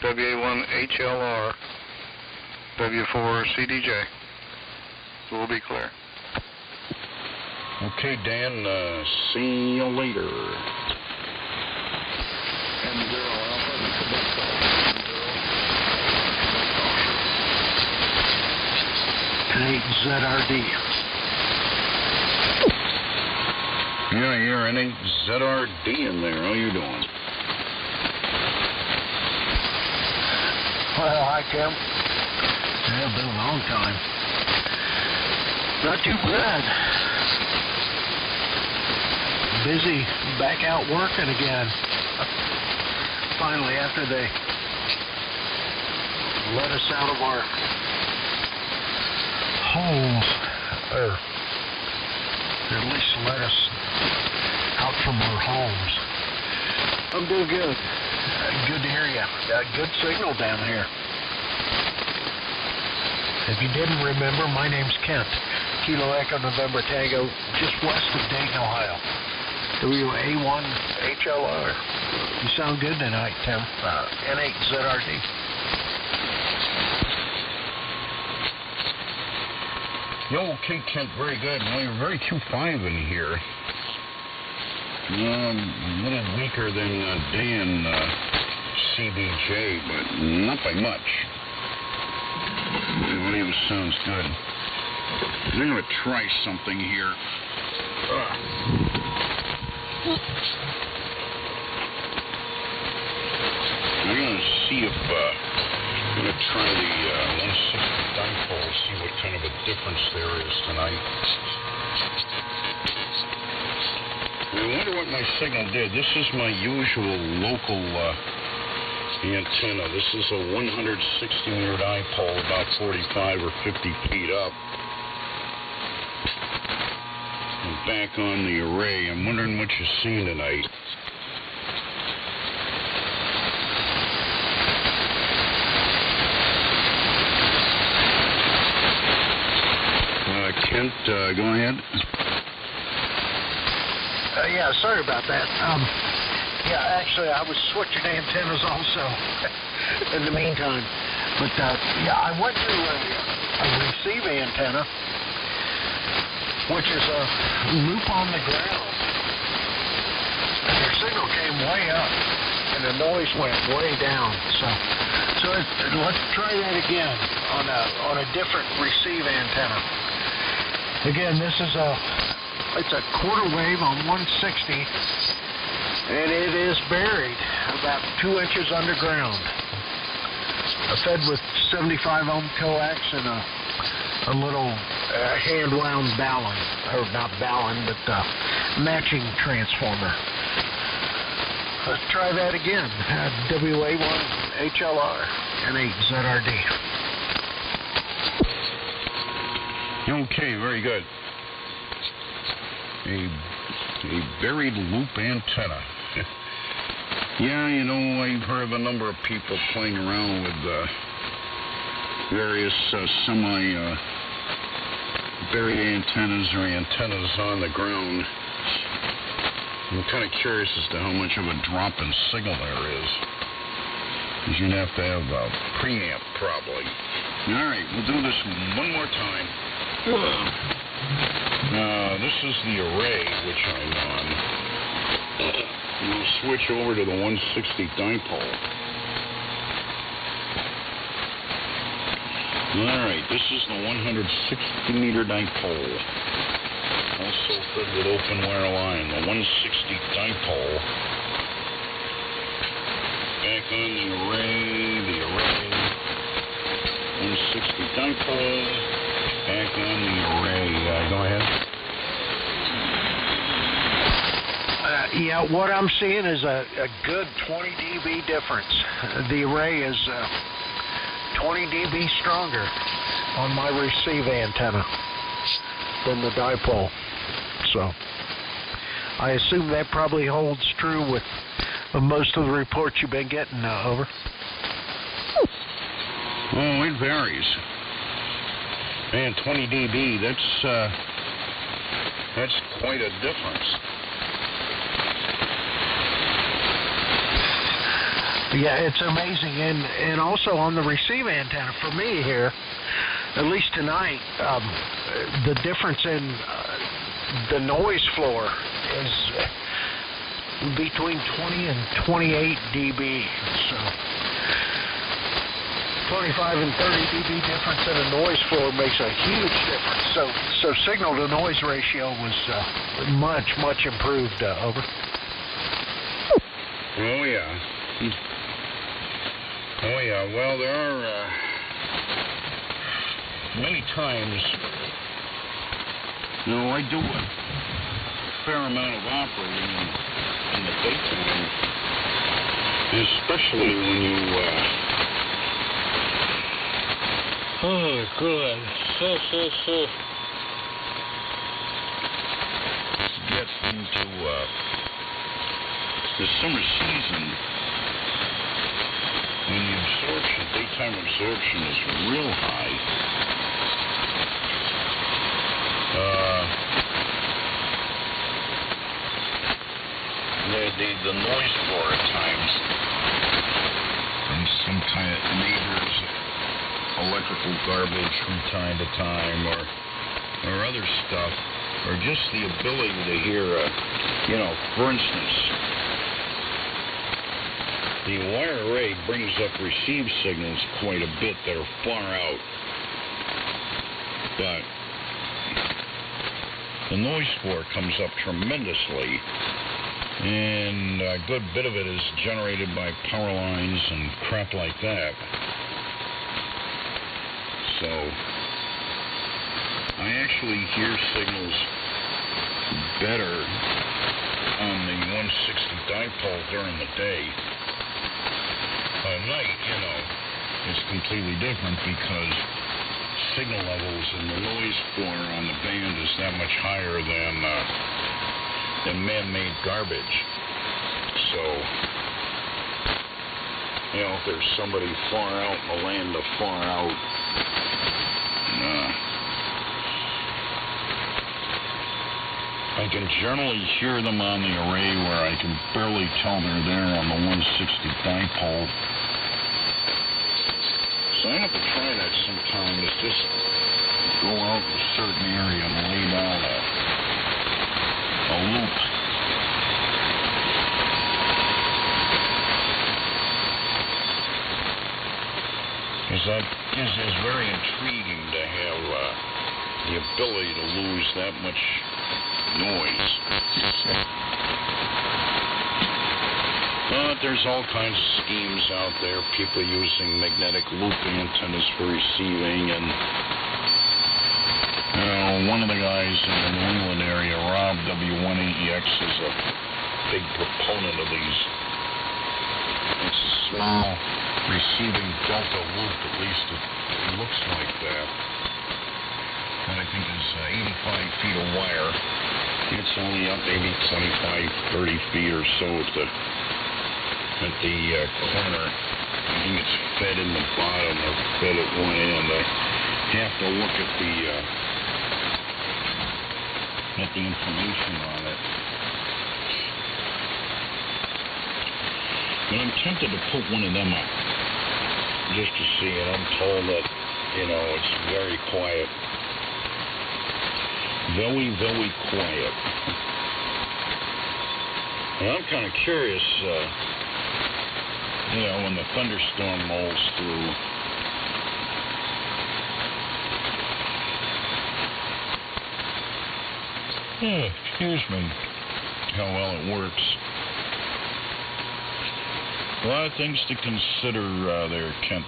WA1HLR, W4CDJ. We'll be clear. Okay, Dan, see you later. And Zero Alpha, N8 ZRD. Yeah, you're N8 ZRD in there. How you doing? Well, hi, Tim. Yeah, been a long time. Not too bad. Busy, back out working again. Finally, after they let us out of our homes, or at least let us out from our homes. I'm doing good. Good to hear you. Good signal down here. If you didn't remember, my name's Kent. Kilo Echo November Tango, just west of Dayton, Ohio. WA1HLR. You sound good tonight, Tim. N8ZRD. Yo, okay, Kent, very good. Well, you're very Q5 in here. A little weaker than Dan CBJ, but not by much. The audio sounds good. I'm going to try something here. I'm going to see if I'm going to try the 160 dipole, see what kind of a difference there is tonight. I wonder what my signal did. This is my usual local antenna. This is a 160 meter dipole, about 45 or 50 feet up. And back on the array. I'm wondering what you're seeing tonight. Kent, go ahead. Yeah, sorry about that. Yeah, actually, I was switching antennas also in the meantime. But, yeah, I went to a receive antenna, which is a loop on the ground. And your signal came way up, and the noise went way down. So let's try that again on a different receive antenna. Again, this is it's a quarter wave on 160, and it is buried about 2 inches underground. Fed with 75 ohm coax and a little hand-wound ballon, or not ballon, but matching transformer. Let's try that again. WA1HLR N8ZRD. Okay, very good. A buried loop antenna. Yeah, you know, I've heard of a number of people playing around with various semi-buried antennas or antennas on the ground. I'm kind of curious as to how much of a drop in signal there is. Because you'd have to have a preamp, probably. All right, we'll do this one more time. This is the array which I'm on. We'll switch over to the 160 dipole. Alright, this is the 160 meter dipole. Also fed with open wire line, the 160 dipole. Back on the array, 160 dipole. Back on the array. Go ahead. Yeah, what I'm seeing is a good 20 dB difference. The array is 20 dB stronger on my receive antenna than the dipole. So I assume that probably holds true with most of the reports you've been getting. Over. Oh, it varies. Man, 20 dB, that's quite a difference. Yeah, it's amazing. And also on the receive antenna, for me here, at least tonight, the difference in the noise floor is between 20 and 28 dB. So 25 and 30 dB difference in a noise floor makes a huge difference. So signal to noise ratio was much improved. Over. Oh yeah. Oh yeah. Well, there are many times. You know, I do a fair amount of operating in the daytime, especially when you. Oh, good. Get into the summer season when the absorption, daytime absorption is real high. the noise floor at times from some kind of neighbor's electrical garbage from time to time, or other stuff, or just the ability to hear, for instance, the wire array brings up receive signals quite a bit that are far out, but the noise floor comes up tremendously, and a good bit of it is generated by power lines and crap like that. So I actually hear signals better on the 160 dipole during the day. At night, it's completely different because signal levels and the noise floor on the band is that much higher than man-made garbage. So, if there's somebody far out in the land of far out, I can generally hear them on the array where I can barely tell they're there on the 160 dipole. So I have to try that sometime, is just go out in a certain area and lay down a loop. Because that is very intriguing to have the ability to lose that much noise. But there's all kinds of schemes out there, people using magnetic loop antennas for receiving, and one of the guys in the New England area, Rob W1AEX, is a big proponent of these. It's a small receiving delta loop, at least it looks like that. And I think it's 85 feet of wire. It's only up maybe 25, 30 feet or so at the corner. I think it's fed in the bottom or fed at one end. I have to look at the information on it. But I'm tempted to put one of them up just to see, and I'm told that, it's very quiet. Very, very quiet. And I'm kind of curious, when the thunderstorm rolls through, excuse me, how well it works. A lot of things to consider there, Kent.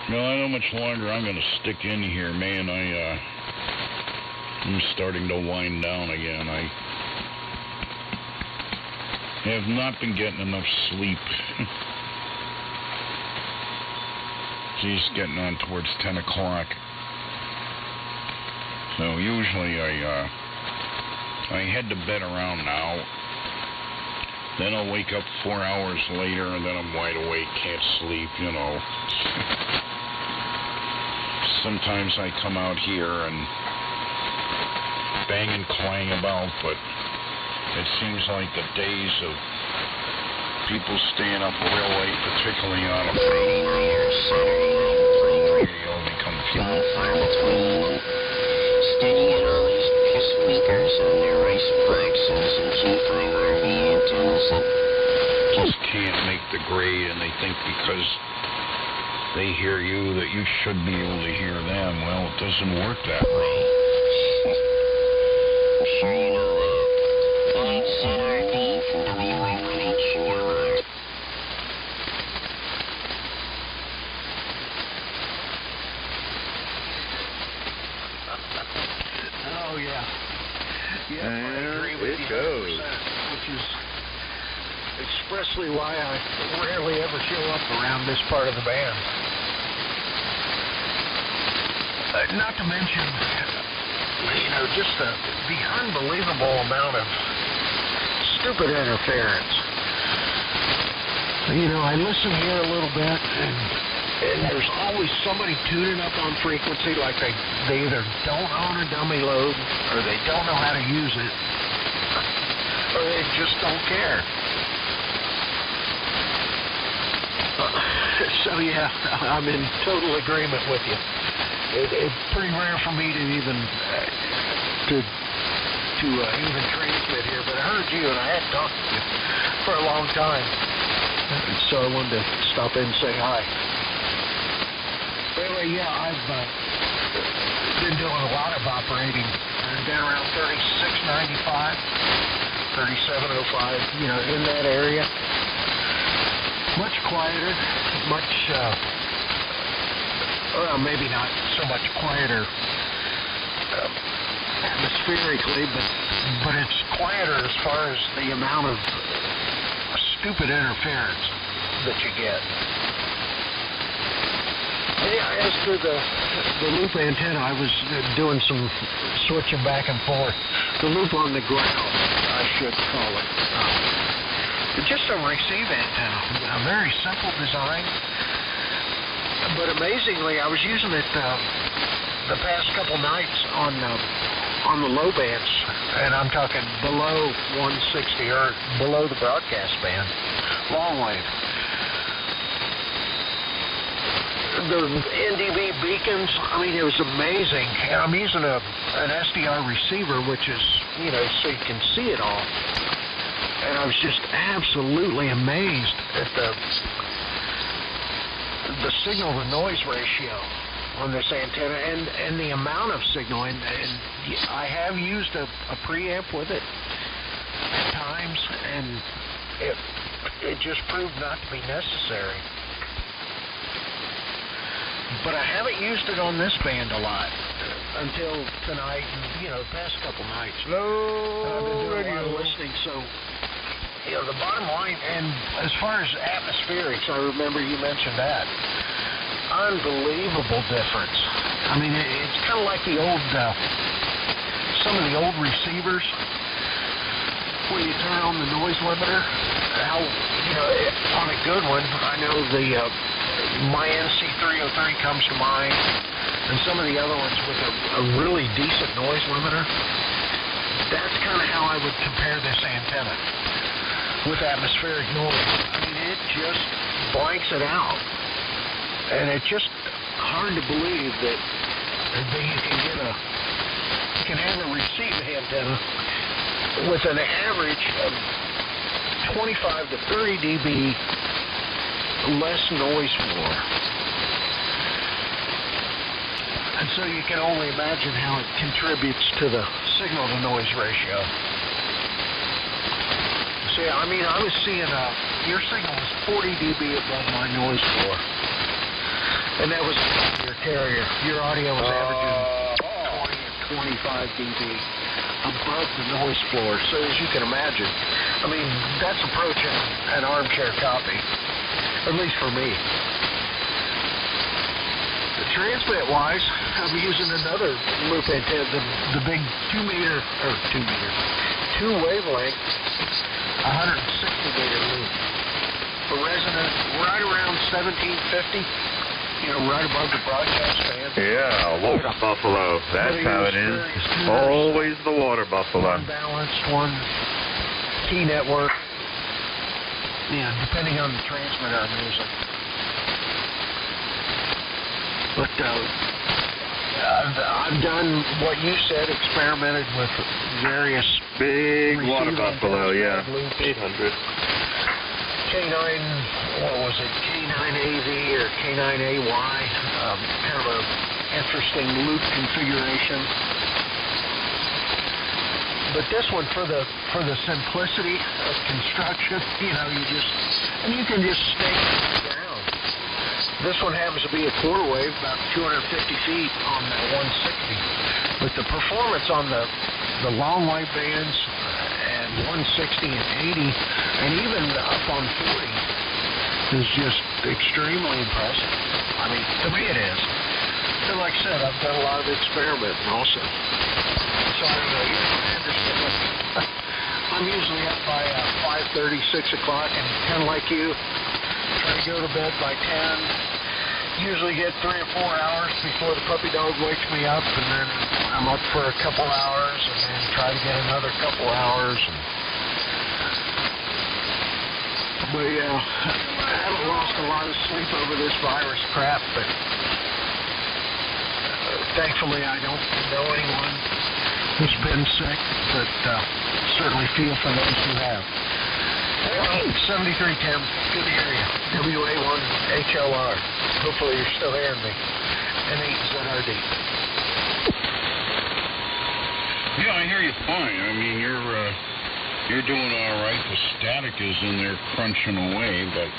Well, I know how much longer I'm going to stick in here, man. I'm starting to wind down again. I have not been getting enough sleep. Geez, getting on towards 10 o'clock. So usually I head to bed around now. Then I'll wake up 4 hours later, and then I'm wide awake, can't sleep, Sometimes I come out here and bang and clang about, but it seems like the days of people staying up real late, particularly on a radio, become few. Steady in all these speakers and their race boxes and keep over the antennas that just can't make the grade, and they think because they hear you that you should be able to hear them. Well, it doesn't work that way. I'm sure you know that. ZRD from W1HQR. Oh, yeah. Yeah, I agree with you 100%, which is expressly why I rarely ever show up around this part of the band. Not to mention, just the unbelievable amount of stupid interference. I listen here a little bit, and there's always somebody tuning up on frequency like they either don't own a dummy load or they don't know how to use it. or they just don't care. So yeah, I'm in total agreement with you. It's pretty rare for me to even even transmit here, but I heard you and I hadn't talked to you for a long time, so I wanted to stop in and say hi. Anyway, yeah, I've been doing a lot of operating down around 3695, 3705, in that area. Much quieter, much, well, maybe not so much quieter atmospherically, but it's quieter as far as the amount of stupid interference that you get. Yeah, as to the loop antenna, I was doing some switching back and forth. The loop on the ground, I should call it. Just a receive antenna, a very simple design, but amazingly, I was using it the past couple nights on the low bands, and I'm talking below 160 or below the broadcast band, long wave. The NDB beacons, I mean, it was amazing. And I'm using an SDR receiver, which is, so you can see it all. And I was just absolutely amazed at the signal-to-noise ratio on this antenna and the amount of signal. And I have used a preamp with it at times, and it just proved not to be necessary. But I haven't used it on this band a lot until tonight and, the past couple nights. I've been doing a lot of listening, so... the bottom line, and as far as atmospherics, I remember you mentioned that. Unbelievable difference. I mean, it's kind of like the old, some of the old receivers, when you turn on the noise limiter. How, on a good one, I know my NC303 comes to mind, and some of the other ones with a really decent noise limiter. That's kind of how I would compare this antenna with atmospheric noise. I mean, it just blanks it out. And it's just hard to believe that you can have a receive antenna with an average of 25 to 30 dB less noise floor. And so you can only imagine how it contributes to the signal-to-noise ratio. See, I mean, I was seeing your signal was 40 dB above my noise floor. And that was your carrier. Your audio was averaging 20 and 25 dB above the noise floor. So as you can imagine, I mean, that's approaching an armchair copy, at least for me. Transmit-wise, I'm using another loop antenna, the big 2 wavelength, 160 meter loop. A resonant right around 1750, right above the broadcast band. Yeah, water buffalo. That's how it is. Always the water buffalo. One balanced, one key network. Yeah, depending on the transmitter I'm using. But I've done what you said, experimented with various big water buffalo, yeah, 800. K9, what was it, K9AV or K9AY, kind of a interesting loop configuration. But this one, for the simplicity of construction, you can just stake it down. This one happens to be a quarter wave, about 250 feet on that 160. But the performance on the long wave bands and 160 and 80, and even up on 40, is just extremely impressive. I mean, to me it is. And like I said, I've done a lot of experimenting also. So I don't know, I understand. I'm usually up by 5:30, 6 o'clock, and kind of like you, try to go to bed by 10. Usually get 3 or 4 hours before the puppy dog wakes me up, and then I'm up for a couple hours, and then try to get another couple hours. And But yeah, I haven't lost a lot of sleep over this virus crap, but thankfully I don't know anyone who's been sick, but certainly feel for those who have. 73 Tim, good to hear you. WA1HLR. Hopefully you're still hearing me. N8ZRD. Yeah, I hear you fine. I mean, you're doing all right. The static is in there crunching away, but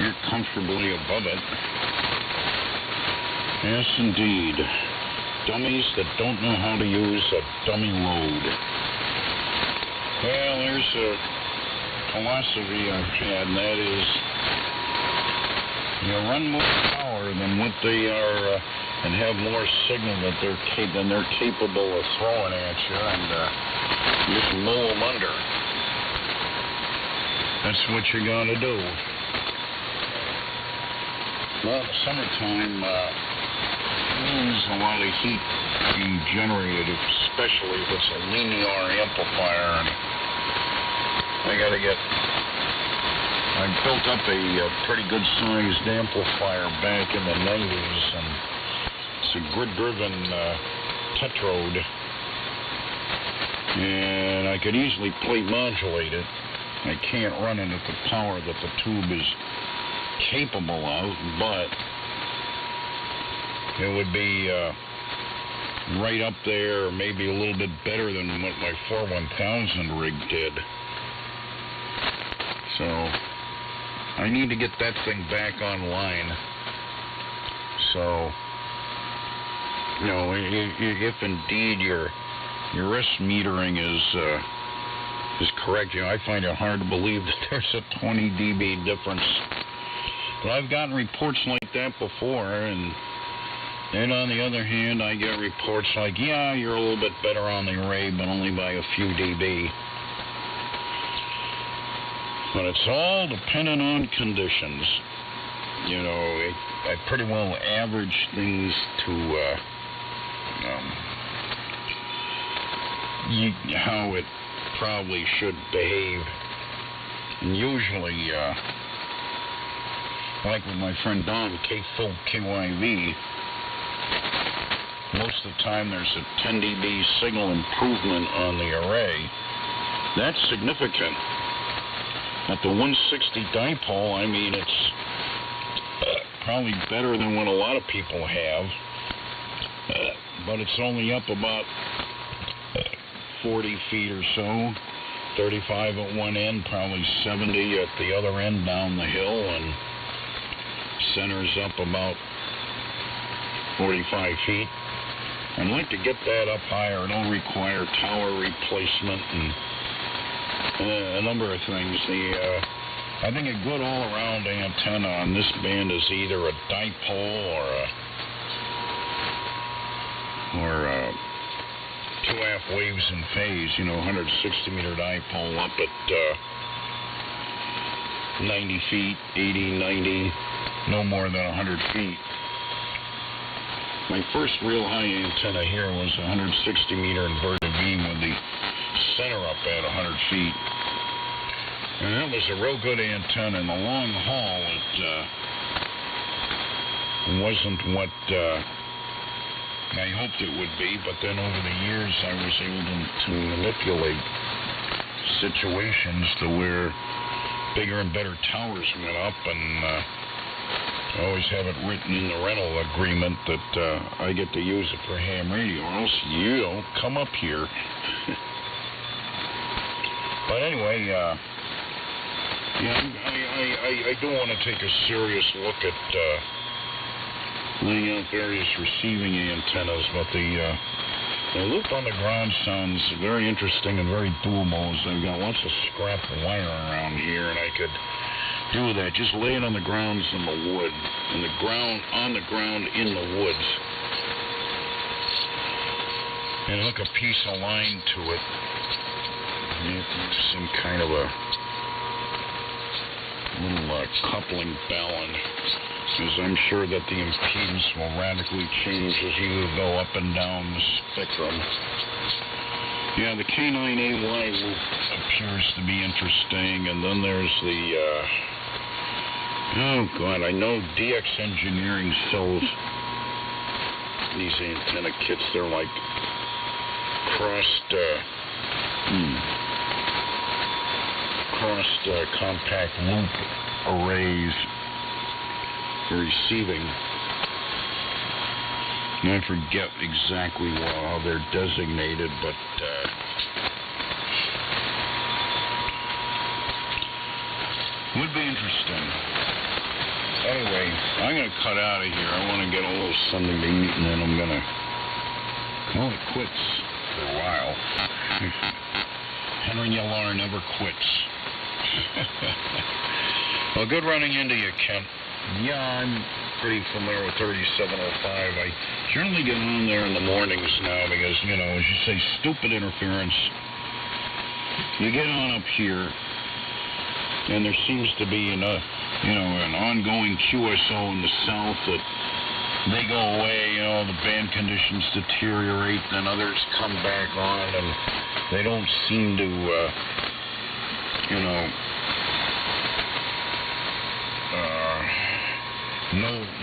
you're comfortably above it. Yes, indeed. Dummies that don't know how to use a dummy load. Well, there's a philosophy I've had, and that is you run more power than what they are and have more signal that they're capable of throwing at you, and just mow them under. That's what you gotta do. Well, the summertime means a lot of heat being generated, especially if it's a linear amplifier. And I built up a pretty good sized amplifier back in the 90s, and it's a grid-driven tetrode, and I could easily plate modulate it. I can't run it at the power that the tube is capable of, but it would be right up there, or maybe a little bit better than what my 41000 rig did. So I need to get that thing back online. So, you know, if indeed your S metering is correct, you know, I find it hard to believe that there's a 20 dB difference. But I've gotten reports like that before, and then on the other hand, I get reports like, yeah, you're a little bit better on the array, but only by a few dB. But it's all dependent on conditions. You know, I pretty well average things to how it probably should behave. And usually, like with my friend Don, K-Full KYV, most of the time there's a 10 dB signal improvement on the array. That's significant. At the 160 dipole, I mean, it's probably better than what a lot of people have, but it's only up about 40 feet or so, 35 at one end, probably 70 at the other end down the hill, and centers up about 45 feet. I'd like to get that up higher. It'll require tower replacement and a number of things. I think a good all-around antenna on this band is either a dipole or 2.5 waves in phase. You know, 160 meter dipole up at 90 feet, 80, 90, no more than 100 feet. My first real high antenna here was a 160 meter inverted beam with the center up at 100 feet. And that was a real good antenna. In the long haul, it wasn't what I hoped it would be, but then over the years I was able to manipulate situations to where bigger and better towers went up, and I always have it written in the rental agreement that I get to use it for ham radio, or else you don't come up here. But anyway, yeah, I do want to take a serious look at laying out various receiving antennas, but the loop on the ground sounds very interesting and very doable, as I've got lots of scrap wire around here, and I could do that. Just lay it on the grounds in the wood, on the ground in the woods, and hook a piece of line to it. Some kind of a little coupling balun, because I'm sure that the impedance will radically change as you go up and down the spectrum. Yeah, the K9AY appears to be interesting, and then there's the, oh God, I know DX Engineering sells these antenna kits. They're like crossed compact loop arrays for receiving. And I forget exactly how they're designated, but would be interesting. Anyway, I'm going to cut out of here. I want to get a little Sunday meeting, and then I'm going to call it quits for a while. Henry Yellar never quits. Well, good running into you, Kent. Yeah, I'm pretty familiar with 3705. I generally get on there in the mornings now because, you know, as you say, stupid interference. You get on up here, and there seems to be an ongoing QSO in the south that they go away, you know, the band conditions deteriorate, then others come back on, and they don't seem to,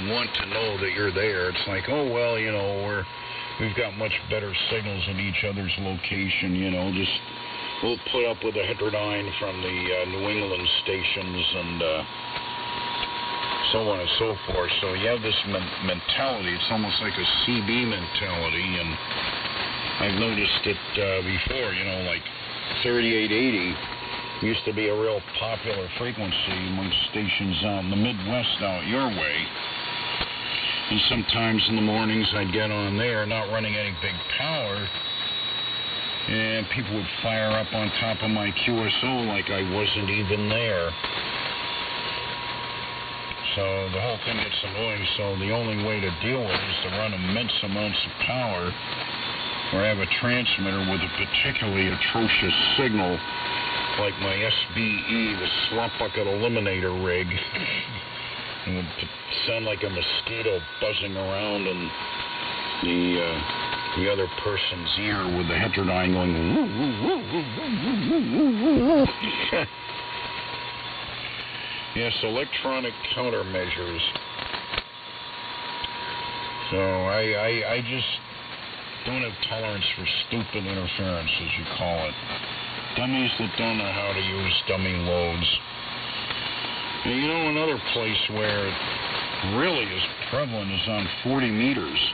want to know that you're there. It's like, oh, well, you know, we've got much better signals in each other's location, you know, just we'll put up with the heterodyne from the New England stations and so on and so forth. So you have this mentality. It's almost like a CB mentality, and I've noticed it before, you know, like 3880 used to be a real popular frequency amongst stations out in the Midwest out your way. And sometimes in the mornings I'd get on there, not running any big power, and people would fire up on top of my QSO like I wasn't even there. So the whole thing gets annoying, so the only way to deal with it is to run immense amounts of power or have a transmitter with a particularly atrocious signal like my SBE, the slop bucket eliminator rig. It would sound like a mosquito buzzing around in the other person's ear with the heterodyne going woo, woo, woo, woo, woo, woo, woo. Yes, electronic countermeasures. So I just don't have tolerance for stupid interference, as you call it. Dummies that don't know how to use dummy loads. And you know, another place where it really is prevalent is on 40 meters.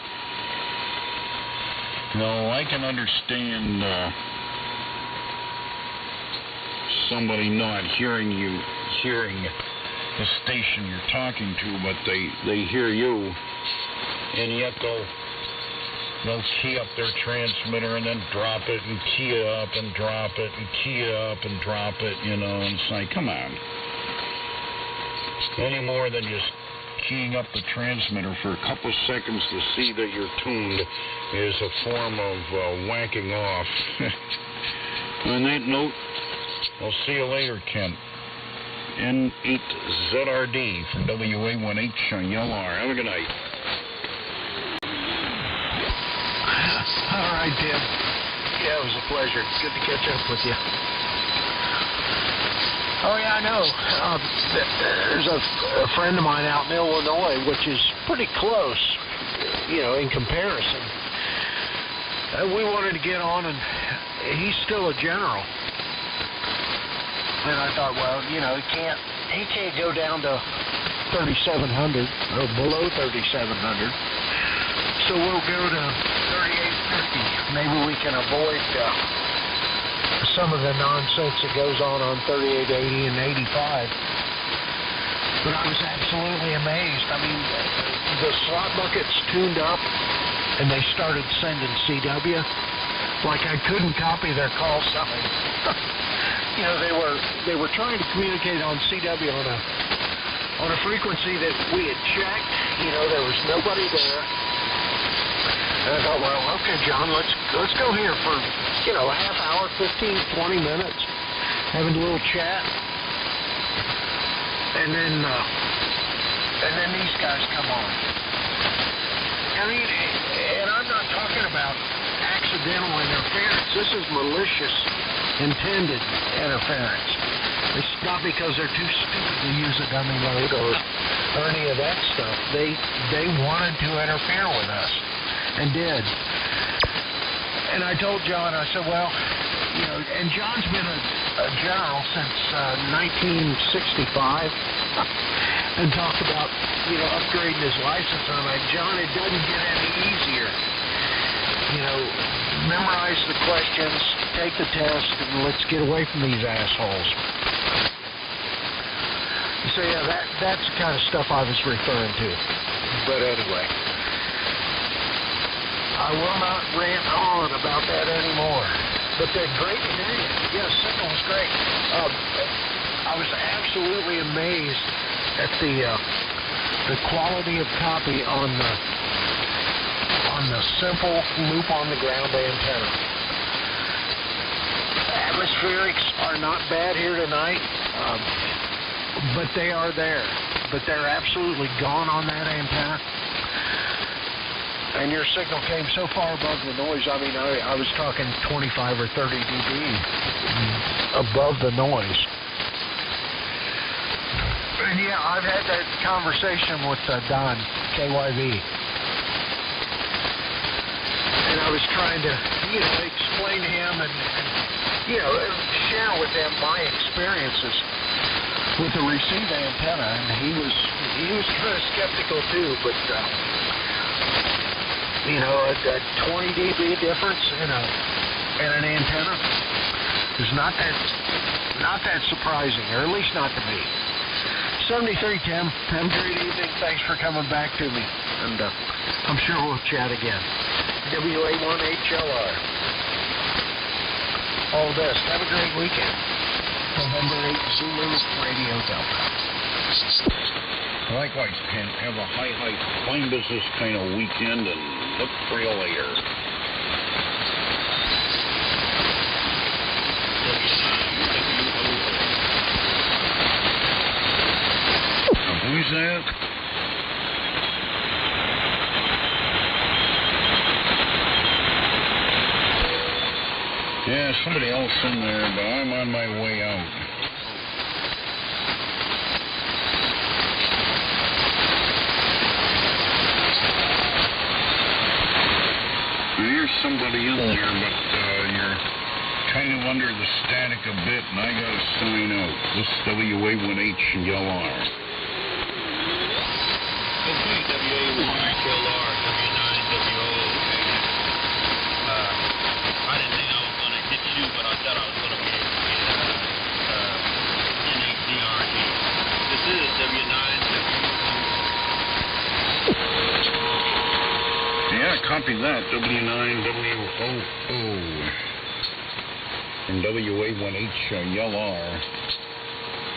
No, I can understand somebody not hearing you, hearing the station you're talking to, but they hear you, and yet they'll key up their transmitter and then drop it and key it up and drop it and key it up and drop it, you know, and it's like, come on. Any more than just keying up the transmitter for a couple of seconds to see that you're tuned is a form of whacking off. On that note, I'll see you later, Kent. N8ZRD from WA18 on Yellar. Have a good night. All right, Tim. Yeah, it was a pleasure. It's good to catch up with you. Oh, yeah, I know. There's a friend of mine out in Illinois, which is pretty close, you know, in comparison. We wanted to get on, and he's still a general. And I thought, well, you know, he can't go down to 3,700 or below 3,700. So we'll go to 3,850. Maybe we can avoid some of the nonsense that goes on 3880 and 85. But I was absolutely amazed. I mean, the slot buckets tuned up, and they started sending CW. Like I couldn't copy their call sign. You know, they were trying to communicate on CW on a frequency that we had checked. You know, there was nobody there. And I thought, well, okay, John, let's go here for, you know, a half hour, 15, 20 minutes, having a little chat. And then these guys come on. I mean, and I'm not talking about accidents accidental interference. This is malicious, intended interference. It's not because they're too stupid to use a dummy load or any of that stuff. They wanted to interfere with us and did. And I told John, I said, well, you know, and John's been a general since 1965 and talked about, you know, upgrading his license. And I'm like, John, it doesn't get any easier. You know, memorize the questions, take the test, and let's get away from these assholes. So yeah, that's the kind of stuff I was referring to. But anyway, I will not rant on about that anymore. But they're great today. Yeah, signal was great. I was absolutely amazed at the quality of copy on the simple loop on the ground antenna. Atmospherics are not bad here tonight, but they are there. But they're absolutely gone on that antenna. And your signal came so far above the noise. I mean, I was talking 25 or 30 dB above the noise. And yeah, I've had that conversation with Don, KYV. And I was trying to, you know, explain to him and you know, share with him my experiences with the receive antenna. And he was kind of skeptical too, but you know, a 20 dB difference in an antenna is not that surprising, or at least not to me. 73, Tim. Have a great evening. Thanks for coming back to me, and I'm sure we'll chat again. WA1HLR. All the best. Have a great weekend. November 8 Zulu Radio Delta. Likewise, Ken, have a high, fine business kind of weekend, and look for you later. Who's that? Yeah, somebody else in there, but I'm on my way out. There's somebody in there, but you're kind of under the static a bit, and I gotta sign out. This is WA1H and LR. Okay, WA1HLR, W9WO. I didn't think I was going to hit you, but I thought I was going to be able to get NHDRG. This is W9WO. Yeah, copy that. W9WOO. And WA1H LR.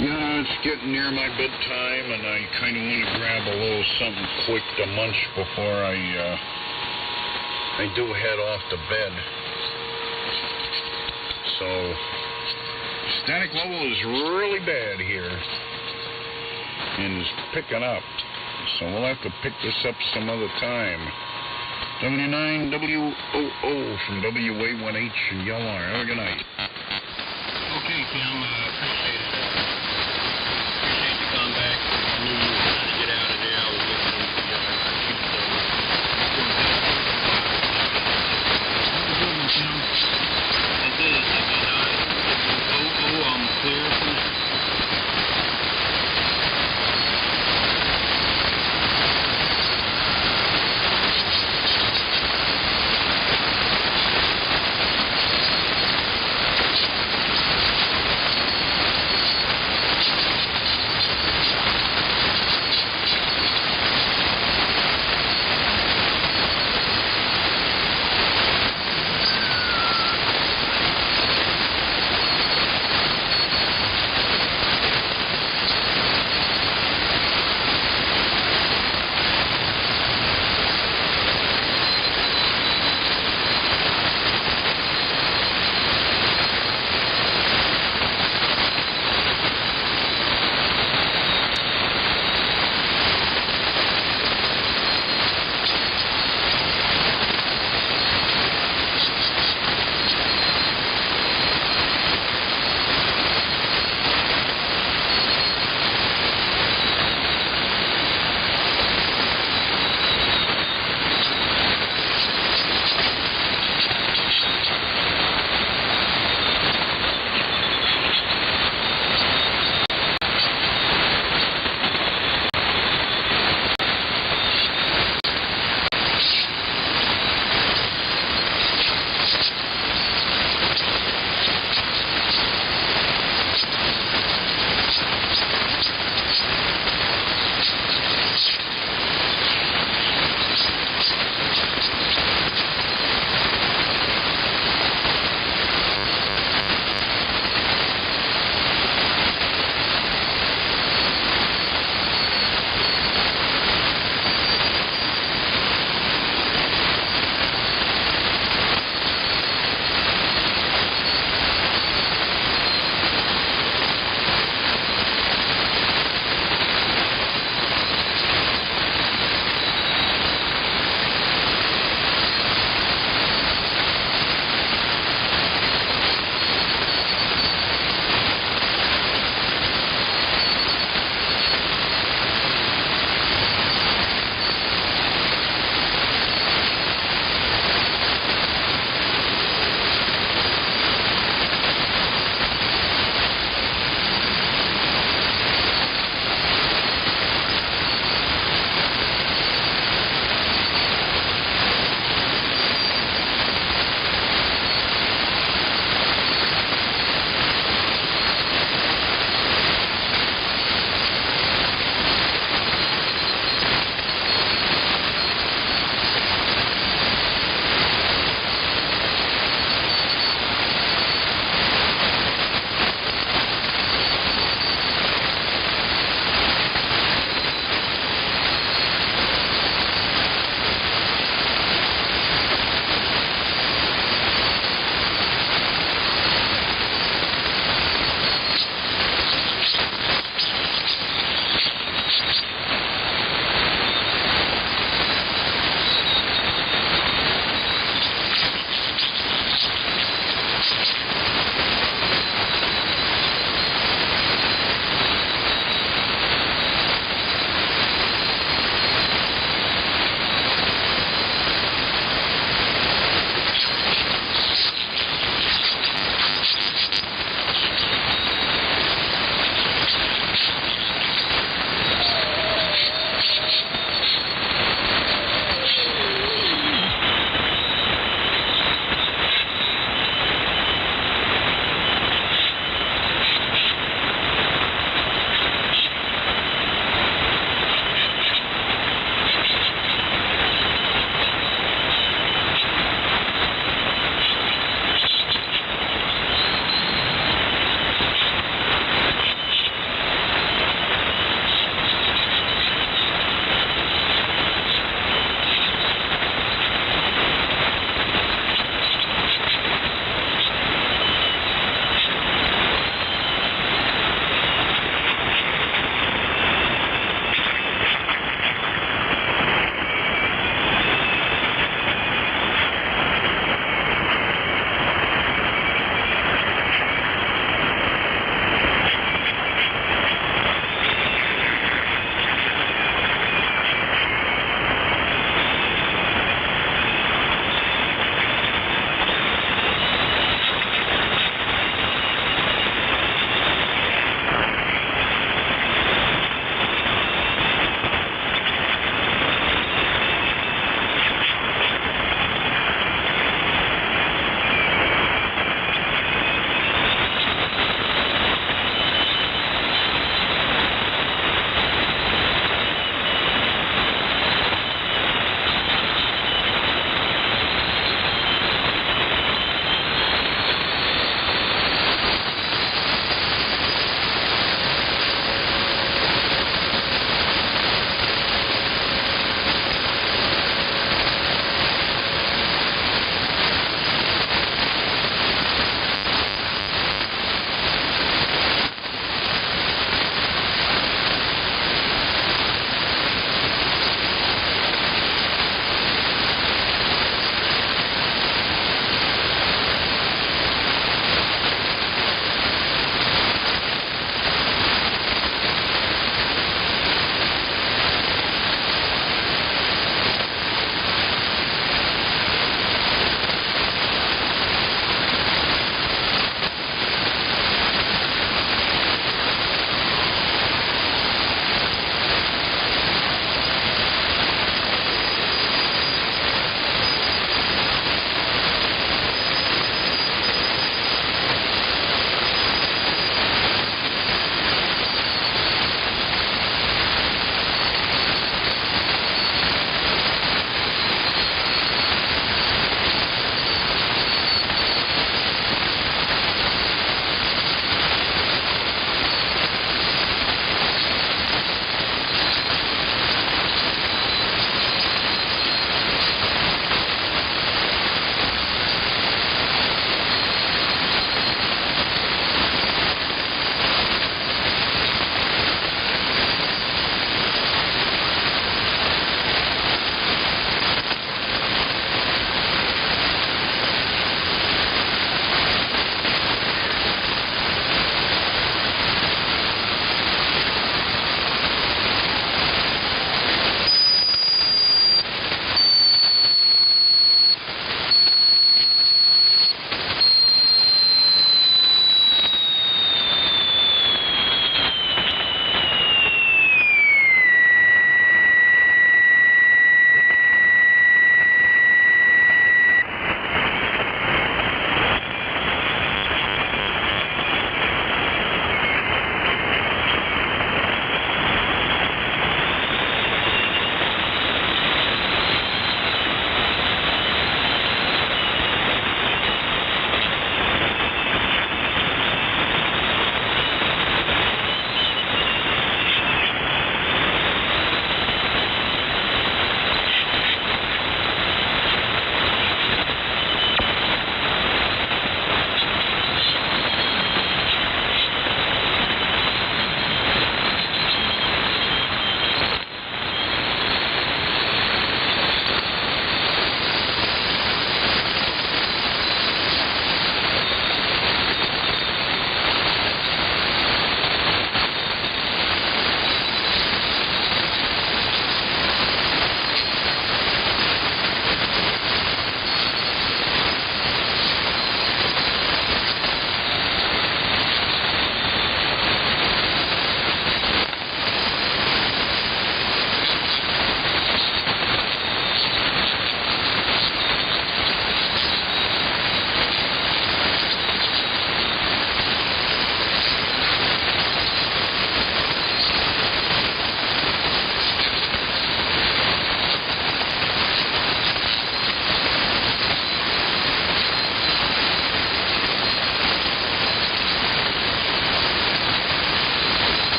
Yeah, it's getting near my bedtime, and I kind of want to grab a little something quick to munch before I do head off to bed. So, static level is really bad here, and it's picking up. So we'll have to pick this up some other time. W9WOO from WA1H and LR. Have a good night. Okay, Tim, appreciate it. Appreciate the comeback. I knew you were trying to get out of there. I was listening to your shoot, so have a good one, Tim. This is W9WOO. I'm clear from there.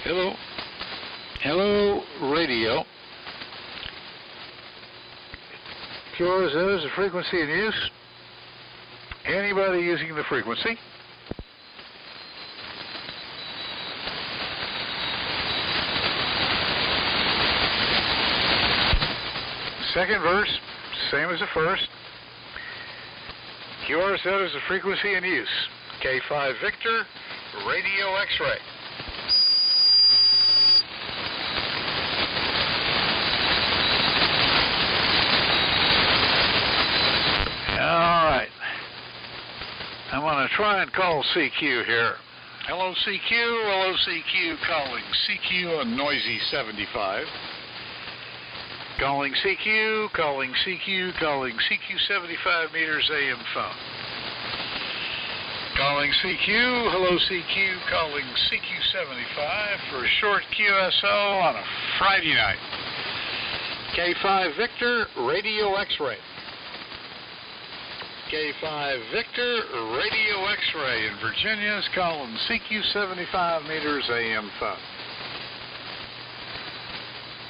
Hello. Hello, radio. QRZ is the frequency in use. Anybody using the frequency? Second verse, same as the first. QRZ is the frequency in use. K5 Victor, radio X-ray. All right. I'm going to try and call CQ here. Hello, CQ. Hello, CQ. Calling CQ on noisy 75. Calling CQ, calling CQ, calling CQ 75 meters AM phone. Calling CQ, hello CQ, calling CQ 75 for a short QSO on a Friday night. K5 Victor, radio X-ray. K5 Victor, radio X-ray in Virginia is calling CQ 75 meters AM phone.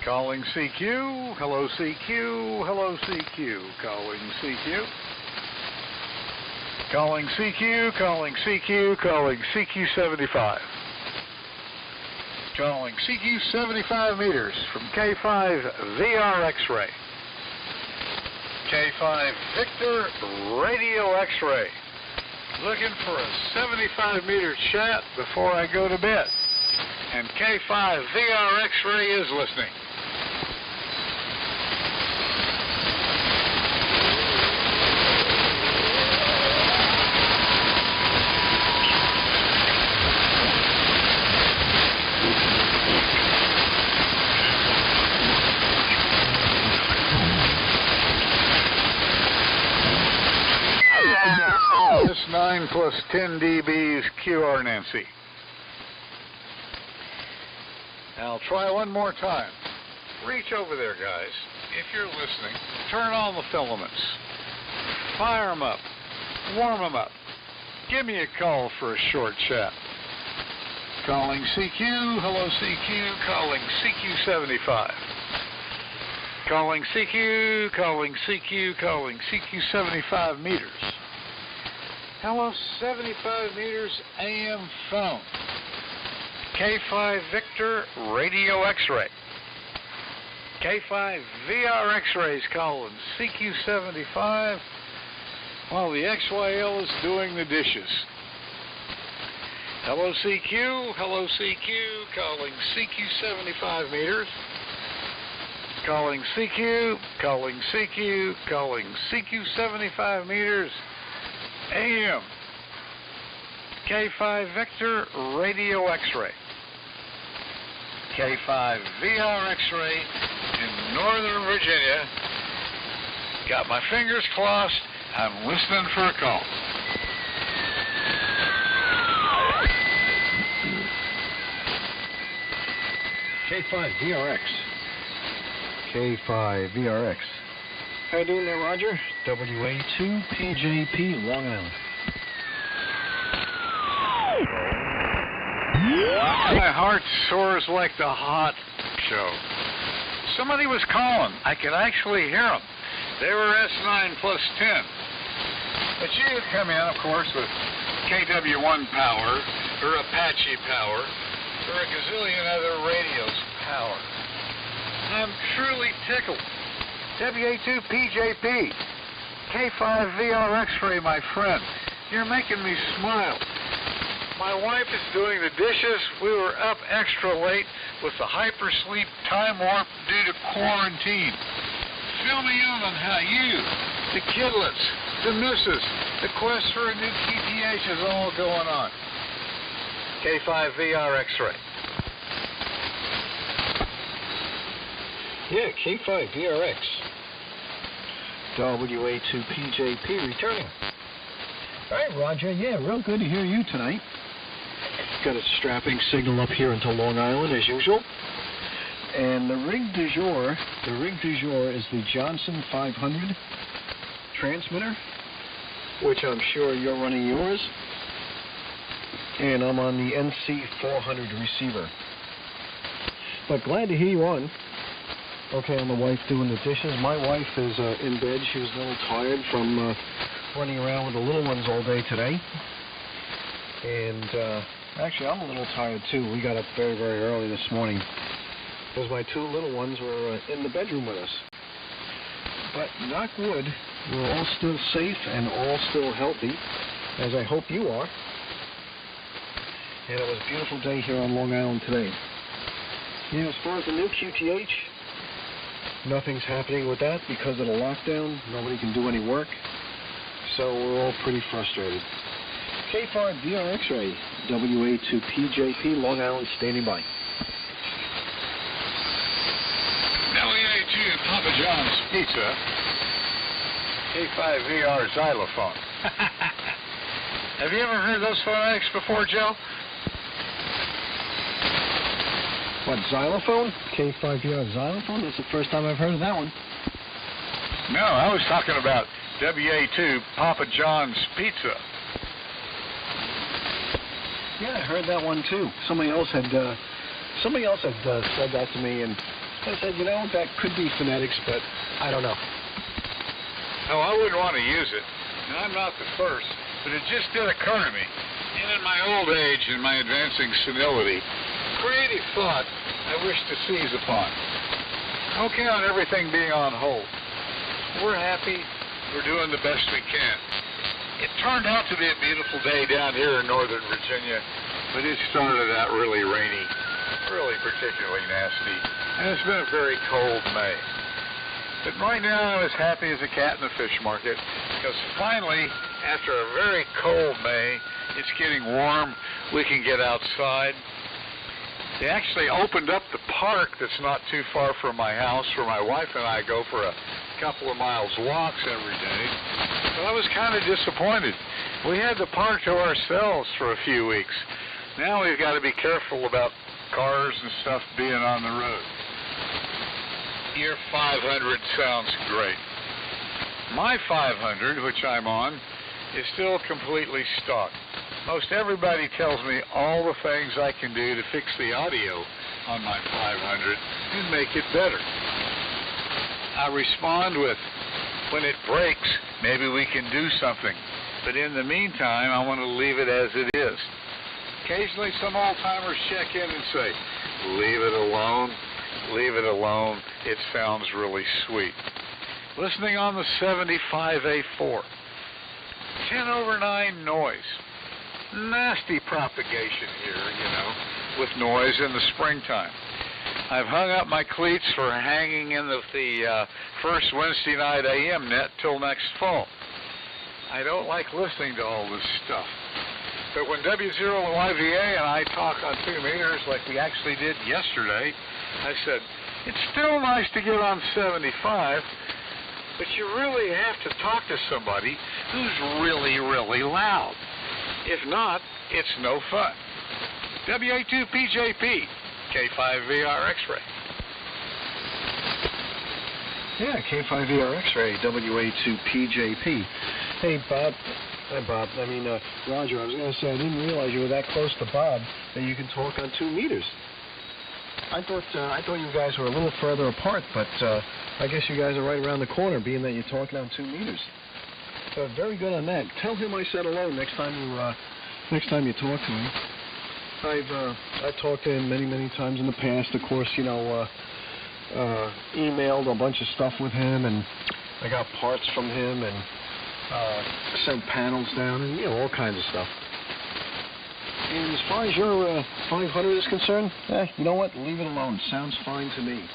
Calling CQ, hello CQ, hello CQ, calling CQ. Calling CQ, calling CQ, calling CQ 75. Calling CQ 75 meters from K5 VR X-ray. K5 Victor, radio X-ray. Looking for a 75 meter chat before I go to bed. And K5 VR X-ray is listening. This 9 plus 10 dBs QR Nancy. I'll try one more time. Reach over there, guys. If you're listening, turn on the filaments. Fire them up. Warm them up. Give me a call for a short chat. Calling CQ. Hello, CQ. Calling CQ 75. Calling CQ. Calling CQ. Calling CQ 75 meters. Hello, 75 meters AM phone. K5 Victor, radio X-ray. K5 VR X-rays calling CQ75 while the XYL is doing the dishes. Hello, CQ. Hello, CQ. Calling CQ75 meters. Calling CQ. Calling CQ. Calling CQ75 meters. AM. K5 Victor, radio X-ray. K5 VR X-ray in Northern Virginia. Got my fingers crossed. I'm listening for a call. K5 VRX. K5 VRX. How you doing there, Roger? WA2 PJP, Long Island. My heart soars like the hot show. Somebody was calling. I could actually hear them. They were S9 plus 10. But you had come in, of course, with KW1 power, or Apache power, or a gazillion other radios power. I'm truly tickled. WA2 PJP, K5 VR X-ray, my friend. You're making me smile. My wife is doing the dishes. We were up extra late with the hypersleep time warp due to quarantine. Fill me in on how you, the kidlets, the missus, the quest for a new TTH is all going on. K5 VR X-ray. Yeah, K5 VRX. WA2 PJP returning. All right, Roger. Yeah, real good to hear you tonight. Got a strapping signal up here into Long Island as usual. And the rig du jour is the Johnson 500 transmitter, which I'm sure you're running yours. And I'm on the NC 400 receiver. But glad to hear you on. Okay, and the wife doing the dishes. My wife is in bed. She was a little tired from running around with the little ones all day today. And actually, I'm a little tired too. We got up very, very early this morning because my two little ones were in the bedroom with us. But knock wood, we're all still safe and all still healthy, as I hope you are. And it was a beautiful day here on Long Island today. Yeah, as far as the new QTH, nothing's happening with that because of the lockdown. Nobody can do any work. So we're all pretty frustrated. K5 VR X-ray, WA2PJP, Long Island, standing by. WA2 Papa John's Pizza, K5 VR xylophone. Have you ever heard those phonetics before, Joe? What, xylophone? K5 VR xylophone? That's the first time I've heard of that one. No, I was talking about WA2 Papa John's Pizza. Yeah, I heard that one too. Somebody else had said that to me, and I said, you know, that could be phonetics, but I don't know. No, I wouldn't want to use it. And I'm not the first, but it just did occur to me. And in my old age and my advancing senility, creative thought I wish to seize upon. Okay, on everything being on hold. We're happy. We're doing the best we can. It turned out to be a beautiful day down here in Northern Virginia, but it started out really rainy, really particularly nasty, and it's been a very cold May. But right now I'm as happy as a cat in the fish market, because finally, after a very cold May, it's getting warm, we can get outside. They actually opened up the park that's not too far from my house, where my wife and I go for a couple of miles walks every day. But I was kind of disappointed. We had the park to ourselves for a few weeks. Now we've got to be careful about cars and stuff being on the road. Your 500 sounds great. My 500, which I'm on, is still completely stocked. Most everybody tells me all the things I can do to fix the audio on my 500 and make it better. I respond with, when it breaks, maybe we can do something. But in the meantime, I want to leave it as it is. Occasionally, some old-timers check in and say, leave it alone, leave it alone. It sounds really sweet. Listening on the 75A4. 10/9 noise. Nasty propagation here, you know, with noise in the springtime. I've hung up my cleats for hanging in the first Wednesday night AM net till next fall. I don't like listening to all this stuff. But when W0YVA and I talk on 2 meters like we actually did yesterday, I said, it's still nice to get on 75, but you really have to talk to somebody who's really, really loud. If not, it's no fun. WA2PJP, K5VR X-ray. Yeah, K5VR X-ray, WA2PJP. Hey, Bob. Hi, Bob. Roger, I was going to say, I didn't realize you were that close to Bob that you can talk on 2 meters. I thought you guys were a little further apart, but I guess you guys are right around the corner, being that you're talking on 2 meters. Very good on that. Tell him I said hello next time you talk to him. I've talked to him many, many times in the past. Of course, you know, emailed a bunch of stuff with him, and I got parts from him, and sent panels down, and you know, all kinds of stuff. And as far as your 500 is concerned, you know what? Leave it alone. Sounds fine to me.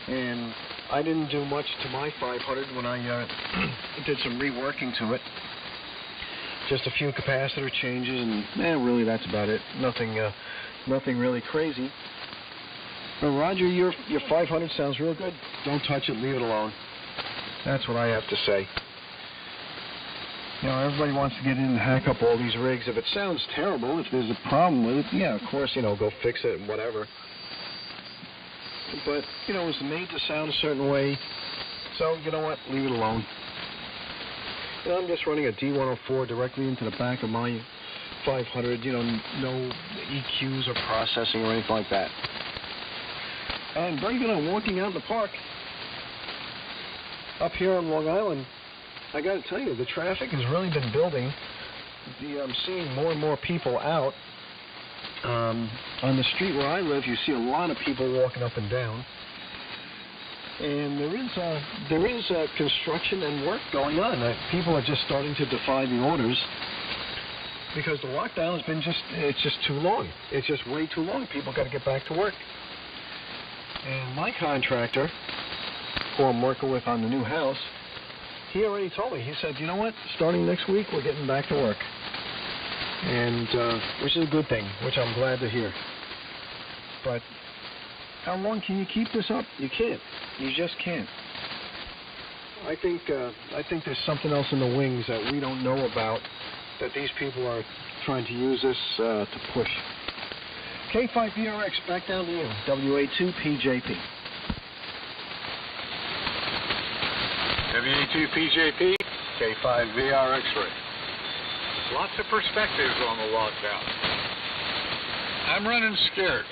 And I didn't do much to my 500 when I did some reworking to it. Just a few capacitor changes, and really that's about it. Nothing really crazy. But Roger, your 500 sounds real good. Don't touch it. Leave it alone. That's what I have to say. You know, everybody wants to get in and hack up all these rigs. If it sounds terrible, if there's a problem with it, yeah, of course, you know, go fix it and whatever. But, you know, it was made to sound a certain way, so, you know what, leave it alone. You know, I'm just running a D104 directly into the back of my 500, you know, no EQs or processing or anything like that. And very good on walking out in the park. Up here on Long Island, I got to tell you, the traffic has really been building. I'm seeing more and more people out. On the street where I live, you see a lot of people walking up and down. And there is construction and work going on. People are just starting to defy the orders because the lockdown has been it's just too long. It's just way too long. People got to get back to work. And my contractor, who I'm working with on the new house, he already told me. He said, you know what? Starting next week, we're getting back to work. And which is a good thing, which I'm glad to hear. But how long can you keep this up? You can't. You just can't. I think there's something else in the wings that we don't know about, that these people are trying to use this to push. K5VRX, back down to you. WA2PJP. WA2PJP, K5VRX-ray. Lots of perspectives on the lockdown. I'm running scared.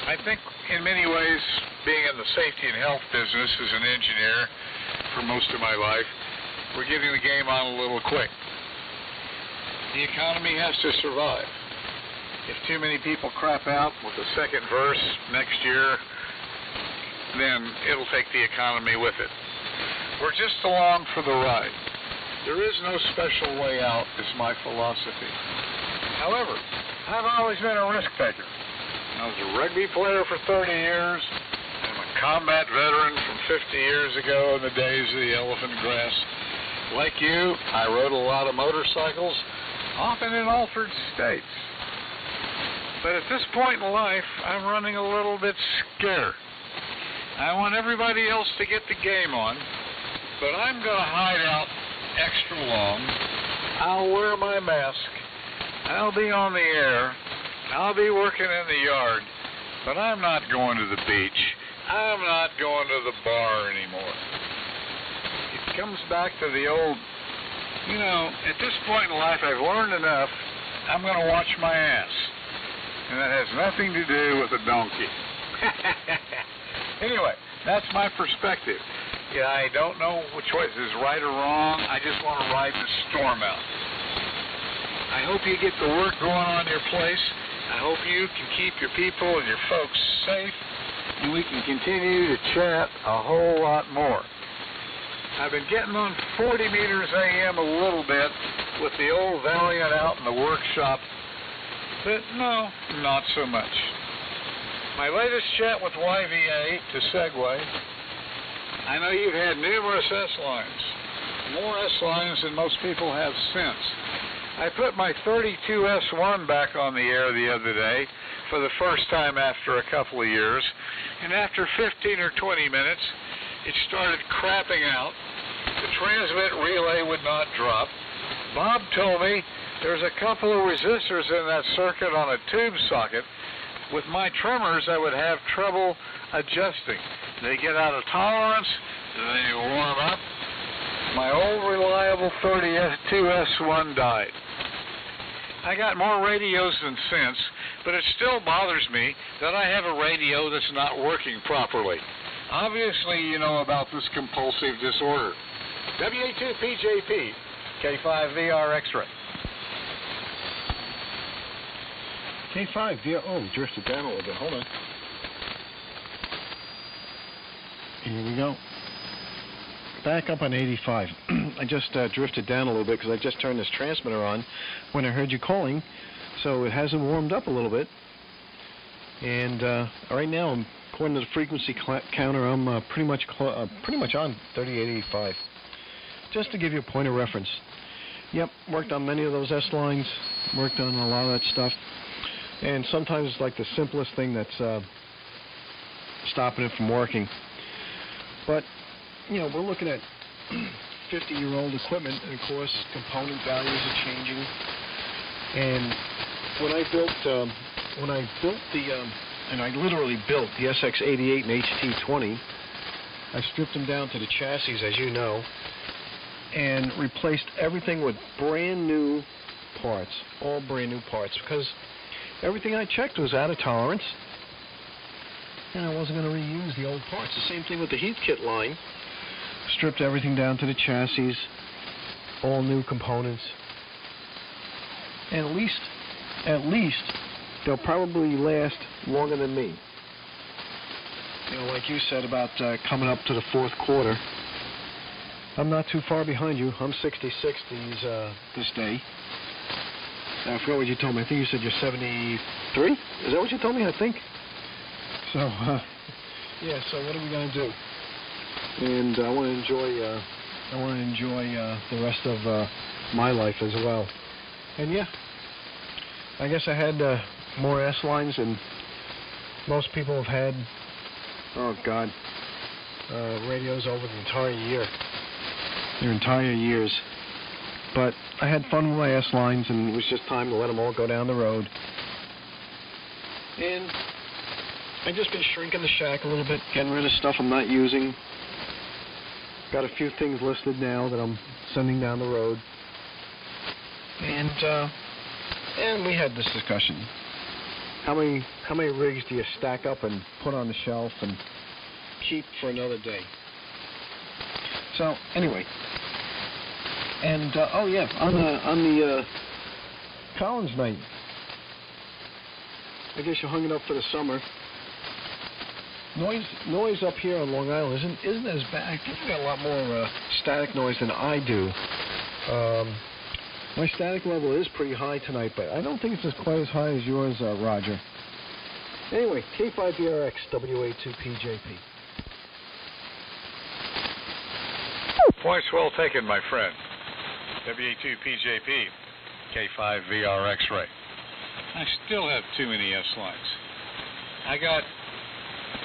I think in many ways, being in the safety and health business as an engineer for most of my life, we're getting the game on a little quick. The economy has to survive. If too many people crap out with the second verse next year, then it'll take the economy with it. We're just along for the ride. There is no special way out, is my philosophy. However, I've always been a risk taker. I was a rugby player for 30 years. I'm a combat veteran from 50 years ago in the days of the elephant grass. Like you, I rode a lot of motorcycles, often in altered states. But at this point in life, I'm running a little bit scared. I want everybody else to get the game on, but I'm going to hide out extra long. I'll wear my mask. I'll be on the air. I'll be working in the yard, but I'm not going to the beach. I'm not going to the bar anymore. It comes back to the old, at this point in life, I've learned enough. I'm going to watch my ass. And that has nothing to do with a donkey. Anyway, that's my perspective. Yeah, I don't know which way is right or wrong. I just want to ride the storm out. I hope you get the work going on your place. I hope you can keep your people and your folks safe, and we can continue to chat a whole lot more. I've been getting on 40 meters AM a little bit with the old Valiant out in the workshop, but no, not so much. My latest chat with YVA, to segue, I know you've had numerous S-lines, more S-lines than most people have since. I put my 32S1 back on the air the other day for the first time after a couple of years, and after 15 or 20 minutes, it started crapping out. The transmit relay would not drop. Bob told me there's a couple of resistors in that circuit on a tube socket. With my trimmers, I would have trouble adjusting. They get out of tolerance, they warm up. My old reliable 32S1 died. I got more radios than sense, but it still bothers me that I have a radio that's not working properly. Obviously, you know about this compulsive disorder. WA2PJP, K5VR X-ray. K5VR, drifted down a little bit, hold on. Here we go. Back up on 85. I just drifted down a little bit because I just turned this transmitter on when I heard you calling, so it hasn't warmed up a little bit. And right now, according to the frequency counter, I'm pretty much on 3885. Just to give you a point of reference. Yep, worked on many of those S lines, worked on a lot of that stuff, and sometimes it's like the simplest thing that's stopping it from working. But we're looking at 50-year-old equipment, and of course, component values are changing. And when I built and I literally built the SX88 and HT20, I stripped them down to the chassis, as you know, and replaced everything with brand new parts, all brand new parts, because everything I checked was out of tolerance. and I wasn't going to reuse the old parts. The same thing with the heat kit line. Stripped everything down to the chassis, all new components. And at least, they'll probably last longer than me. You know, like you said about coming up to the fourth quarter, I'm not too far behind you. I'm 66 this day. I forgot what you told me. I think you said you're 73? Is that what you told me? I think. So, yeah. So what are we gonna do? And I want to enjoy the rest of my life as well. And yeah, I guess I had more S lines than most people have had. Oh God, radios over the entire year. Their entire years. But I had fun with my S lines, and it was just time to let them all go down the road. And I've just been shrinking the shack a little bit, getting rid of stuff I'm not using. Got a few things listed now that I'm sending down the road. And we had this discussion. How many rigs do you stack up and put on the shelf and keep for another day? So anyway, and oh yeah, on the Collins night, I guess you hung it up for the summer. Noise up here on Long Island isn't as bad. I think you got a lot more static noise than I do. My static level is pretty high tonight, but I don't think it's quite as high as yours, Roger. Anyway, K5VRX, WA2PJP. Points well taken, my friend. WA2PJP, K5VRX-ray. I still have too many S-lines. I got,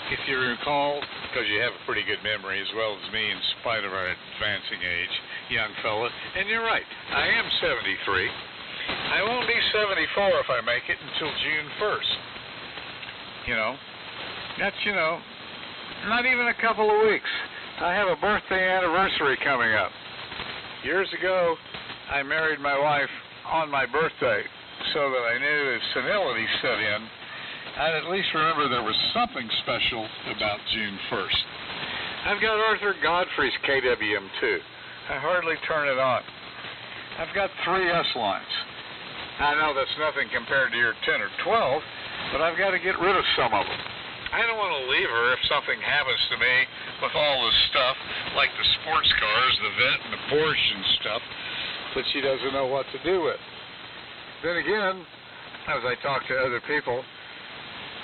if you recall, because you have a pretty good memory as well as me in spite of our advancing age, young fella, and you're right, I am 73. I won't be 74 if I make it until June 1st. You know, that's, not even a couple of weeks. I have a birthday anniversary coming up. Years ago, I married my wife on my birthday so that I knew if senility set in, I'd at least remember there was something special about June 1st. I've got Arthur Godfrey's KWM2. I hardly turn it on. I've got 3 S-lines. I know that's nothing compared to your 10 or 12, but I've got to get rid of some of them. I don't want to leave her if something happens to me with all this stuff, like the sports cars, the Vet, and the Porsche and stuff, that she doesn't know what to do with. Then again, as I talk to other people,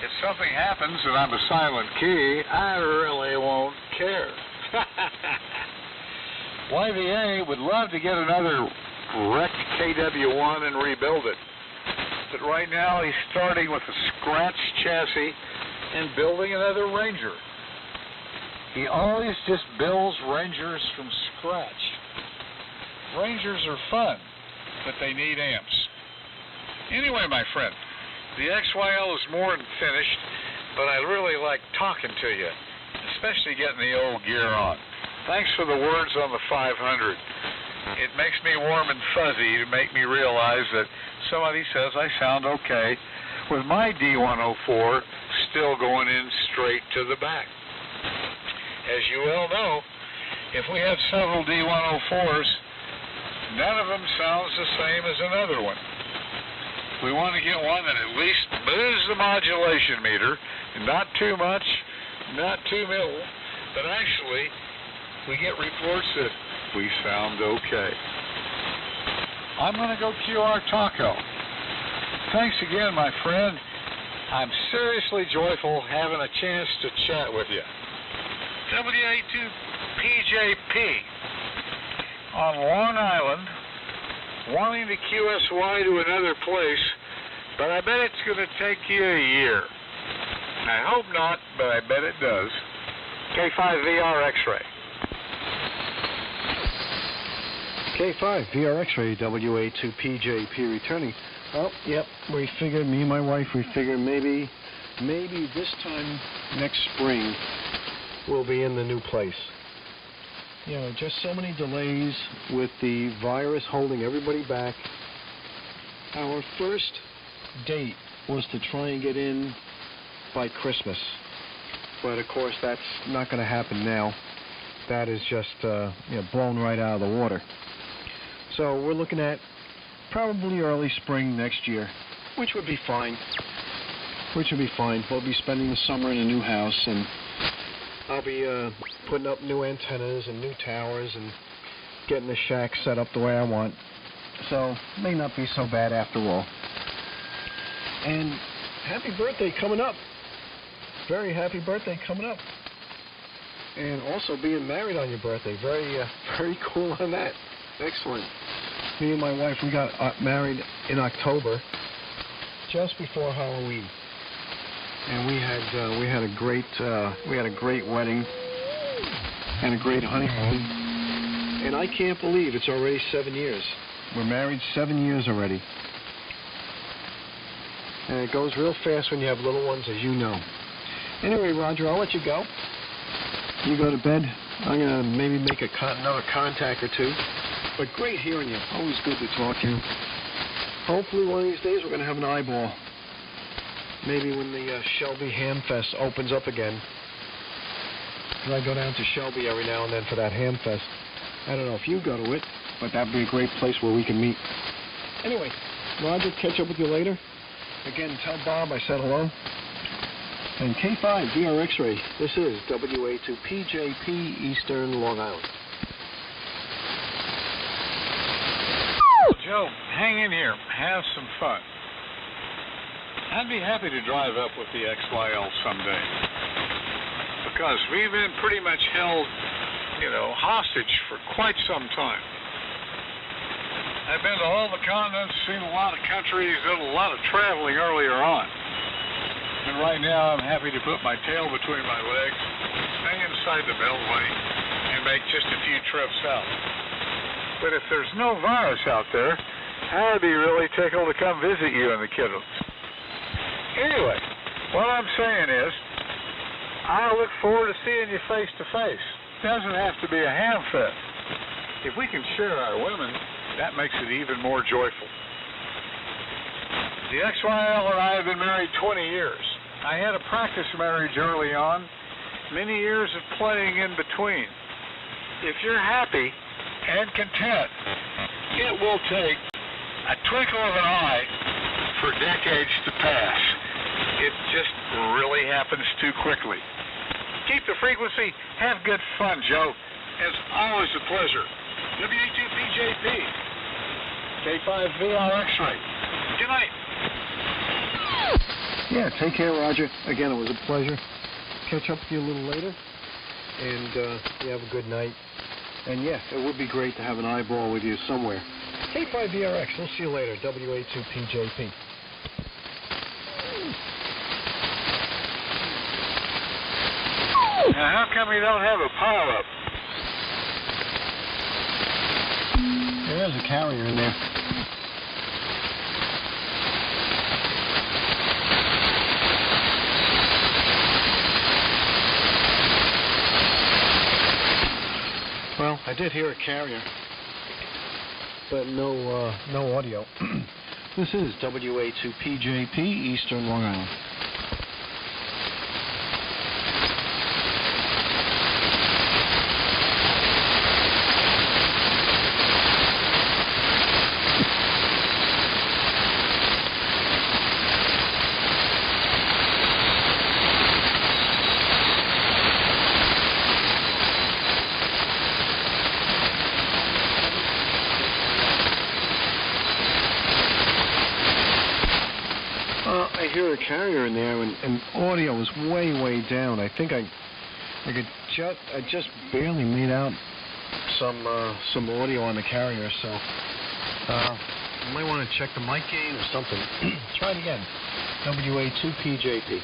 if something happens and I'm a silent key, I really won't care. YVA would love to get another wrecked KW1 and rebuild it. But right now he's starting with a scratched chassis and building another Ranger. He always just builds Rangers from scratch. Rangers are fun, but they need amps. Anyway, my friend, the XYL is more than finished, but I really like talking to you, especially getting the old gear on. Thanks for the words on the 500. It makes me warm and fuzzy to make me realize that somebody says I sound okay with my D104 still going in straight to the back. As you well know, if we have several D104s, none of them sounds the same as another one. We want to get one that at least moves the modulation meter, not too much, not too little, but actually we get reports that we sound okay. I'm going to go QR Taco. Thanks again, my friend. I'm seriously joyful having a chance to chat with you. WA2PJP on Long Island, wanting to QSY to another place, but I bet it's going to take you a year. I hope not, but I bet it does. K5VR X-ray. K5 VRX-ray, WA2PJP returning. Oh, yep, we figured, me and my wife, we figured maybe this time next spring we'll be in the new place. You know, just so many delays with the virus holding everybody back. Our first date was to try and get in by Christmas. But of course, that's not going to happen now. That is just blown right out of the water. So we're looking at probably early spring next year, which would be fine. We'll be spending the summer in a new house, and I'll be putting up new antennas and new towers and getting the shack set up the way I want. So may not be so bad after all. And happy birthday coming up. Very happy birthday coming up. And also being married on your birthday. Very cool on that. Excellent. Me and my wife, we got married in October, just before Halloween. And we had a great wedding and a great honeymoon. And I can't believe it's already 7 years. We're married 7 years already. And it goes real fast when you have little ones, as you know. Anyway, Roger, I'll let you go. You go to bed. I'm going to maybe make another contact or two. But great hearing you. Always good to talk to you. Hopefully one of these days we're going to have an eyeball. Maybe when the Shelby Ham Fest opens up again. And I go down to Shelby every now and then for that Ham Fest. I don't know if you go to it, but that'd be a great place where we can meet. Anyway, Roger, catch up with you later. Again, tell Bob I said hello. And K5 VR X-ray, this is WA2PJP Eastern Long Island. Joe, hang in here. Have some fun. I'd be happy to drive up with the XYL someday. Because we've been pretty much held, hostage for quite some time. I've been to all the continents, seen a lot of countries, done a lot of traveling earlier on. And right now I'm happy to put my tail between my legs, stay inside the Beltway, and make just a few trips out. But if there's no virus out there, I'd be really tickled to come visit you and the kiddos. Anyway, what I'm saying is, I look forward to seeing you face to face. Doesn't have to be a ham fest. If we can share our women, that makes it even more joyful. The XYL and I have been married 20 years. I had a practice marriage early on, many years of playing in between. If you're happy and content, it will take a twinkle of an eye for decades to pass. It just really happens too quickly. Keep the frequency. Have good fun, Joe. It's always a pleasure. WA2PJP. K5 VR X-ray. Good night. Yeah, take care, Roger. Again, it was a pleasure. Catch up with you a little later. And you have a good night. And yeah, it would be great to have an eyeball with you somewhere. K5VRX, we'll see you later. WA2PJP. Now, how come you don't have a pile-up? There is a carrier in there. Well, I did hear a carrier, but no audio. This is WA2PJP, Eastern Long Island. I hear a carrier in there, and audio is way down. I think I just barely made out some audio on the carrier, so you might want to check the mic gain or something. Try it again. WA2PJP.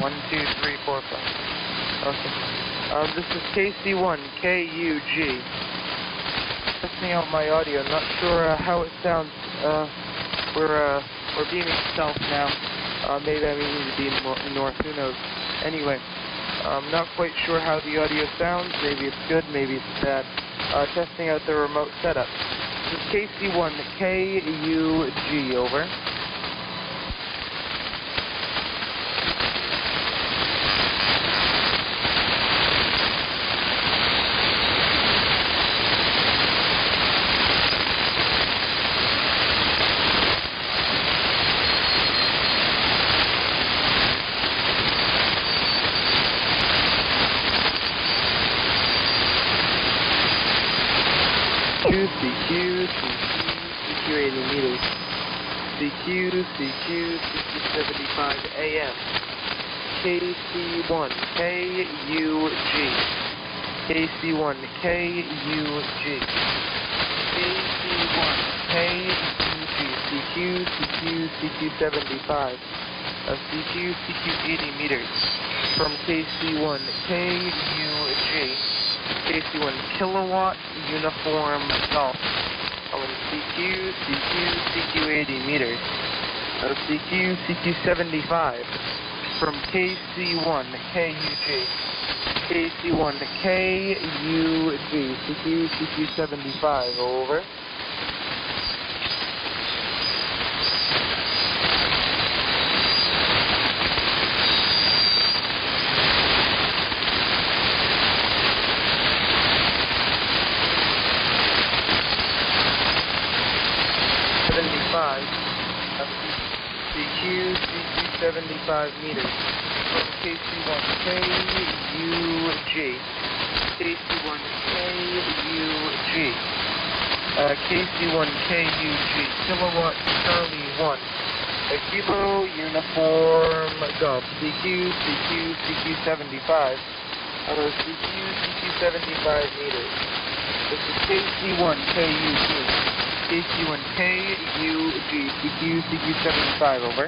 1, 2, 3, 4, 5. Okay. This is KC1 KUG. Testing out my audio. Not sure how it sounds. We're beaming south now. Maybe I need to beam north. Who knows? Anyway, I'm not quite sure how the audio sounds. Maybe it's good. Maybe it's bad. Testing out the remote setup. This is KC1 KUG. Over. CQ 80 meters. CQ 75 AM. KC1 KUG. KC1 KUG. KC1 KUG. CQ 75. CQ 80 meters. From KC1 KUG. KC1 kilowatt uniform golf. CQ 80 meters. CQ 75 from KC1 KUG. KC1 KUG. CQ 75 over. CQ 75 meters from KC1 KUG. KC1 KUG. KC1 KUG. Kilowatt Charlie 1. A kilo uniform golf. CQ 75. CQ 75 meters. This is KC1 KUG. KC1 KUG, CQ 75, over.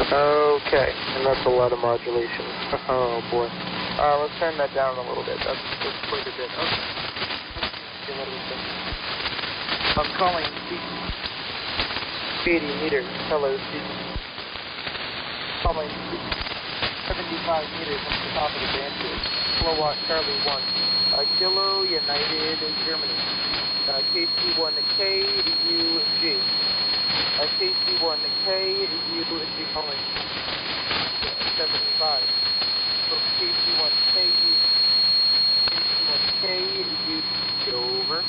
Okay, and that's a lot of modulation. Oh boy. Let's turn that down a little bit. That's quite a bit. Okay. Okay, what do we think? I'm calling 80 meters. Hello, Steve. Calling 75 meters from the top of the band here. Kilowatt Charlie 1. Kilo United Germany. KC1K UG. KC1K UG calling 75. So KC1K UG over.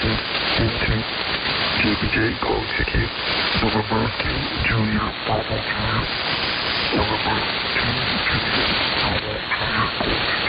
into JPJ Gold Ticket, November 2 Junior, Bravo Junior, November 2 Junior, Bravo Junior,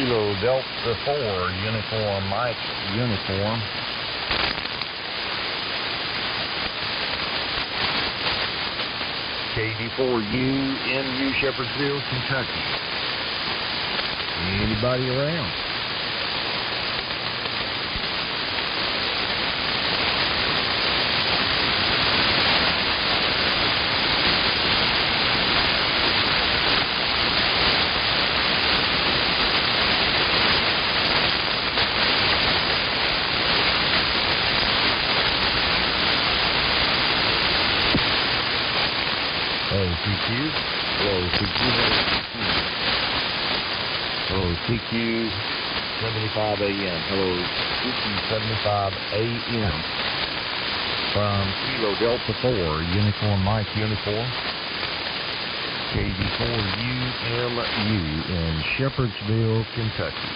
Kilo Delta 4, Uniform Mike, Uniform. KD4UMU, Shepherdsville, Kentucky. Anybody around? Hello, CQ 75 AM. Hello, CQ 75 AM. From Kilo Delta 4, Uniform Mike, Uniform. KD4UMU in Shepherdsville, Kentucky.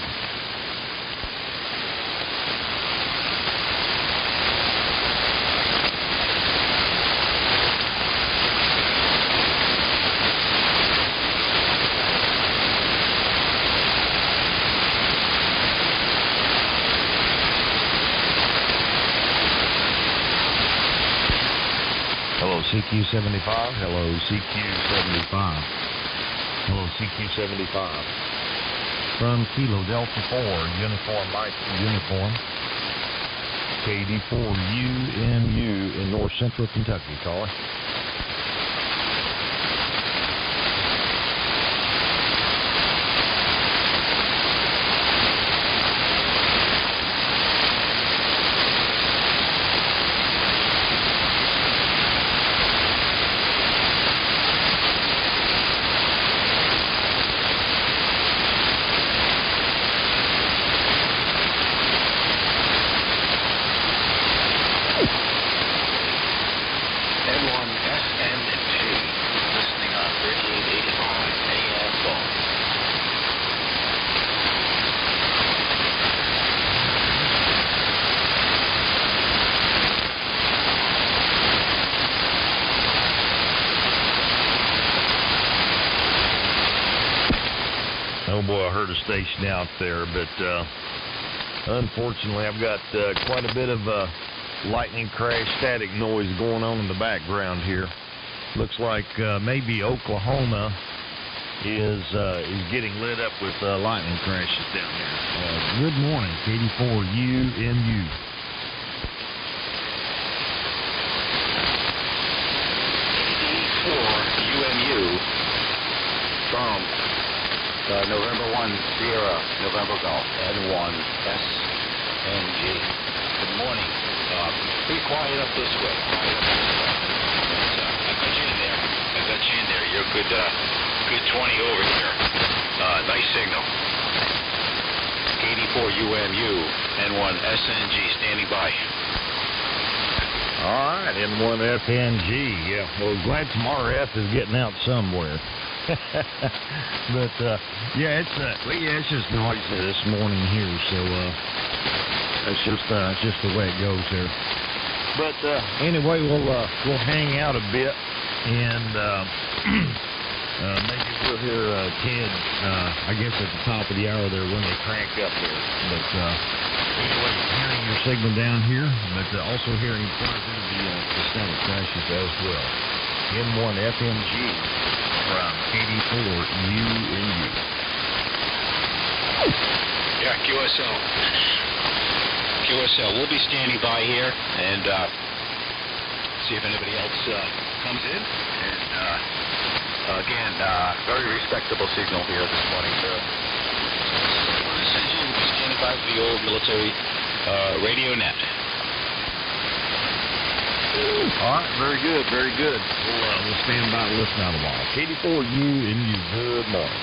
CQ75. Hello, CQ75. Hello, CQ75. From Kilo Delta 4, Uniform Mike, Uniform. KD4UMU in North Central Kentucky, caller. Oh boy, I heard a station out there, but unfortunately I've got quite a bit of lightning crash static noise going on in the background here. Looks like maybe Oklahoma is getting lit up with lightning crashes down there. Good morning, KD4UMU. KD4UMU from November 1 Sierra, November Golf, N1 SNG. Good morning. Pretty quiet up this way. I got you in there. You're a good 20 over here. Nice signal. KD4UMU, N1 SNG, standing by. All right, N1 FNG. Yeah, well, glad some RF is getting out somewhere. But yeah, it's just noisy this morning here, so it's just the way it goes there. But anyway, we'll hang out a bit, and maybe we'll hear Ted, I guess at the top of the hour there when they crank up there. But anyway, hearing your signal down here, but also hearing quite a bit of the static crashes as well. N1 FMG. From KD4UMU. Yeah, QSL. We'll be standing by here and see if anybody else comes in. And again, very respectable signal here this morning, sir. We'll be standing by for the old military radio net. All right, very good. We'll stand by and listen out a while. KD4UMU, good morning.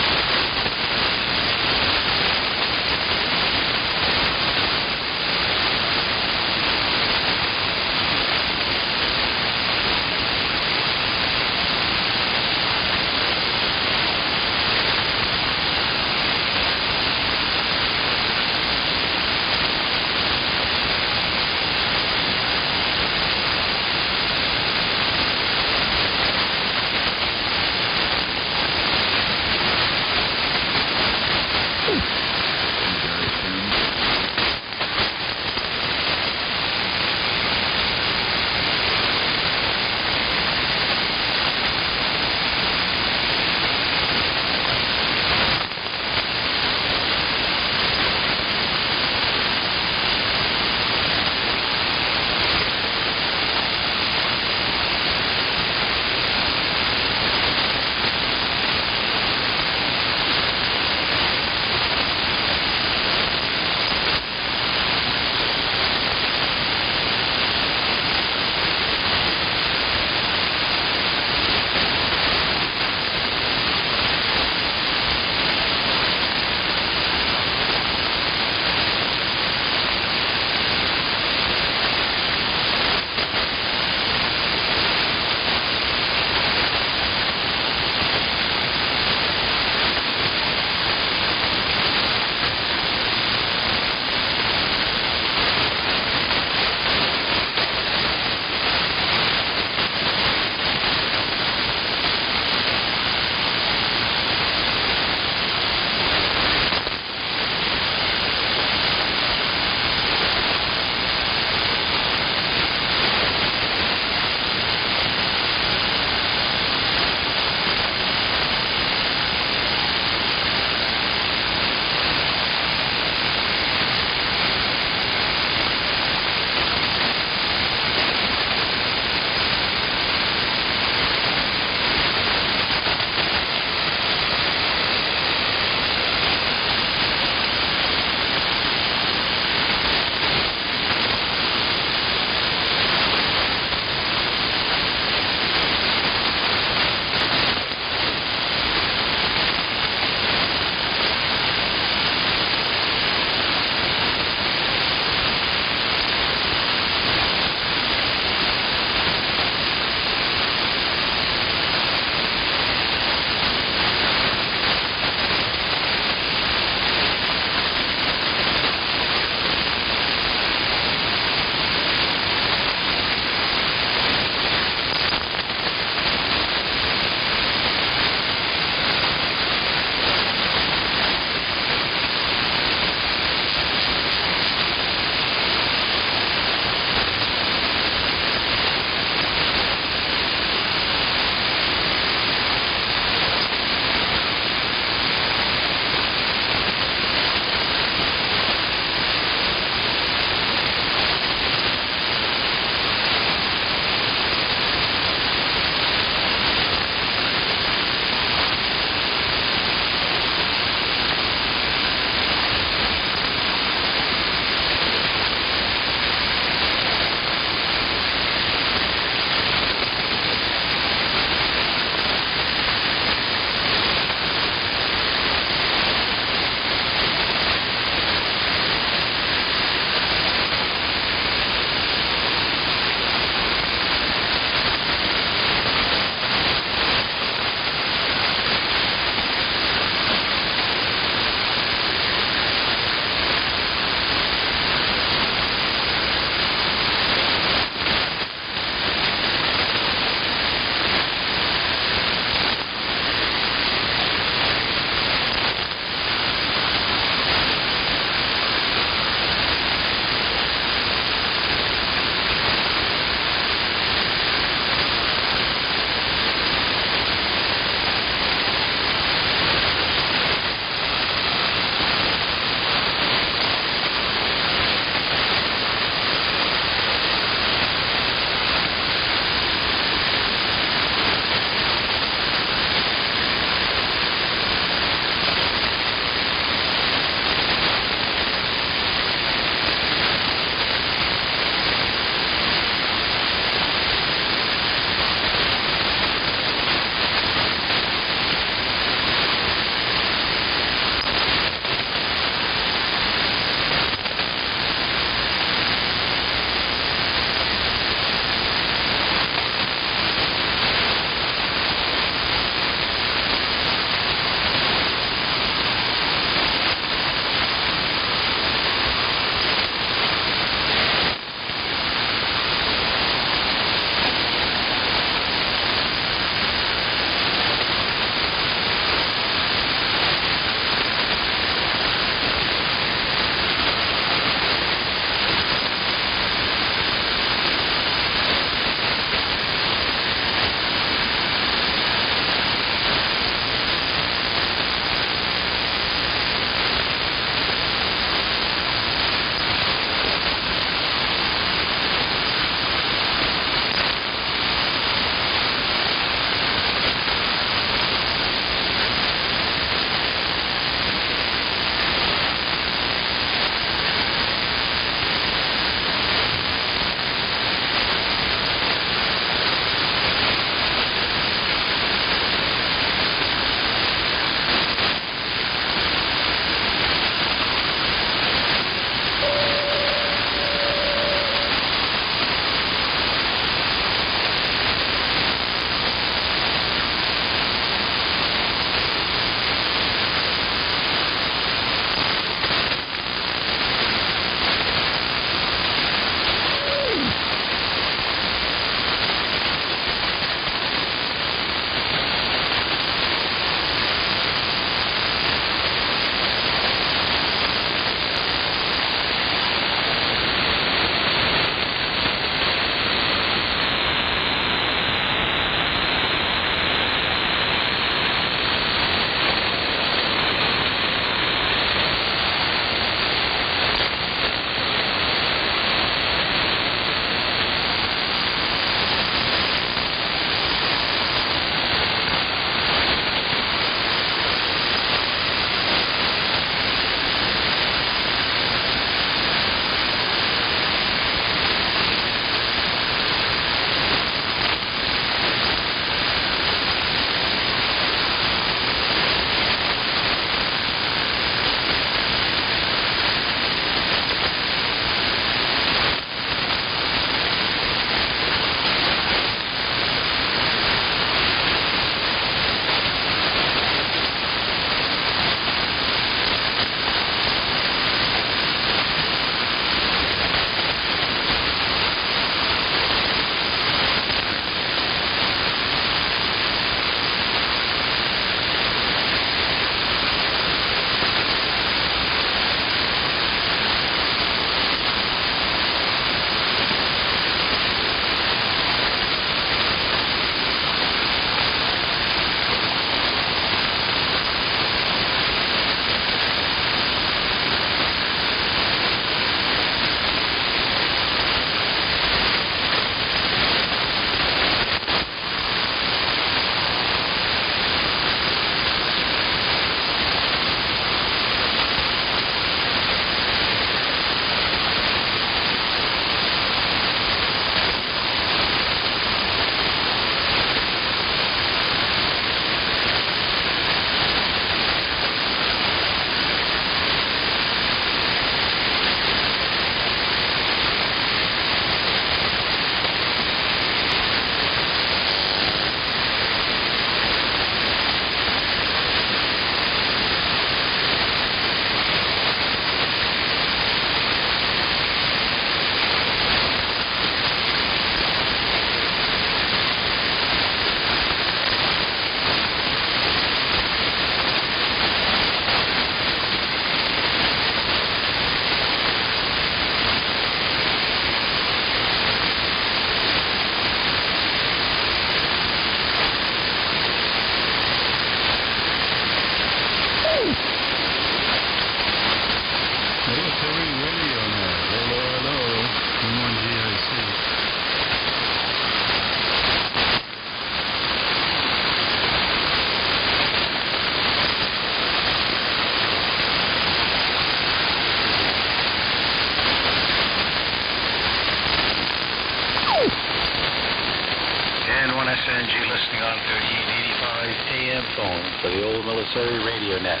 Sanji listening on 3885 AM phone for the old military radio net.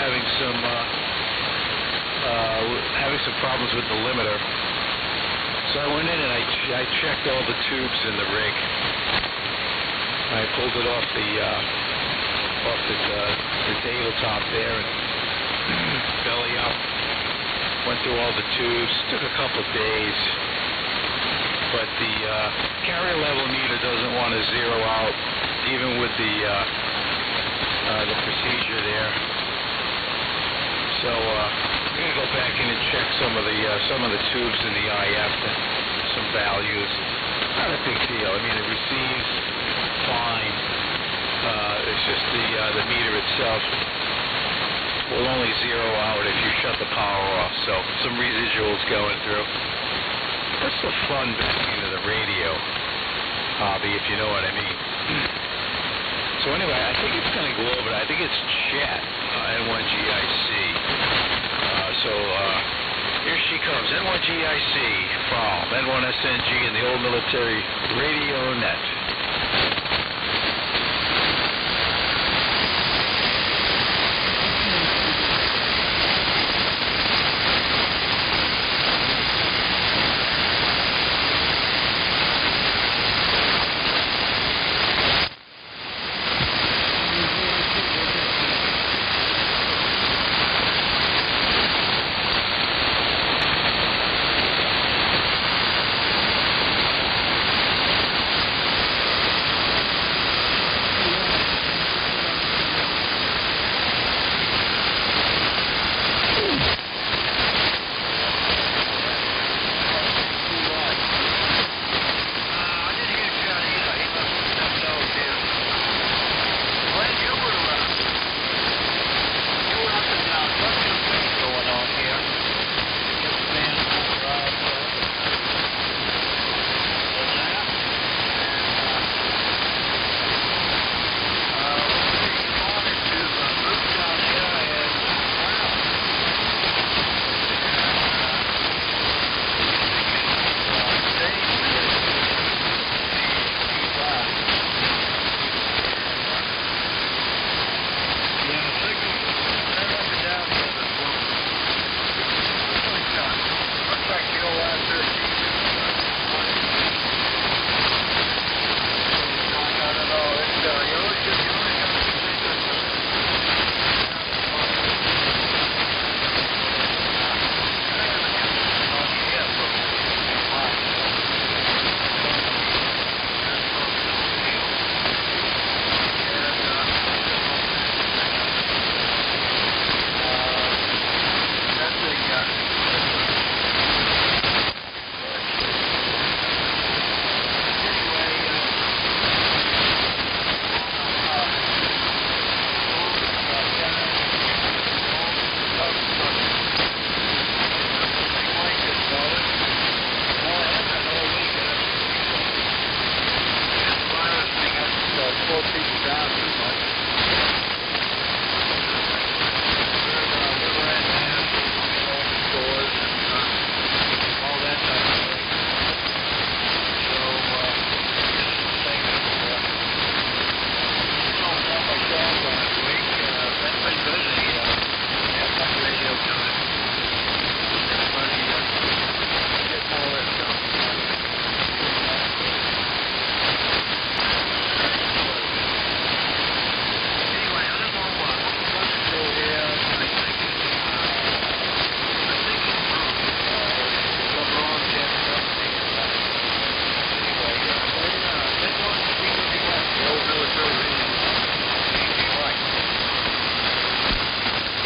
having some problems with the limiter. So I went in and I checked all the tubes in the rig. I pulled it off the tabletop there and belly up. Went through all the tubes. Took a couple days, but the carrier level meter doesn't want to zero out, even with the procedure there. So I'm gonna go back in and check some of the tubes in the IF and some values. Not a big deal. I mean, it receives fine. It's just the meter itself will only zero out if you shut the power off. So some residuals going through. That's the fun back into the radio hobby, if you know what I mean. So anyway, I think it's going to go over. I think it's Chat N1GIC. Here she comes, N1GIC from N1SNG and the Old Military Radio Net.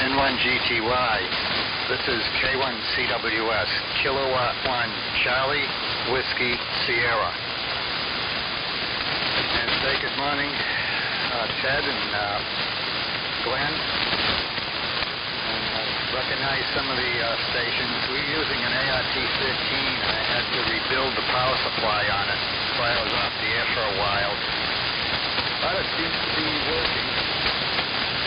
N1GTY. This is K1CWS, Kilowatt 1 Charlie Whiskey Sierra. And say good morning, Ted and Glenn. And recognize some of the stations. We're using an ART-13 and I had to rebuild the power supply on it. That's why I was off the air for a while. But it seems to be working.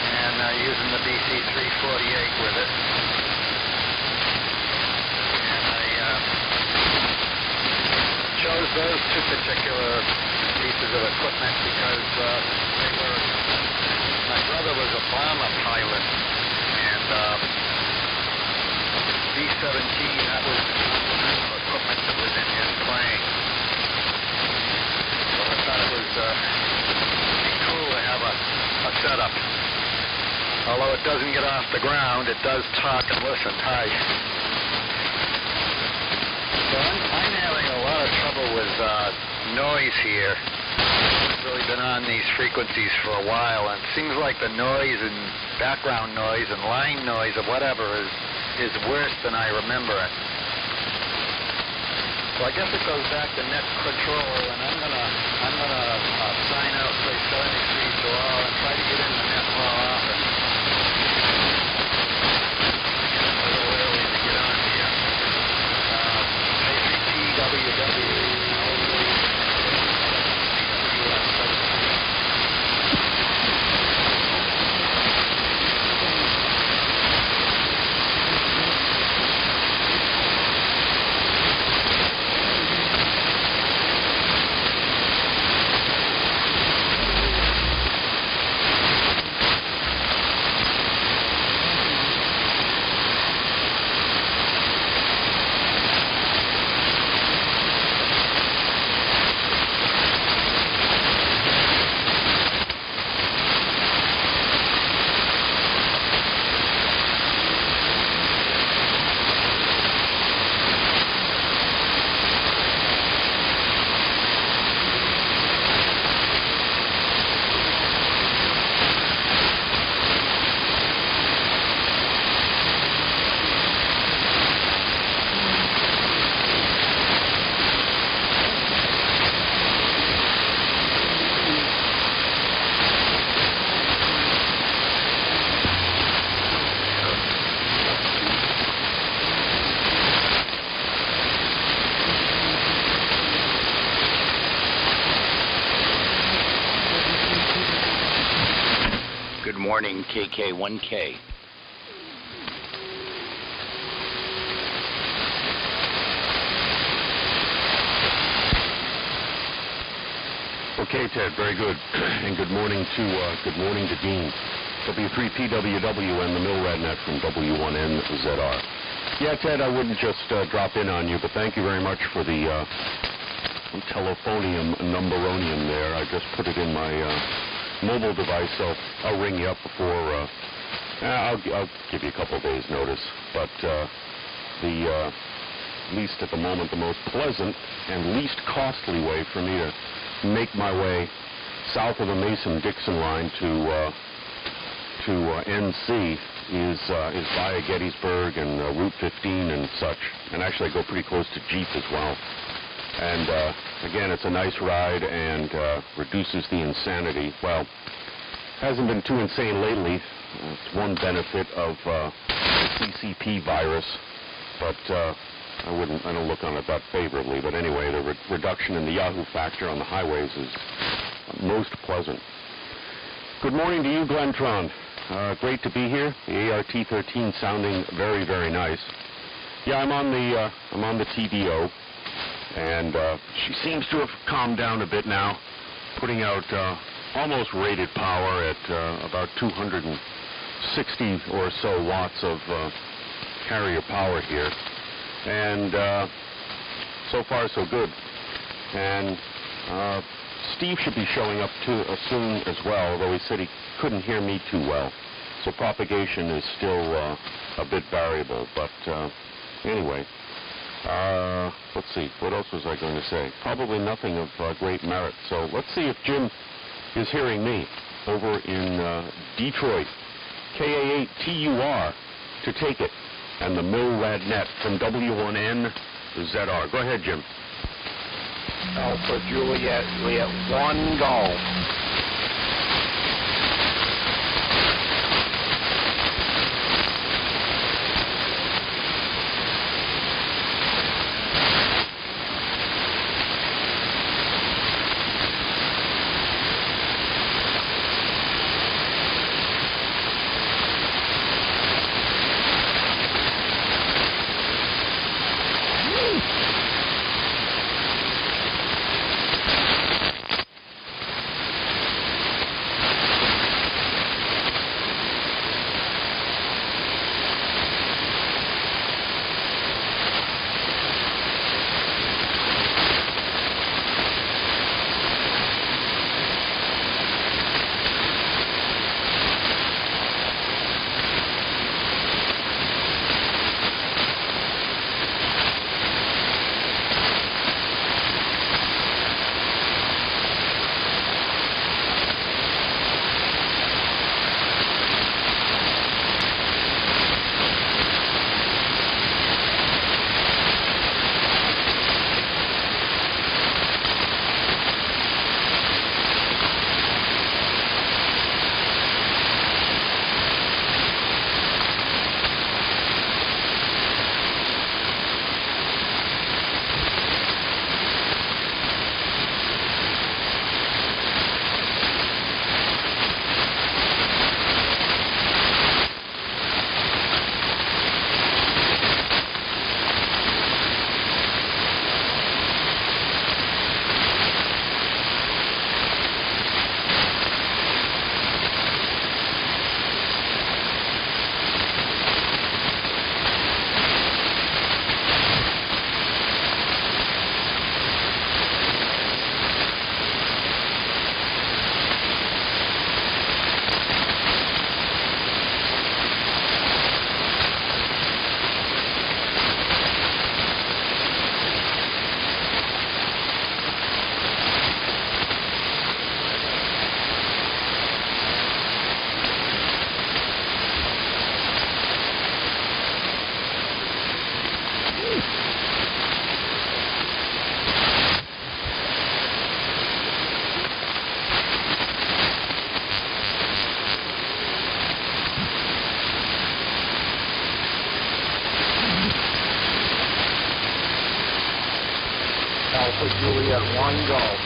And using the BC348 with it. And I chose those two particular pieces of equipment because my brother was a bomber pilot, B-17, that was equipment that was in his plane. So I thought it was pretty cool to have a setup. Although it doesn't get off the ground, it does talk and listen. Hi. So I'm having a lot of trouble with noise here. I've really been on these frequencies for a while, and it seems like the noise and background noise and line noise or whatever is worse than I remember it. So I guess it goes back to net control, and I'm gonna sign out, say 73 to all, and try to get in the net more often. It's a little early to get on here. Maybe TWW. Morning KK1K. Okay, Ted, very good. And good morning to Dean. W3PWW and the Milradnet from W1NZR. Yeah, Ted, I wouldn't just drop in on you, but thank you very much for the telephonium numberonium there. I just put it in my mobile device, so I'll ring you up before, I'll give you a couple of days' notice, but the least at the moment, the most pleasant and least costly way for me to make my way south of the Mason-Dixon line to NC is via Gettysburg and Route 15 and such, and actually I go pretty close to Jeep as well. And again, it's a nice ride and reduces the insanity. Well, hasn't been too insane lately. It's one benefit of the CCP virus, but I don't look on it that favorably. But anyway, the reduction in the Yahoo factor on the highways is most pleasant. Good morning to you, Glentron. Great to be here. The ART-13 sounding very, very nice. Yeah, I'm on the TDO. And she seems to have calmed down a bit now, putting out almost rated power at about 260 or so watts of carrier power here. And so far, so good. And Steve should be showing up soon as well, although he said he couldn't hear me too well. So propagation is still a bit variable. But anyway. Let's see, what else was I going to say? Probably nothing of great merit. So let's see if Jim is hearing me over in Detroit. KA8TUR to take it. And the Milradnet from W1NZR. Go ahead, Jim. Alpha Juliet, Juliet 1, go. Alpha Juliet 1 Golf.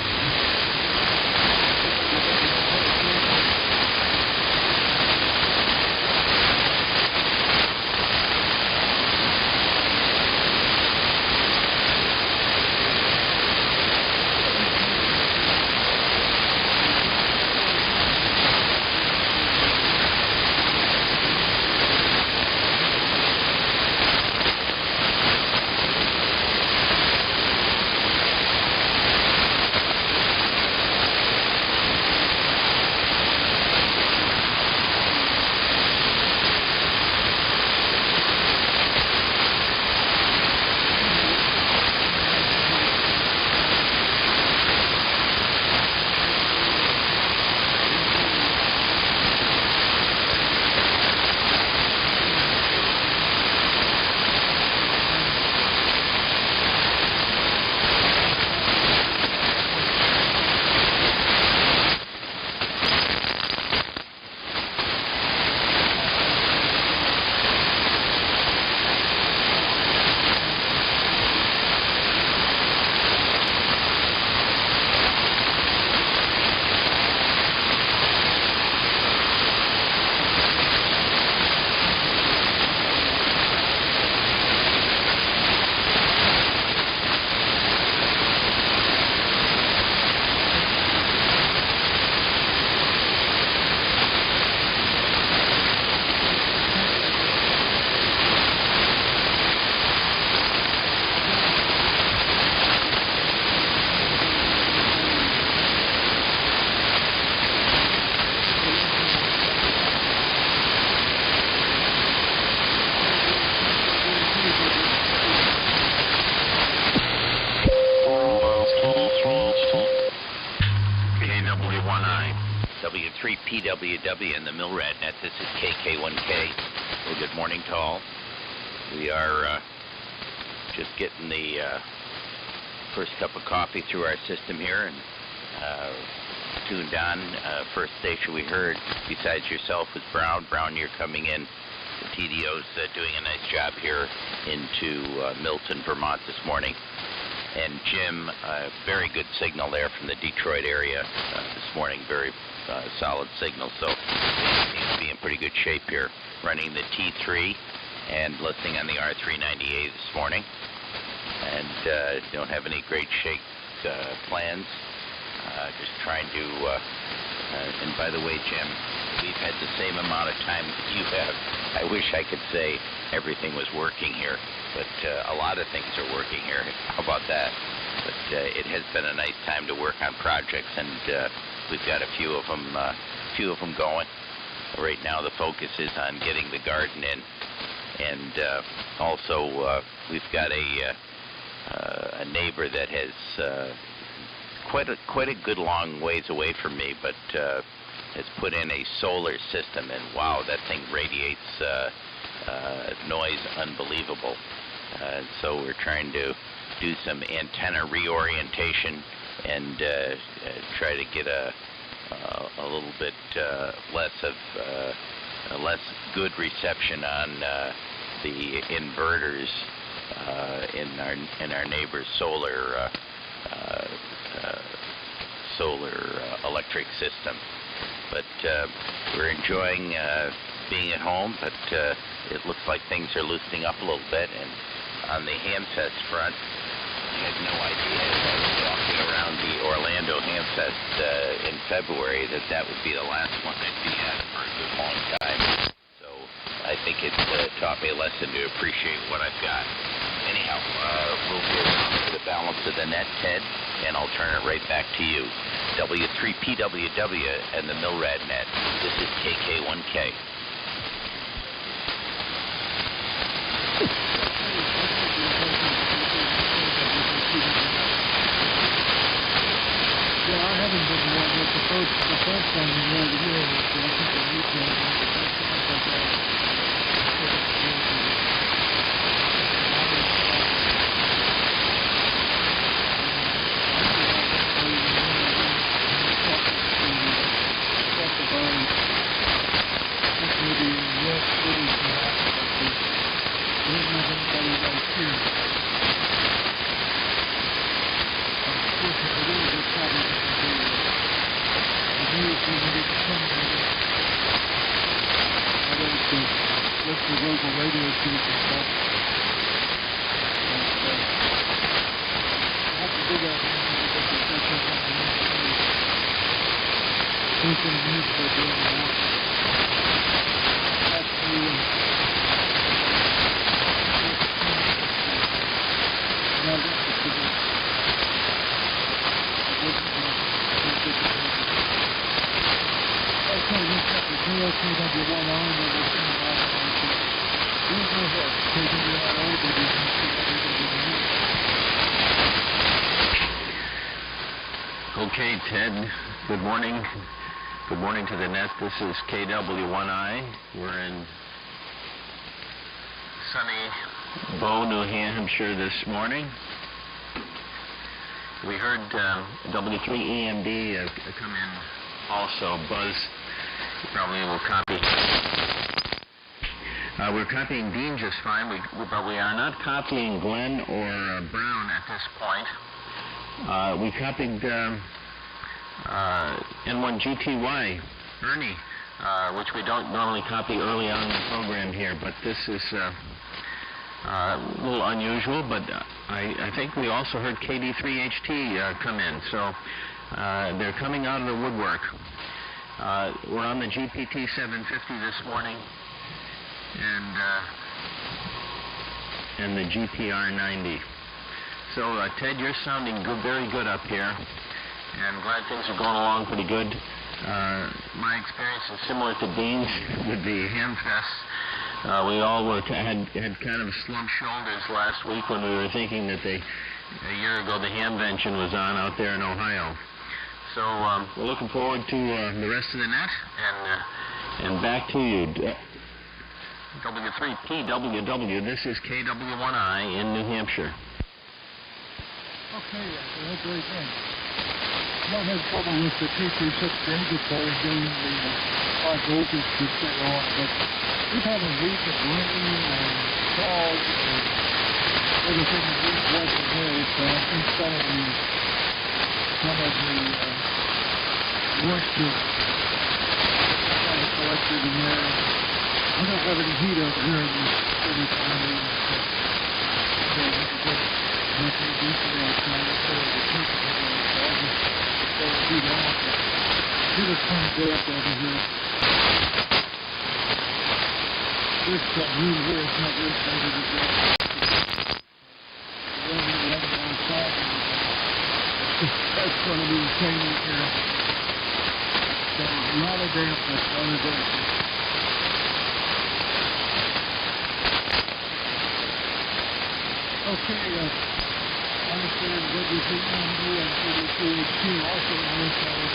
W3PWW in the MillRadNet. This is KK1K. Well, good morning to all. We are just getting the first cup of coffee through our system here and tuned on. First station we heard, besides yourself, was Brown. Brown, you're coming in. The TDO's doing a nice job here into Milton, Vermont this morning. And Jim, very good signal there from the Detroit area this morning. Very solid signal. So seems to be in pretty good shape here. Running the T3 and listening on the R390A this morning. And don't have any great shake plans. Just trying to, and by the way, Jim, we've had the same amount of time that you have. I wish I could say everything was working here, but a lot of things are working here. How about that? But it has been a nice time to work on projects, and we've got a few of them going. Right now, the focus is on getting the garden in, and also we've got a neighbor that has quite a good long ways away from me, but has put in a solar system, and wow, that thing radiates noise unbelievable. So we're trying to do some antenna reorientation and try to get a little bit less good reception on the inverters in our neighbor's solar electric system. But we're enjoying being at home, but it looks like things are loosening up a little bit. And on the Hamfest front, I had no idea as I was walking around the Orlando Hamfest in February that would be the last one I'd be at for a good long time. So I think it taught me a lesson to appreciate what I've got. Anyhow, we'll be around for the balance of the net, Ted, and I'll turn it right back to you. W3PWW and the MillRadNet. This is KK1K. Yeah, I haven't been with the first one in the year. I think the weekend. rotate and stuff. I have to dig out here and get the section from the next place. Thinking of me for doing that. That's me. Now that's the figure. Okay, we've got the KLKW1 on and we're seeing that on the We'll go ahead. Taking it out over the Okay, Ted. Good morning. Good morning to the net. This is KW1I. We're in sunny Bow, New Hampshire this morning. We heard W3EMD come in also. Buzz probably will copy. We're copying Dean just fine, but we are not copying Glenn or Brown at this point. We copied N1GTY, Ernie, which we don't normally copy early on in the program here, but this is a little unusual, but I think we also heard KD3HT come in, so they're coming out of the woodwork. We're on the GPT 750 this morning, and the GPR 90. So Ted, you're sounding good, very good up here, and glad things are going along pretty good. My experience is similar to Dean's with the Hamfest. We all had kind of slumped shoulders last week when we were thinking that a year ago the Hamvention was on out there in Ohio. So we're looking forward to the rest of the net, and back to you. W3PWW, this is KW1I in New Hampshire. Okay, that's very good. Not had trouble with the T36 amplifier getting the high voltage to stay on, but we've had a week of rain and fog and everything is really wet and hairy, so I think some of the moisture kind of collected in there. I don't have any heat over here in this city time, so we can get nothing decent outside instead of the temperature going, so I'll just go and do that. Get a ton of day up over here. This room here is not really started to go. The weather we have it outside, that's going to be the same here. So a lot of dampness, a lot of dampness. Okay, I understand WPMD and WPHT also understand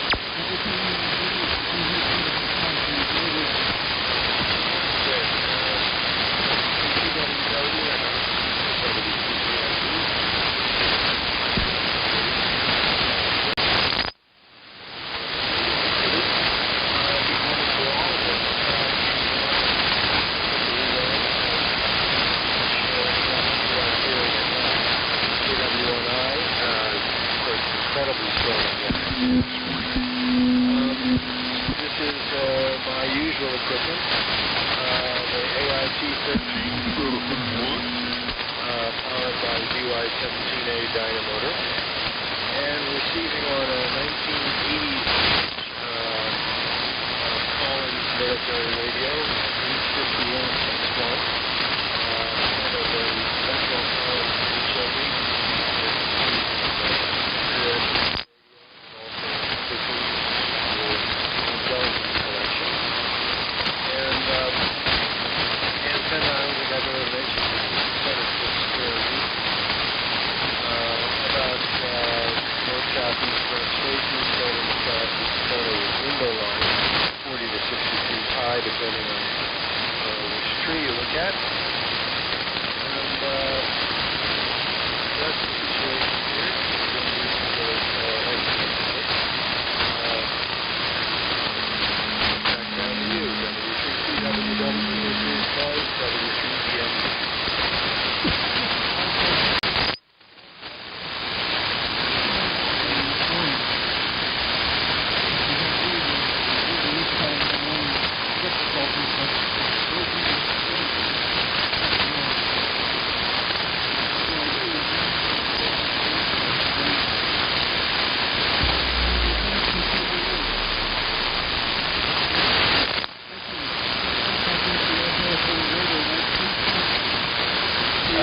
Window line, 40 to 60 feet high, depending on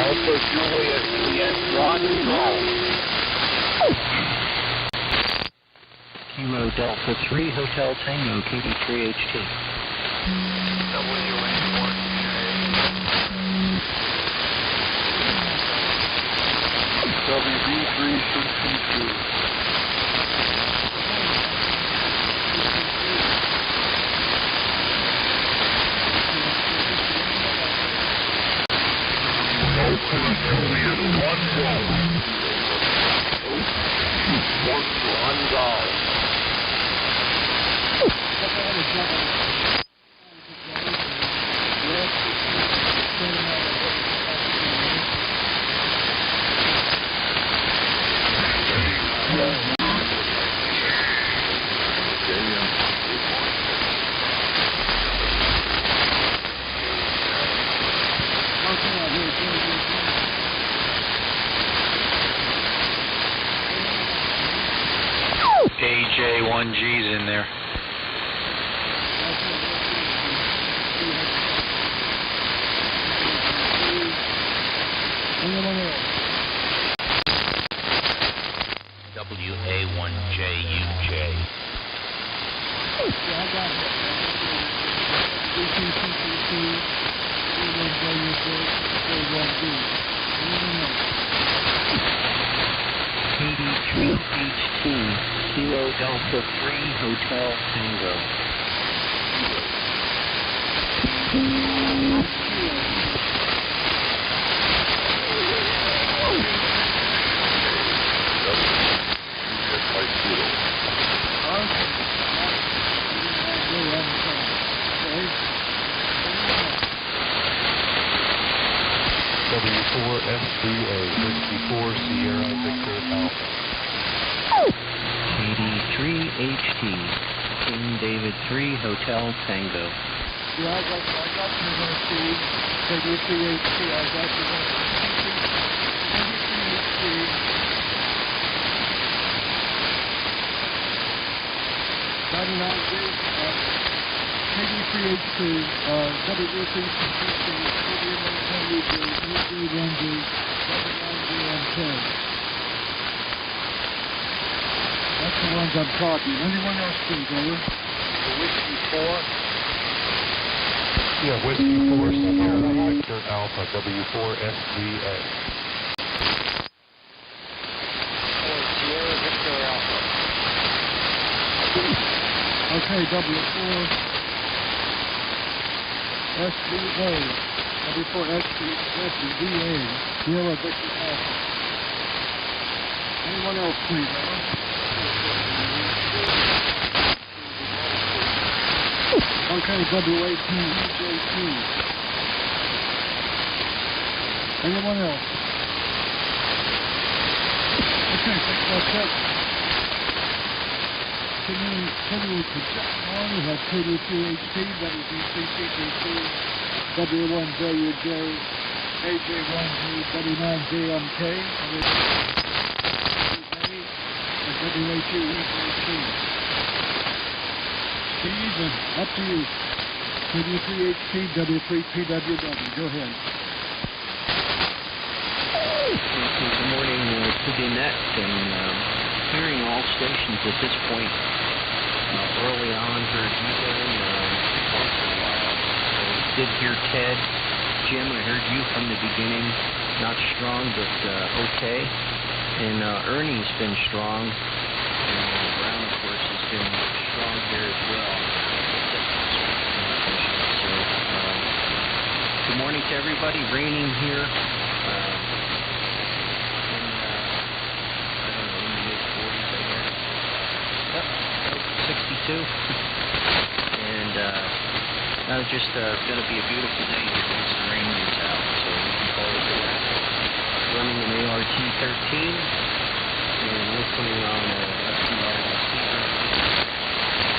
Alpha Juliet Juliet Ron Golf. Kilo Delta 3 Hotel Tango KD3HT. WB3CC2. One golf. AJ1G's in there. WA1JUJ. KD3HT, Kilo Delta 3 Hotel Tango. W4SBA 64 Sierra Victor Alpha. KD3HT, King David 3 Hotel Tango. Yeah, I got you going to see. KD3HT, I got you going to see. KD3HT. 99 KD3HT, WC66, KD1G, That's the ones I'm talking. Anyone else, please, over? Whiskey 4? Yeah, Whiskey 4 Sierra Victor Alpha W4SBA. Sierra Victor Alpha. Okay, W4 SBA. W4 SBA. Sierra Victor Alpha. Anyone else, please, over? Okay, W18EJ2. Anyone else? Okay, that's it. Can you project on? We have KD3HT, WB3CC2, W1JUJ, AJ1G, W9JMK, and W82EJ2. Steve, up to you. KD3HT, W3PWW. Go ahead. Good morning to the net, and hearing all stations at this point. Early on, heard you then once in a while. Did hear Ted. Jim, I heard you from the beginning. Not strong, but okay. And Ernie's been strong. And Brown, of course, has been strong here as well. So, good morning to everybody. Raining here. And it's just going to be a beautiful day here once the rain gets out, so looking forward to that. Running an ART-13 and listening on a FCR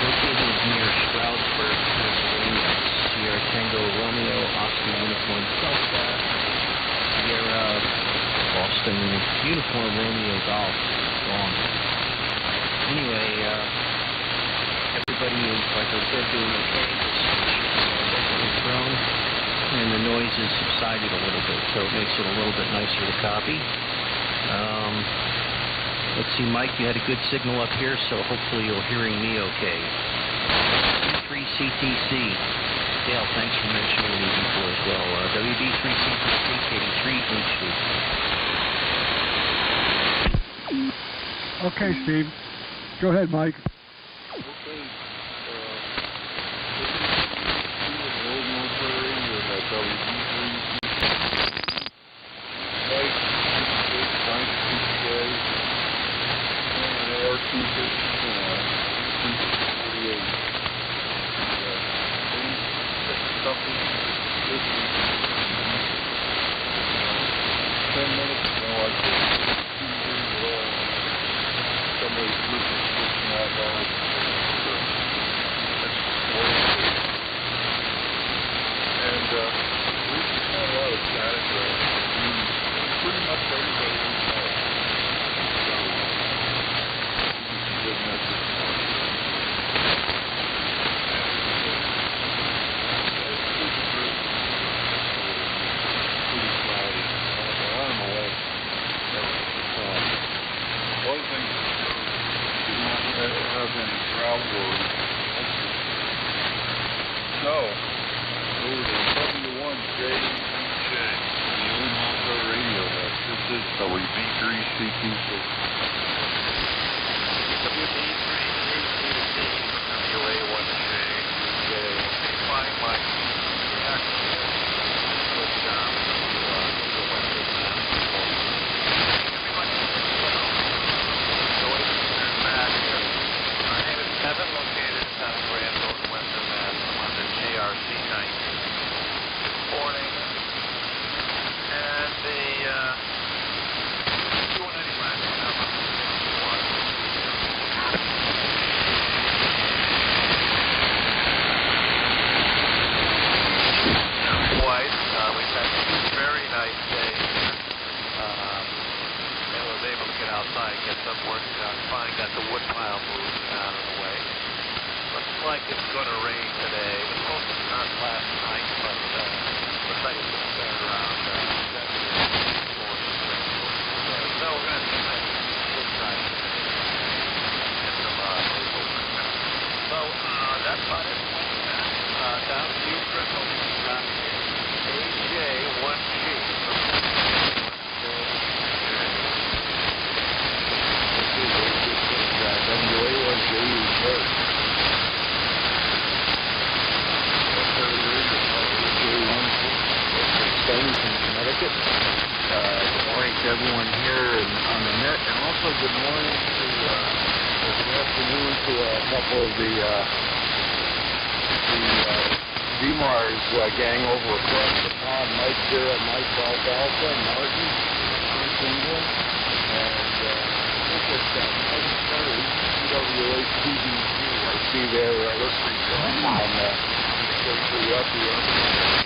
located near Stroudsburg, Pennsylvania. Sierra Tango Romeo, Oscar Uniform Delta, Sierra Boston Uniform Romeo Golf. Long. Anyway, everybody is, like I said, doing okay. Grown. and the noise has subsided a little bit, so it makes it a little bit nicer to copy. Let's see, Mike, you had a good signal up here, so hopefully you're hearing me okay. 3CTC. Dale, thanks for mentioning me before as well. WB3CTC, Katie 3 HC. Okay, Steve. Go ahead, Mike. Gang over across the pond, Mike here at Mike Golf Alpha, Martin, Hans England, and I think it's Mike Curry, CWHTBC. I see they're listening to us on the up here.